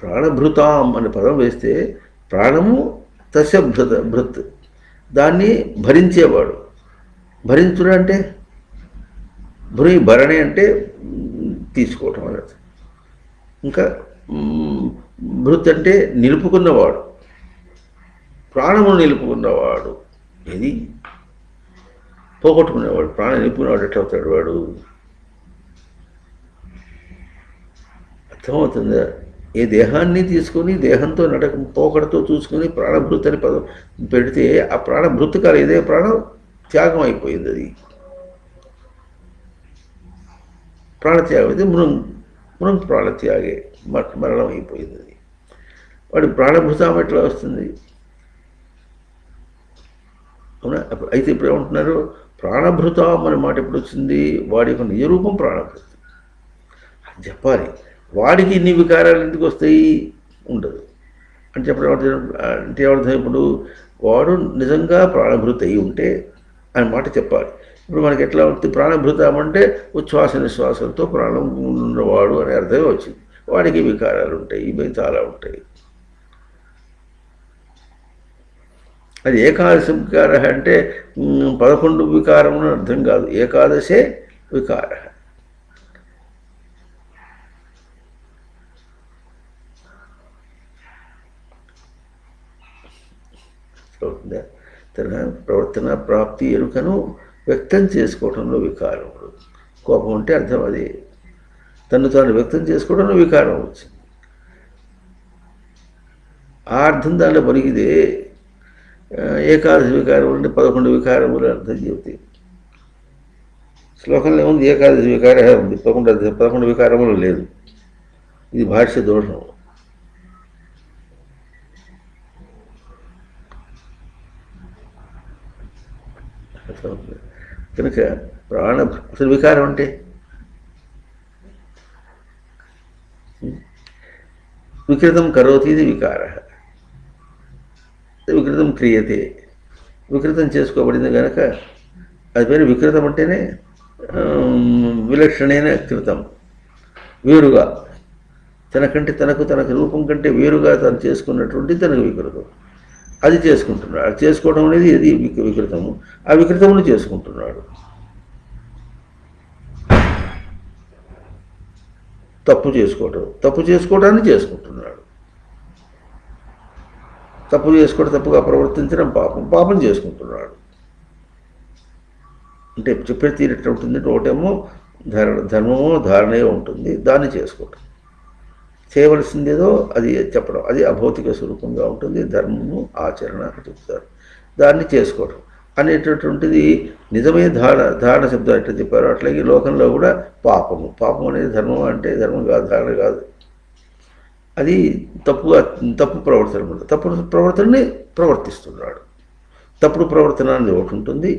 ప్రాణభృతాం అనే పదం వేస్తే ప్రాణము తస్య భృత్, దాన్ని భరించేవాడు. భరించుడు అంటే భరణి అంటే తీసుకోవటం అనేది. ఇంకా భృత్ అంటే నిలుపుకున్నవాడు, ప్రాణమును నిలుపుకున్నవాడు. ఇది పోగొట్టుకునేవాడు. ప్రాణం నిలుపుకునేవాడు ఎట్లా అవుతాడు వాడు? అర్థమవుతుందా? ఏ దేహాన్ని తీసుకొని దేహంతో పోకడతో చూసుకొని ప్రాణభృత్ అని పదం పెడితే ఆ ప్రాణభృత్ కాదు, ఇదే ప్రాణం త్యాగం అయిపోయింది. అది ప్రాణత్యాగం అయితే మృంగ్ ప్రాణత్యాగే, మరణం అయిపోయింది. అది వాడి ప్రాణభృతం ఎట్లా వస్తుంది? అవునా? అయితే ఇప్పుడు ఏమంటున్నారు, ప్రాణభృతం అనే మాట ఎప్పుడు వచ్చింది? వాడి యొక్క నిజరూపం ప్రాణభృతం అని చెప్పాలి. వాడికి ఇన్ని వికారాలు ఎందుకు వస్తాయి? ఉండదు అని చెప్పడం అంటే ఏమర్థం? ఇప్పుడు వాడు నిజంగా ప్రాణభృత అయి ఉంటే అని మాట చెప్పాలి. ఇప్పుడు మనకి ఎట్లా ఉంటుంది? ప్రాణభృతం అంటే ఉచ్ఛ్వాస నిశ్వాసంతో ప్రాణం ఉన్నవాడు అనే అర్థమే వచ్చింది. వాడికి వికారాలు ఉంటాయి, ఇవి చాలా ఉంటాయి. అది ఏకాదశి వికార అంటే 11 వికారములు అర్థం కాదు, ఏకాదశే వికార. తన ప్రవర్తన ప్రాప్తి ఎరుకను వ్యక్తం చేసుకోవటంలో వికారములు. కోపం అంటే అర్థం అది. తను తాను వ్యక్తం చేసుకోవడంలో వికారం వచ్చింది. ఆ అర్థం దాంట్లో పలికిదే ఏకాదశి వికారం అంటే 11 వికారములు అర్థం చెబుతాయి. శ్లోకంలో ఏముంది? ఏకాదశి వికార ఉంది, 11 వికారములు లేదు. ఇది భాష్య దోషం. కనుక ప్రాణ అసలు వికారం అంటే వికృతం కరోతి ఇది వికార, వికృతం క్రియతే, వికృతం చేసుకోబడింది కనుక అది పేరు వికృతం. అంటేనే విలక్షణైన కృతం, వేరుగా, తనకంటే తనకు రూపం కంటే వేరుగా తను చేసుకున్నటువంటి తనకు వికృతం. అది చేసుకుంటున్నాడు. అది చేసుకోవడం అనేది అది వికృతము. ఆ వికృతమును చేసుకుంటున్నాడు. తప్పు చేసుకోవడాన్ని చేసుకుంటున్నాడు. తప్పు చేసుకోవడం, తప్పుగా ప్రవర్తించడం పాపం చేసుకుంటున్నాడు. అంటే చెప్పే తీరట్టు ఉంటుంది. ఒకటేమో ధర్మమో ధారణయో ఉంటుంది, దాన్ని చేసుకోవటం. చేయవలసిందేదో అది చెప్పడం, అది అభౌతిక స్వరూపంగా ఉంటుంది. ధర్మము ఆచరణ అని చెప్తారు. దాన్ని చేసుకోవడం అనేటటువంటిది నిజమే. ధారణ శబ్దం ఎట్లా చెప్పారు అట్లాగే లోకంలో కూడా పాపం అనేది ధర్మం అంటే ధర్మం కాదు, ధారణ కాదు. అది తప్పు ప్రవర్తన, తప్పు ప్రవర్తనని ప్రవర్తిస్తున్నాడు. తప్పుడు ప్రవర్తన అనేది ఒకటి ఉంటుంది.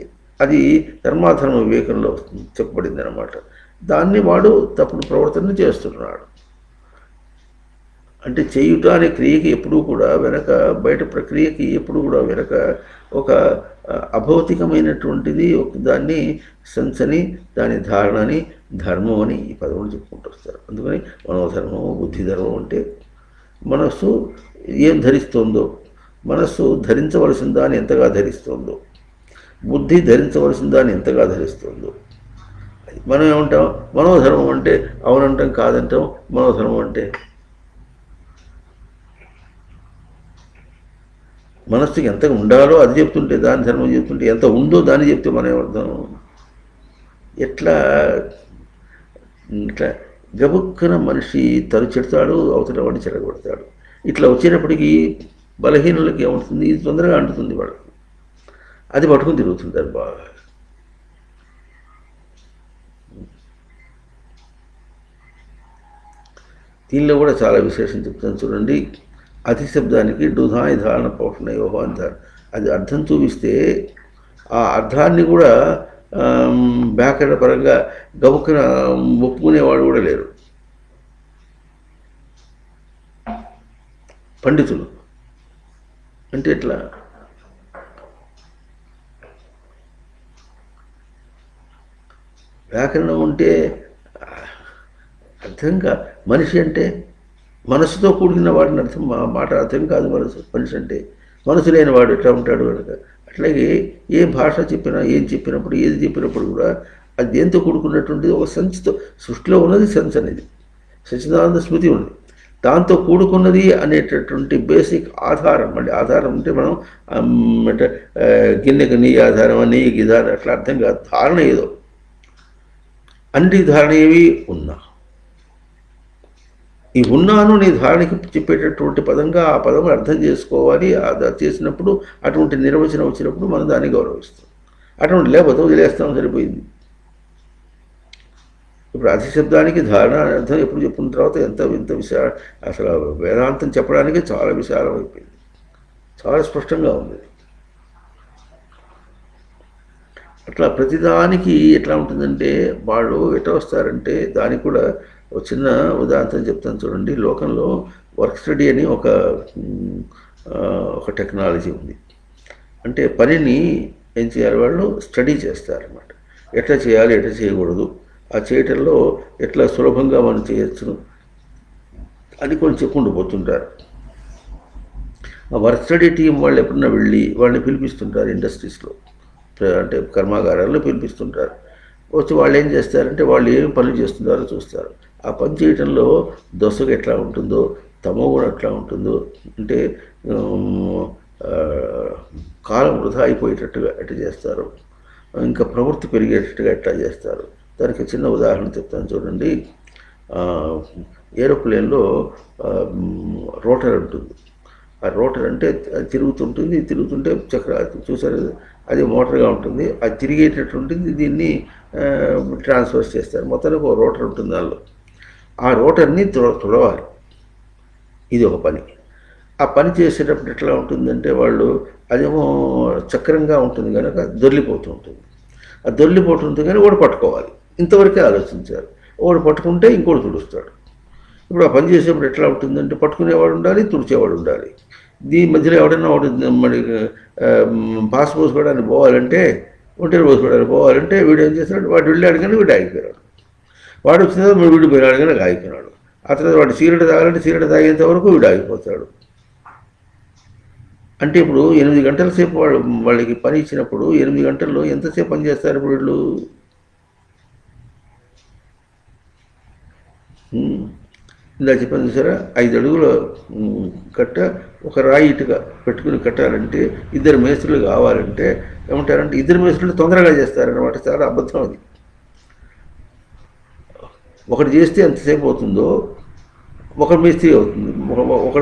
అది ధర్మాధర్మ వివేకంలో చెప్పబడింది అన్నమాట. దాన్ని వాడు తప్పుడు ప్రవర్తన చేస్తున్నాడు. అంటే చేయుట అనే క్రియకి ఎప్పుడూ కూడా వెనక, బయట ప్రక్రియకి ఎప్పుడు కూడా వెనక ఒక అభౌతికమైనటువంటిది, దాన్ని సెన్స్ అని, దాని ధారణని ధర్మం అని ఈ పదవులు చెప్పుకుంటూ వస్తారు. అందుకని మనోధర్మము, బుద్ధి ధర్మం అంటే మనస్సు ఏం ధరిస్తోందో, మనస్సు ధరించవలసిన దాన్ని ఎంతగా ధరిస్తోందో, బుద్ధి ధరించవలసిన దాన్ని ఎంతగా ధరిస్తుందో. మనం ఏమంటాం? మనోధర్మం అంటే అవునంటాం, కాదంటాం. మనోధర్మం అంటే మనస్సుకి ఎంత ఉండాలో అది చెప్తుంటే, దాని ధర్మం చెప్తుంటే, ఎంత ఉందో దాన్ని చెప్తే మనం ఏమర్థం? ఇట్లా గబుక్కన మనిషి తను చెడతాడు, అవతల వాడిని చెడగొడతాడు. ఇట్లా వచ్చినప్పటికీ బలహీనులకి ఏమవుతుంది? ఇది తొందరగా అంటుతుంది వాళ్ళకి. అది పట్టుకుని తిరుగుతుంటారు బాగా. దీనిలో కూడా చాలా విశేషం చెప్తాను చూడండి. అతి శబ్దానికి డుధాయి ధారణ పోషణ యోహో అంటారు. అది అర్థం చూపిస్తే ఆ అర్థాన్ని కూడా వ్యాకరణ పరంగా గబుక్కున ఒప్పుకునేవాడు కూడా లేరు పండితులు. అంటే ఎట్లా? వ్యాకరణం ఉంటే అర్థంగా మనిషి అంటే మనసుతో కూడిన వాడిని అర్థం, మాట అర్థం కాదు. మనిషి అంటే మనసు లేని వాడు ఎట్లా ఉంటాడు కనుక. అట్లాగే ఏ భాష చెప్పినా, ఏం చెప్పినప్పుడు, ఏది చెప్పినప్పుడు కూడా అది దేంతో కూడుకున్నటువంటిది ఒక సెన్స్తో. సృష్టిలో ఉన్నది సెన్స్ అనేది, సచ్చిదానంద స్మృతి ఉంది. దాంతో కూడుకున్నది అనేటటువంటి బేసిక్ ఆధారం. మళ్ళీ ఆధారం అంటే మనం గిన్నెకి నీ ఆధారం, నెయ్యికి ఆధారం అట్లా అర్థం కాదు. ధారణ ఏదో, అన్నిటికి ధారణ ఏవి ఉన్నా. ఈ ఉన్నాను నీ ధారణకి చెప్పేటటువంటి పదంగా ఆ పదం అర్థం చేసుకోవాలి. అది చేసినప్పుడు అటువంటి నిర్వచనం వచ్చినప్పుడు మనం దాన్ని గౌరవిస్తాం. అటువంటి లేకపోతే వదిలేస్తాం, సరిపోయింది. ఇప్పుడు అధిశబ్దానికి ధారణ అని అర్థం ఎప్పుడు చెప్పుకున్న తర్వాత ఎంత విశాల, అసలు వేదాంతం చెప్పడానికి చాలా విశాలం అయిపోయింది, చాలా స్పష్టంగా ఉంది. అట్లా ప్రతిదానికి ఎట్లా ఉంటుందంటే వాళ్ళు ఎట్లా వస్తారంటే, దానికి కూడా ఒక చిన్న ఉదాహరణ చెప్తాను చూడండి. లోకంలో వర్క్ స్టడీ అని ఒక టెక్నాలజీ ఉంది. అంటే పనిని ఏం చేయాలి, వాళ్ళు స్టడీ చేస్తారన్నమాట. ఎట్లా చేయాలి, ఎట్లా చేయకూడదు, ఆ చేయటంలో ఎట్లా సులభంగా మనం చేయొచ్చును అని కొంచెం చెప్పుకుంటూ పోతుంటారు. ఆ వర్క్ స్టడీ టీం వాళ్ళు ఎప్పుడన్నా వెళ్ళి వాళ్ళని పిలిపిస్తుంటారు. ఇండస్ట్రీస్లో అంటే కర్మాగారాల్లో పిలిపిస్తుంటారు. వచ్చి వాళ్ళు ఏం చేస్తారంటే వాళ్ళు ఏం పనులు చేస్తున్నారో చూస్తారు. ఆ పని చేయటంలో దశగా ఎట్లా ఉంటుందో, తమో కూడా ఎట్లా ఉంటుందో, అంటే కాలం వృధా అయిపోయేటట్టుగా ఎట్లా చేస్తారు, ఇంకా ప్రవృత్తి పెరిగేటట్టుగా ఎట్లా చేస్తారు. దానికి చిన్న ఉదాహరణ చెప్తాను చూడండి. ఏరోప్లేన్లో రోటర్ ఉంటుంది. ఆ రోటర్ అంటే అది తిరుగుతుంటుంది, తిరుగుతుంటే చూసారు, అది మోటార్గా ఉంటుంది, అది తిరిగేటట్టు ఉంటుంది. దీన్ని ట్రాన్స్ఫర్ చేస్తారు. మొత్తానికి ఒక రోటర్ ఉంటుంది దానిలో. ఆ రోటర్ని తుడవాలి. ఇది ఒక పని. ఆ పని చేసేటప్పుడు ఎట్లా ఉంటుందంటే వాళ్ళు అదేమో చక్రంగా ఉంటుంది కనుక దొర్లిపోతూ ఉంటుంది. ఆ దొర్లిపోతుంది కానీ ఒకటి పట్టుకోవాలి. ఇంతవరకే ఆలోచించారు. ఒకటి పట్టుకుంటే ఇంకోటి తుడుస్తాడు. ఇప్పుడు ఆ పని చేసేప్పుడు ఎట్లా ఉంటుందంటే పట్టుకునేవాడు ఉండాలి, తుడిచేవాడు ఉండాలి. దీని మధ్యలో ఎవడైనా ఒకటి మరి పాస్ పోసుకోవడానికి పోవాలంటే, ఒంటరి పోసుకోవడానికి పోవాలంటే వీడు ఏం చేస్తాడు, వాడు వెళ్ళాడు కానీ వీడు ఆగిపోయాడు. వాడు వచ్చిన తర్వాత వీడు పోయినాడు కానీ ఆగిపోయినాడు. ఆ తర్వాత వాడు సిగరెట్ తాగాలంటే సిగరెట్ తాగేంత వరకు వీడు ఆగిపోతాడు. అంటే ఇప్పుడు 8 గంటల సేపు వాళ్ళకి పని ఇచ్చినప్పుడు 8 గంటల్లో ఎంతసేపు పని చేస్తారు ఇప్పుడు వీళ్ళు? ఇలా చెప్పాను చూసారా, 5 అడుగుల కట్ట ఒక రాయి ఇటుక పెట్టుకుని కట్టాలంటే 2 మేస్త్రులు కావాలంటే ఏమంటారంటే 2 మేస్త్రులు తొందరగా చేస్తారనమాట. చాలా అబద్ధం అది. ఒకటి చేస్తే ఎంతసేపు అవుతుందో ఒక మేస్త్రి అవుతుంది.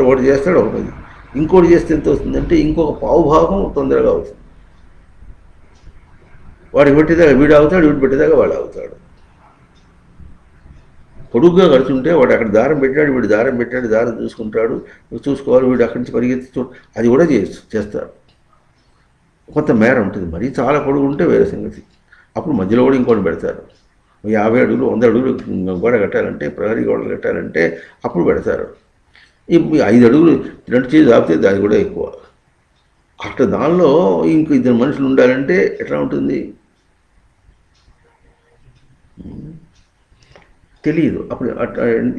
ఒకటి చేస్తాడు, ఒక పది. ఇంకోటి చేస్తే ఎంత అవుతుందంటే ఇంకొక పావుభాగం తొందరగా అవుతుంది. వాడికి పెట్టేదాకా వీడు ఆగుతాడు, వీడు పెట్టేదాకా వాడు ఆగుతాడు. పొడుగ్గా కడుతుంటే వాడు అక్కడ దారం పెట్టాడు, వీడు దారం పెట్టాడు, దారం చూసుకుంటాడు, చూసుకోవాలి, వీడు అక్కడి నుంచి పరిగెత్తి అది కూడా చేస్తారు. కొంత మేర ఉంటుంది. మరీ చాలా పొడుగు ఉంటే వేరే సంగతి. అప్పుడు మధ్యలో కూడా ఇంకోటి పెడతారు. 50 అడుగులు 100 అడుగులు గోడ కట్టాలంటే, ప్రహరీ గోడలు కట్టాలంటే అప్పుడు పెడతారు. ఈ 5 అడుగులు 2 చేసి ఆపితే దాని కూడా ఎక్కువ. అట్లా దానిలో ఇంక 2 మనుషులు ఉండాలంటే ఎట్లా ఉంటుంది తెలియదు. అప్పుడు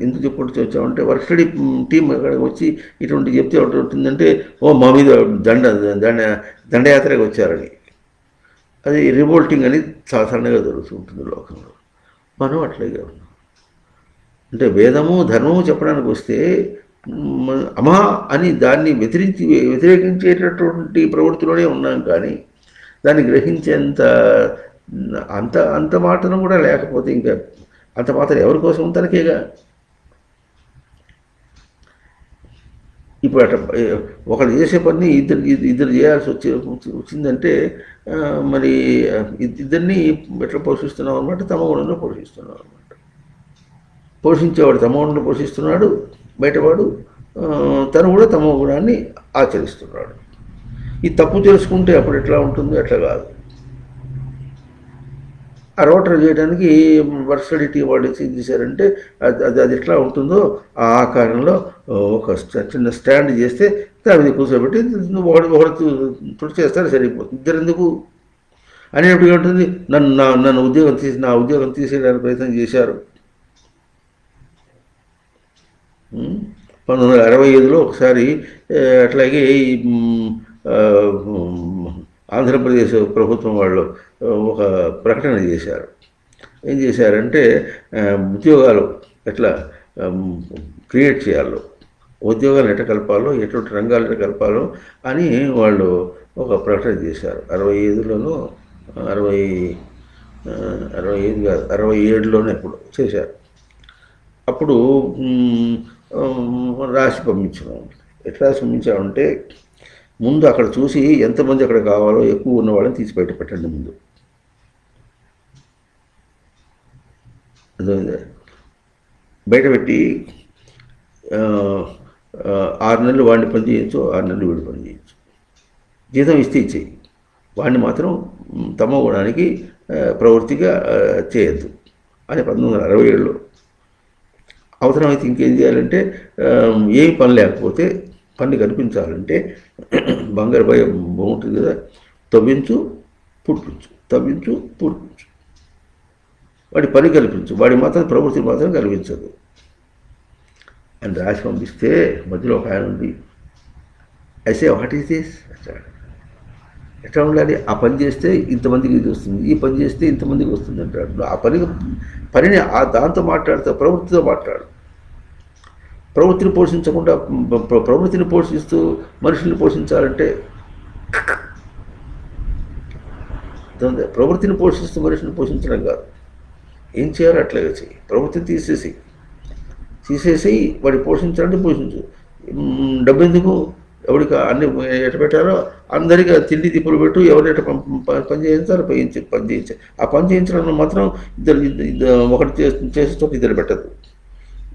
ఎందుకు చెప్పి వచ్చామంటే వర్క్ స్టడీ టీం అక్కడికి వచ్చి ఇటువంటి చెప్తే ఒకటి ఉంటుందంటే మా మీద దండయాత్రకి వచ్చారని. అది రివోల్టింగ్ అని సాధారణంగా జరుగుతుంటుంది లోకంలో. మనం అట్లాగే ఉన్నాం. అంటే వేదము ధర్మము చెప్పడానికి వస్తే అమా అని దాన్ని వ్యతిరేకించేటటువంటి ప్రవృత్తిలోనే ఉన్నాం. కానీ దాన్ని గ్రహించేంత అంత మాటను కూడా లేకపోతే ఇంకా అంత మాత్రం ఎవరి కోసం తనకేగా. ఇప్పుడు అట్లా ఒకళ్ళు చేసే పని ఇద్దరు చేయాల్సి వచ్చిందంటే మరి ఇద్దరిని ఎట్లా పోషిస్తున్నాం అనమాట, తమగుణంలో పోషిస్తున్నాం అనమాట. పోషించేవాడు తమగుణంలో పోషిస్తున్నాడు, బయటవాడు తను కూడా తమ గుణాన్ని ఆచరిస్తున్నాడు. ఈ తప్పు తెలుసుకుంటే అప్పుడు ఎట్లా ఉంటుంది, అట్లా కాదు. ఆ రోటర్ చేయడానికి వర్సడిటీ వాళ్ళు చేశారంటే అది ఎట్లా ఉంటుందో ఆ ఆకారంలో ఒక చిన్న స్టాండ్ చేస్తే దాని మీద కూర్చోబెట్టి ఒకటి తుడిచేస్తారు, సరిపోతుంది. ఇద్దరు ఎందుకు అనేప్పటికీ ఉంటుంది, నన్ను నా ఉద్యోగం తీసేయడానికి ప్రయత్నం చేశారు. 1965లో ఒకసారి అట్లాగే ఆంధ్రప్రదేశ్ ప్రభుత్వం వాళ్ళు ఒక ప్రకటన చేశారు. ఏం చేశారంటే ఉద్యోగాలు ఎట్లా క్రియేట్ చేయాలో, ఉద్యోగాలు ఎట్లా కలపాలో, ఎటువంటి రంగాలు ఎట్లా కలపాలో అని వాళ్ళు ఒక ప్రకటన చేశారు. 65లోనూ 65 కాదు 67లోనే ఇప్పుడు చేశారు. అప్పుడు రాసి పంపించాము. ఎట్లా రాసి పంపించామంటే ముందు అక్కడ చూసి ఎంతమంది అక్కడ కావాలో ఎక్కువ ఉన్న వాళ్ళని తీసి బయట పెట్టండి ముందు. అర్థమైందా? బయట పెట్టి 6 నెలలు వాడిని పని చేయొచ్చు, 6 నెలలు వీడి పని చేయొచ్చు. జీతం ఇస్తే ఇచ్చేయి, వాడిని మాత్రం తమ గుణానికి ప్రవృత్తిగా చేయొద్దు అని 1967లో. అవసరమైతే ఇంకేం చేయాలంటే ఏమి పని లేకపోతే పని కనిపించాలంటే బంగారు భయం బాగుంటుంది కదా, తవ్వించు పుట్టించు, తవ్వించు పుట్టించు, వాడి పని కల్పించు, వాడి మాత్రం ప్రవృత్తి మాత్రం కల్పించదు అని రాసి పంపిస్తే మధ్యలో ఒక ఆయన ఉంది. అయితే వాట్ ఈస్ దిస్ ఎట్లా ఉండాలి, ఆ పని చేస్తే ఇంతమందికి ఇది వస్తుంది, ఈ పని చేస్తే ఇంతమందికి వస్తుంది అంటాడు. ఆ పనిని దాంతో మాట్లాడుతూ ప్రవృత్తితో మాట్లాడు. ప్రవృత్తిని పోషించకుండా ప్రవృత్తిని పోషిస్తూ మనుషుల్ని పోషించాలంటే ప్రవృత్తిని పోషిస్తూ మనుషుల్ని పోషించడం కాదు. ఏం చేయాలో అట్లాగే చెయ్యి. ప్రవృత్తిని తీసేసి తీసేసి వాడి పోషించాలంటే పోషించు. డబ్బు ఎందుకు? ఎవరికి అన్ని ఎట పెట్టారో అందరికీ తిండి తిప్పులు పెట్టు, ఎవరు ఎట పని చేయించాలో పని చేయించాలి. ఆ పని చేయించడంలో మాత్రం ఒకటి చేసే చోట ఇద్దరు పెట్టదు,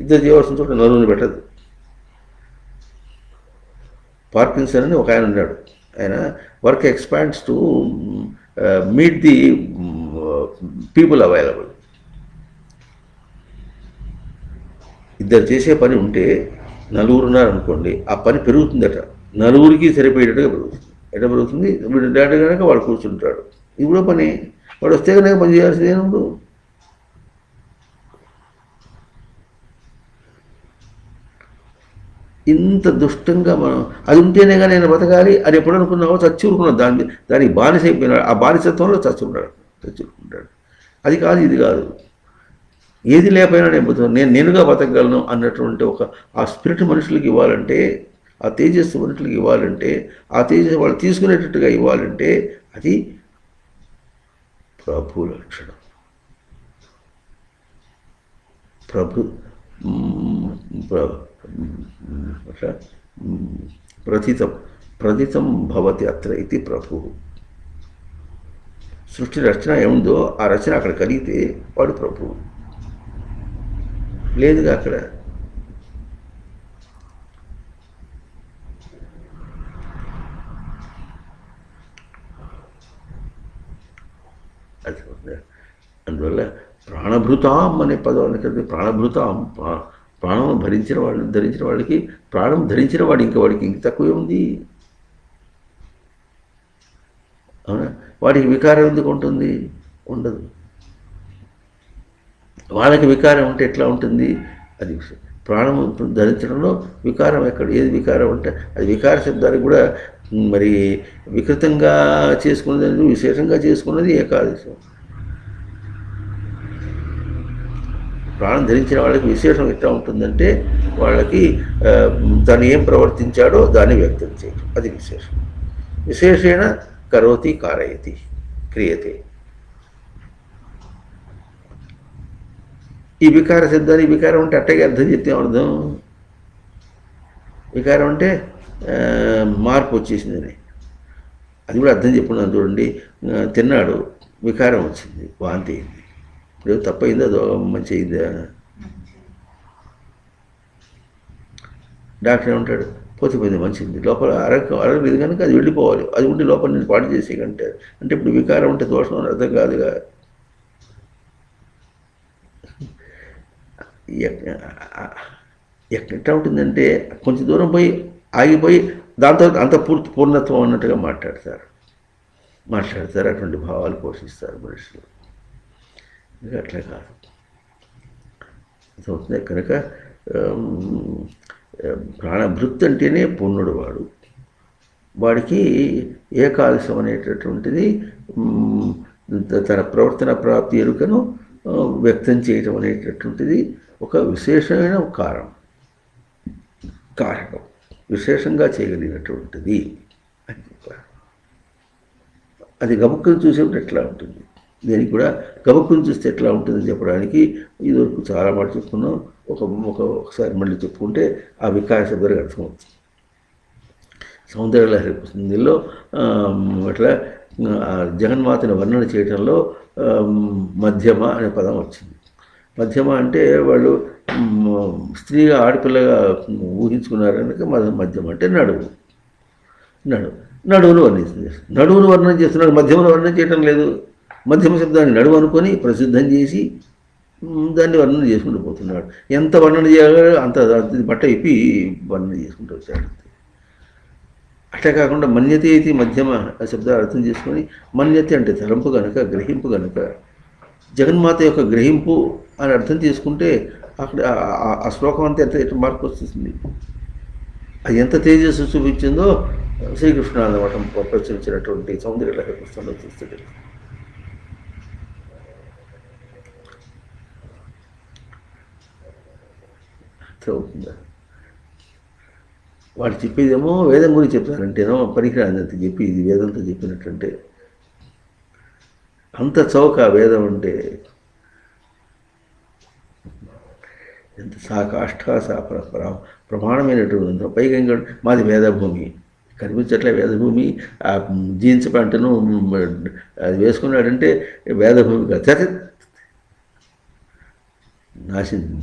ఇద్దరు చేయవలసిన చోట నలుగురు పెట్టదు. పార్కిన్సన్ అని ఒక ఆయన ఉన్నాడు. ఆయన work expands to meet the people available. ఇద్దరు చేసే పని ఉంటే నలుగురు ఉన్నారనుకోండి, ఆ పని పెరుగుతుందట, నలుగురికి సరిపోయేటట్టుగా పెరుగుతుంది. ఎట్లా పెరుగుతుంది? వీడు డాడీ కనుక వాడు కూర్చుంటాడు, ఇది కూడా పని. వాడు వస్తే కనుక పని చేయాల్సింది ఏముండు? ఇంత దుష్టంగా మనం అది ఉంటేనే కానీ నేను బతకాలి అని ఎప్పుడు అనుకున్నావో చచ్చి ఊరుకున్నాడు. దానికి బానిస అయిపోయినాడు. ఆ బానిసత్వంలో చచ్చుకుంటాడు. అది కాదు, ఇది కాదు. ఏది లేకపోయినా నేనుగా బతకగలను అన్నటువంటి ఆ స్పిరిట్ మనుషులకి ఇవ్వాలంటే, ఆ తేజస్సు మనుషులకి ఇవ్వాలంటే, ఆ తేజస్సు వాళ్ళు తీసుకునేటట్టుగా ఇవ్వాలంటే అది ప్రభు లక్షణం. ప్రథితం భవతి అత్ర ఇది ప్రభు. సృష్టి రచన ఏముందో ఆ రచన అక్కడ కలిగితే వాడు ప్రభువు. లేదుగా అక్కడ. అది అందువల్ల ప్రాణభృతాం అనే పదం కలిపి ప్రాణభృతాం, ప్రాణం ధరించిన వాళ్ళకి ప్రాణం ధరించిన వాడు ఇంకా వాడికి ఇంక తక్కువే ఉంది. అవునా? వాడికి వికారం ఎందుకు ఉంటుంది? ఉండదు. వాళ్ళకి వికారం ఉంటే ఎట్లా ఉంటుంది? అది ప్రాణం ధరించడంలో వికారం ఎక్కడ? ఏది వికారం అంటే అది వికార శబ్దానికి కూడా మరి వికృతంగా చేసుకున్నది, విశేషంగా చేసుకున్నది ఏకాదశం. ప్రాణం ధరించిన వాళ్ళకి విశేషం ఎట్లా ఉంటుందంటే వాళ్ళకి తను ఏం ప్రవర్తించాడో దాన్ని వ్యక్తం చేయడం, అది విశేషం. విశేషేణ కరోతి కారయతి క్రియతే. ఈ వికార శబ్దాన్ని వికారం అంటే అట్టగే అర్థం చెప్తే అర్థం. వికారం అంటే మార్పు వచ్చేసిందని, అది కూడా అర్థం చెప్పుకున్నాను చూడండి. తిన్నాడు, వికారం వచ్చింది, వాంతి అయింది. ఇప్పుడు తప్పైందా మంచి అయిందా? డాక్టర్ ఏమంటాడు? పోతే మంచిది, లోపల అరగలేదు కనుక అది వెళ్ళిపోవాలి, అది ఉండి లోపల నేను పాటు చేసే కంటే అంటే ఇప్పుడు వికారం అంటే దోషం అని అర్థం కాదుగా. ఎట్లా ఉంటుందంటే కొంచెం దూరం పోయి ఆగిపోయి దాంతో అంత పూర్ణత్వం అన్నట్టుగా మాట్లాడతారు. అటువంటి భావాలు పోషిస్తారు మనుషులు. అట్లా కాదు. అవుతుంది కనుక ప్రాణభృత్ అంటేనే పూర్ణుడు వాడు. వాడికి ఏకాదశం అనేటటువంటిది తన ప్రవర్తన ప్రాప్తి ఎరుకను వ్యక్తం చేయటం అనేటటువంటిది ఒక విశేషమైన కారణం, విశేషంగా చేయగలిగినటువంటిది అని చెప్పారు. అది గబుక్కుని చూసేప్పుడు ఎట్లా ఉంటుంది, దీనికి కూడా గబుక్కుని చూస్తే ఎట్లా ఉంటుందని చెప్పడానికి ఇదివరకు చాలా మాట చెప్పుకున్నాం. ఒకసారి మళ్ళీ చెప్పుకుంటే ఆ వికార శబ్దానికి అర్థమవుతుంది. సౌందర్యలహరి పుస్తకంలో అట్లా జగన్మాతని వర్ణన చేయడంలో మధ్యమ అనే పదం వచ్చింది. మధ్యమ అంటే వాళ్ళు స్త్రీగా ఆడపిల్లగా ఊహించుకున్నారు కనుక మధ్యమ అంటే నడువును వర్ణిస్తుంది. నడువును వర్ణన చేస్తున్నాడు, మధ్యమను వర్ణన చేయటం లేదు. మధ్యమ శబ్దాన్ని నడువు అనుకొని ప్రసిద్ధం చేసి దాన్ని వర్ణన చేసుకుంటూ పోతున్నాడు. ఎంత వర్ణన చేయాలో అంత బట్ట ఇప్పి వర్ణన చేసుకుంటూ వచ్చాడు. అట్లా కాకుండా మన్యతే ఇది మధ్యమ శబ్దాలు అర్థం చేసుకొని, మన్యతే అంటే తలంపు కనుక, గ్రహింపు కనుక, జగన్మాత యొక్క గ్రహింపు అని అర్థం చేసుకుంటే అక్కడ ఆ శ్లోకం అంతా ఎంత మార్పు వస్తుంది. అది ఎంత తేజస్సు చూపించిందో శ్రీకృష్ణానంద మఠం ప్రచురించినటువంటి సౌందర్యలహరి పుస్తకంలో చూస్తుంది. అవుతుందా? వాడు చెప్పేదేమో వేదం గురించి చెప్తారంటేనో పనికిరాందంత చెప్పి ఇది వేదంతో చెప్పినట్టంటే అంత చౌక వేదం అంటే ఎంత సా కాష్ఠ సా ప్రమాణమైనటువంటి పైగా ఇంకా మాది వేదభూమి కనిపించట్లే వేదభూమి. ఆ జీన్స్ ప్యాంటును అది వేసుకున్నాడంటే వేదభూమి కాదు.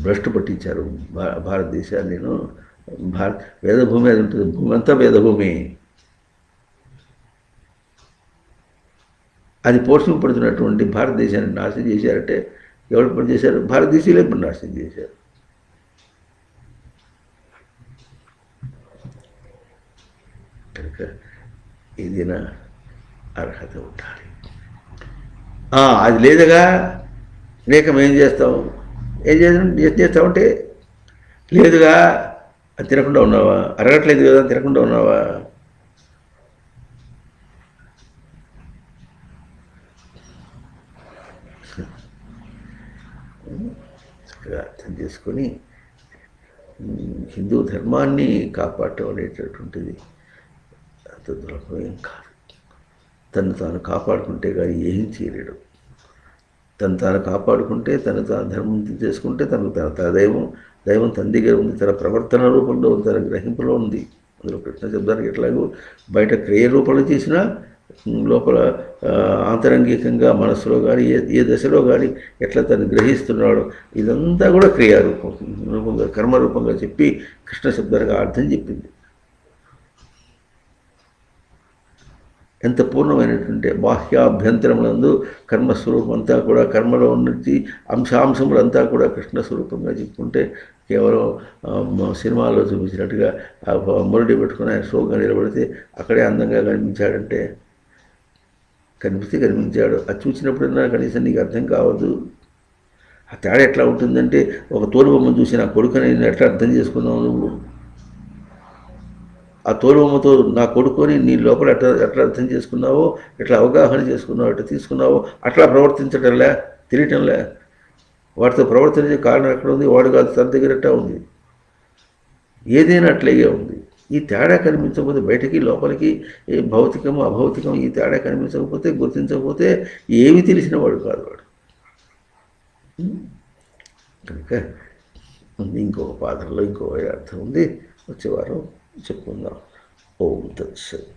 భ్రష్టు పట్టించారు భారతదేశాన్ని. నేను వేదభూమి అది ఉంటుంది, భూమి అంతా వేదభూమి. అది పోషింపడుతున్నటువంటి భారతదేశాన్ని నాశనం చేశారంటే ఎవరు పని చేశారు? భారతదేశీయులే నాశనం చేశారు. కనుక ఏదైనా అర్హత ఉండాలి. అది లేదుగా లేక మేము చేస్తాం. ఏం చేస్తామంటే లేదుగా అది తినకుండా ఉన్నావా? అరగట్లేదు కదా తినకుండా ఉన్నావా? చక్కగా అర్థం చేసుకొని హిందూ ధర్మాన్ని కాపాడటం అనేటటువంటిది అంత దుర్లభమేం కాదు. తను తాను కాపాడుకుంటే కానీ ఏం చేయలేడు. తను తాను కాపాడుకుంటే తను తాను ధర్మం చేసుకుంటే తనకు తన దైవం తన దగ్గర ఉంది, తన ప్రవర్తన రూపంలో ఉంది, తన గ్రహింపులో ఉంది. అందులో కృష్ణ శబ్దానికి ఎట్లాగో బయట క్రియ రూపంలో చేసినా లోపల ఆంతరంగికంగా మనస్సులో కానీ ఏ దశలో కానీ ఎట్లా తను గ్రహిస్తున్నాడో ఇదంతా కూడా క్రియారూపంగా కర్మరూపంగా చెప్పి కృష్ణ శబ్దానికి అర్థం చెప్పింది. ఎంత పూర్ణమైనటువంటి బాహ్యాభ్యంతరములందు కర్మస్వరూపం అంతా కూడా కర్మలో ఉన్నది అంశాంశములంతా కూడా కృష్ణ స్వరూపంగా చెప్పుకుంటే కేవలం సినిమాలో చూపించినట్టుగా మురడి పెట్టుకుని ఆయన షోగా నిలబడితే అక్కడే అందంగా కనిపించాడంటే కనిపించాడు. అది చూసినప్పుడన్నా కనీసం నీకు అర్థం కావద్దు. ఆ తేడా ఎట్లా ఉంటుందంటే ఒక తోలుబొమ్మ చూసి నా కొడుకుని ఎట్లా అర్థం చేసుకున్నావు నువ్వు? ఆ తోలుబొమ్మతో నా కొడుకుని నీ లోపల ఎట్లా అర్థం చేసుకున్నావో, ఎట్లా అవగాహన చేసుకున్నావో, ఎట్లా తీసుకున్నావో అట్లా ప్రవర్తించటంలే, తెలియటంలే. వాటితో ప్రవర్తించే కారణం ఎక్కడ ఉంది? వాడు కాదు, తన దగ్గరట్టా ఉంది. ఏదైనా అట్లాగే ఉంది. ఈ తేడా కనిపించకపోతే బయటికి లోపలికి భౌతికము అభౌతికం ఈ తేడా కనిపించకపోతే గుర్తించకపోతే ఏమి తెలిసిన వాడు కాదు వాడు. కనుక ఇంకొక పాత్రలో ఇంకో అర్థం ఉంది. వచ్చేవారం చెప్పుకుందాం. ఓం తత్సత్.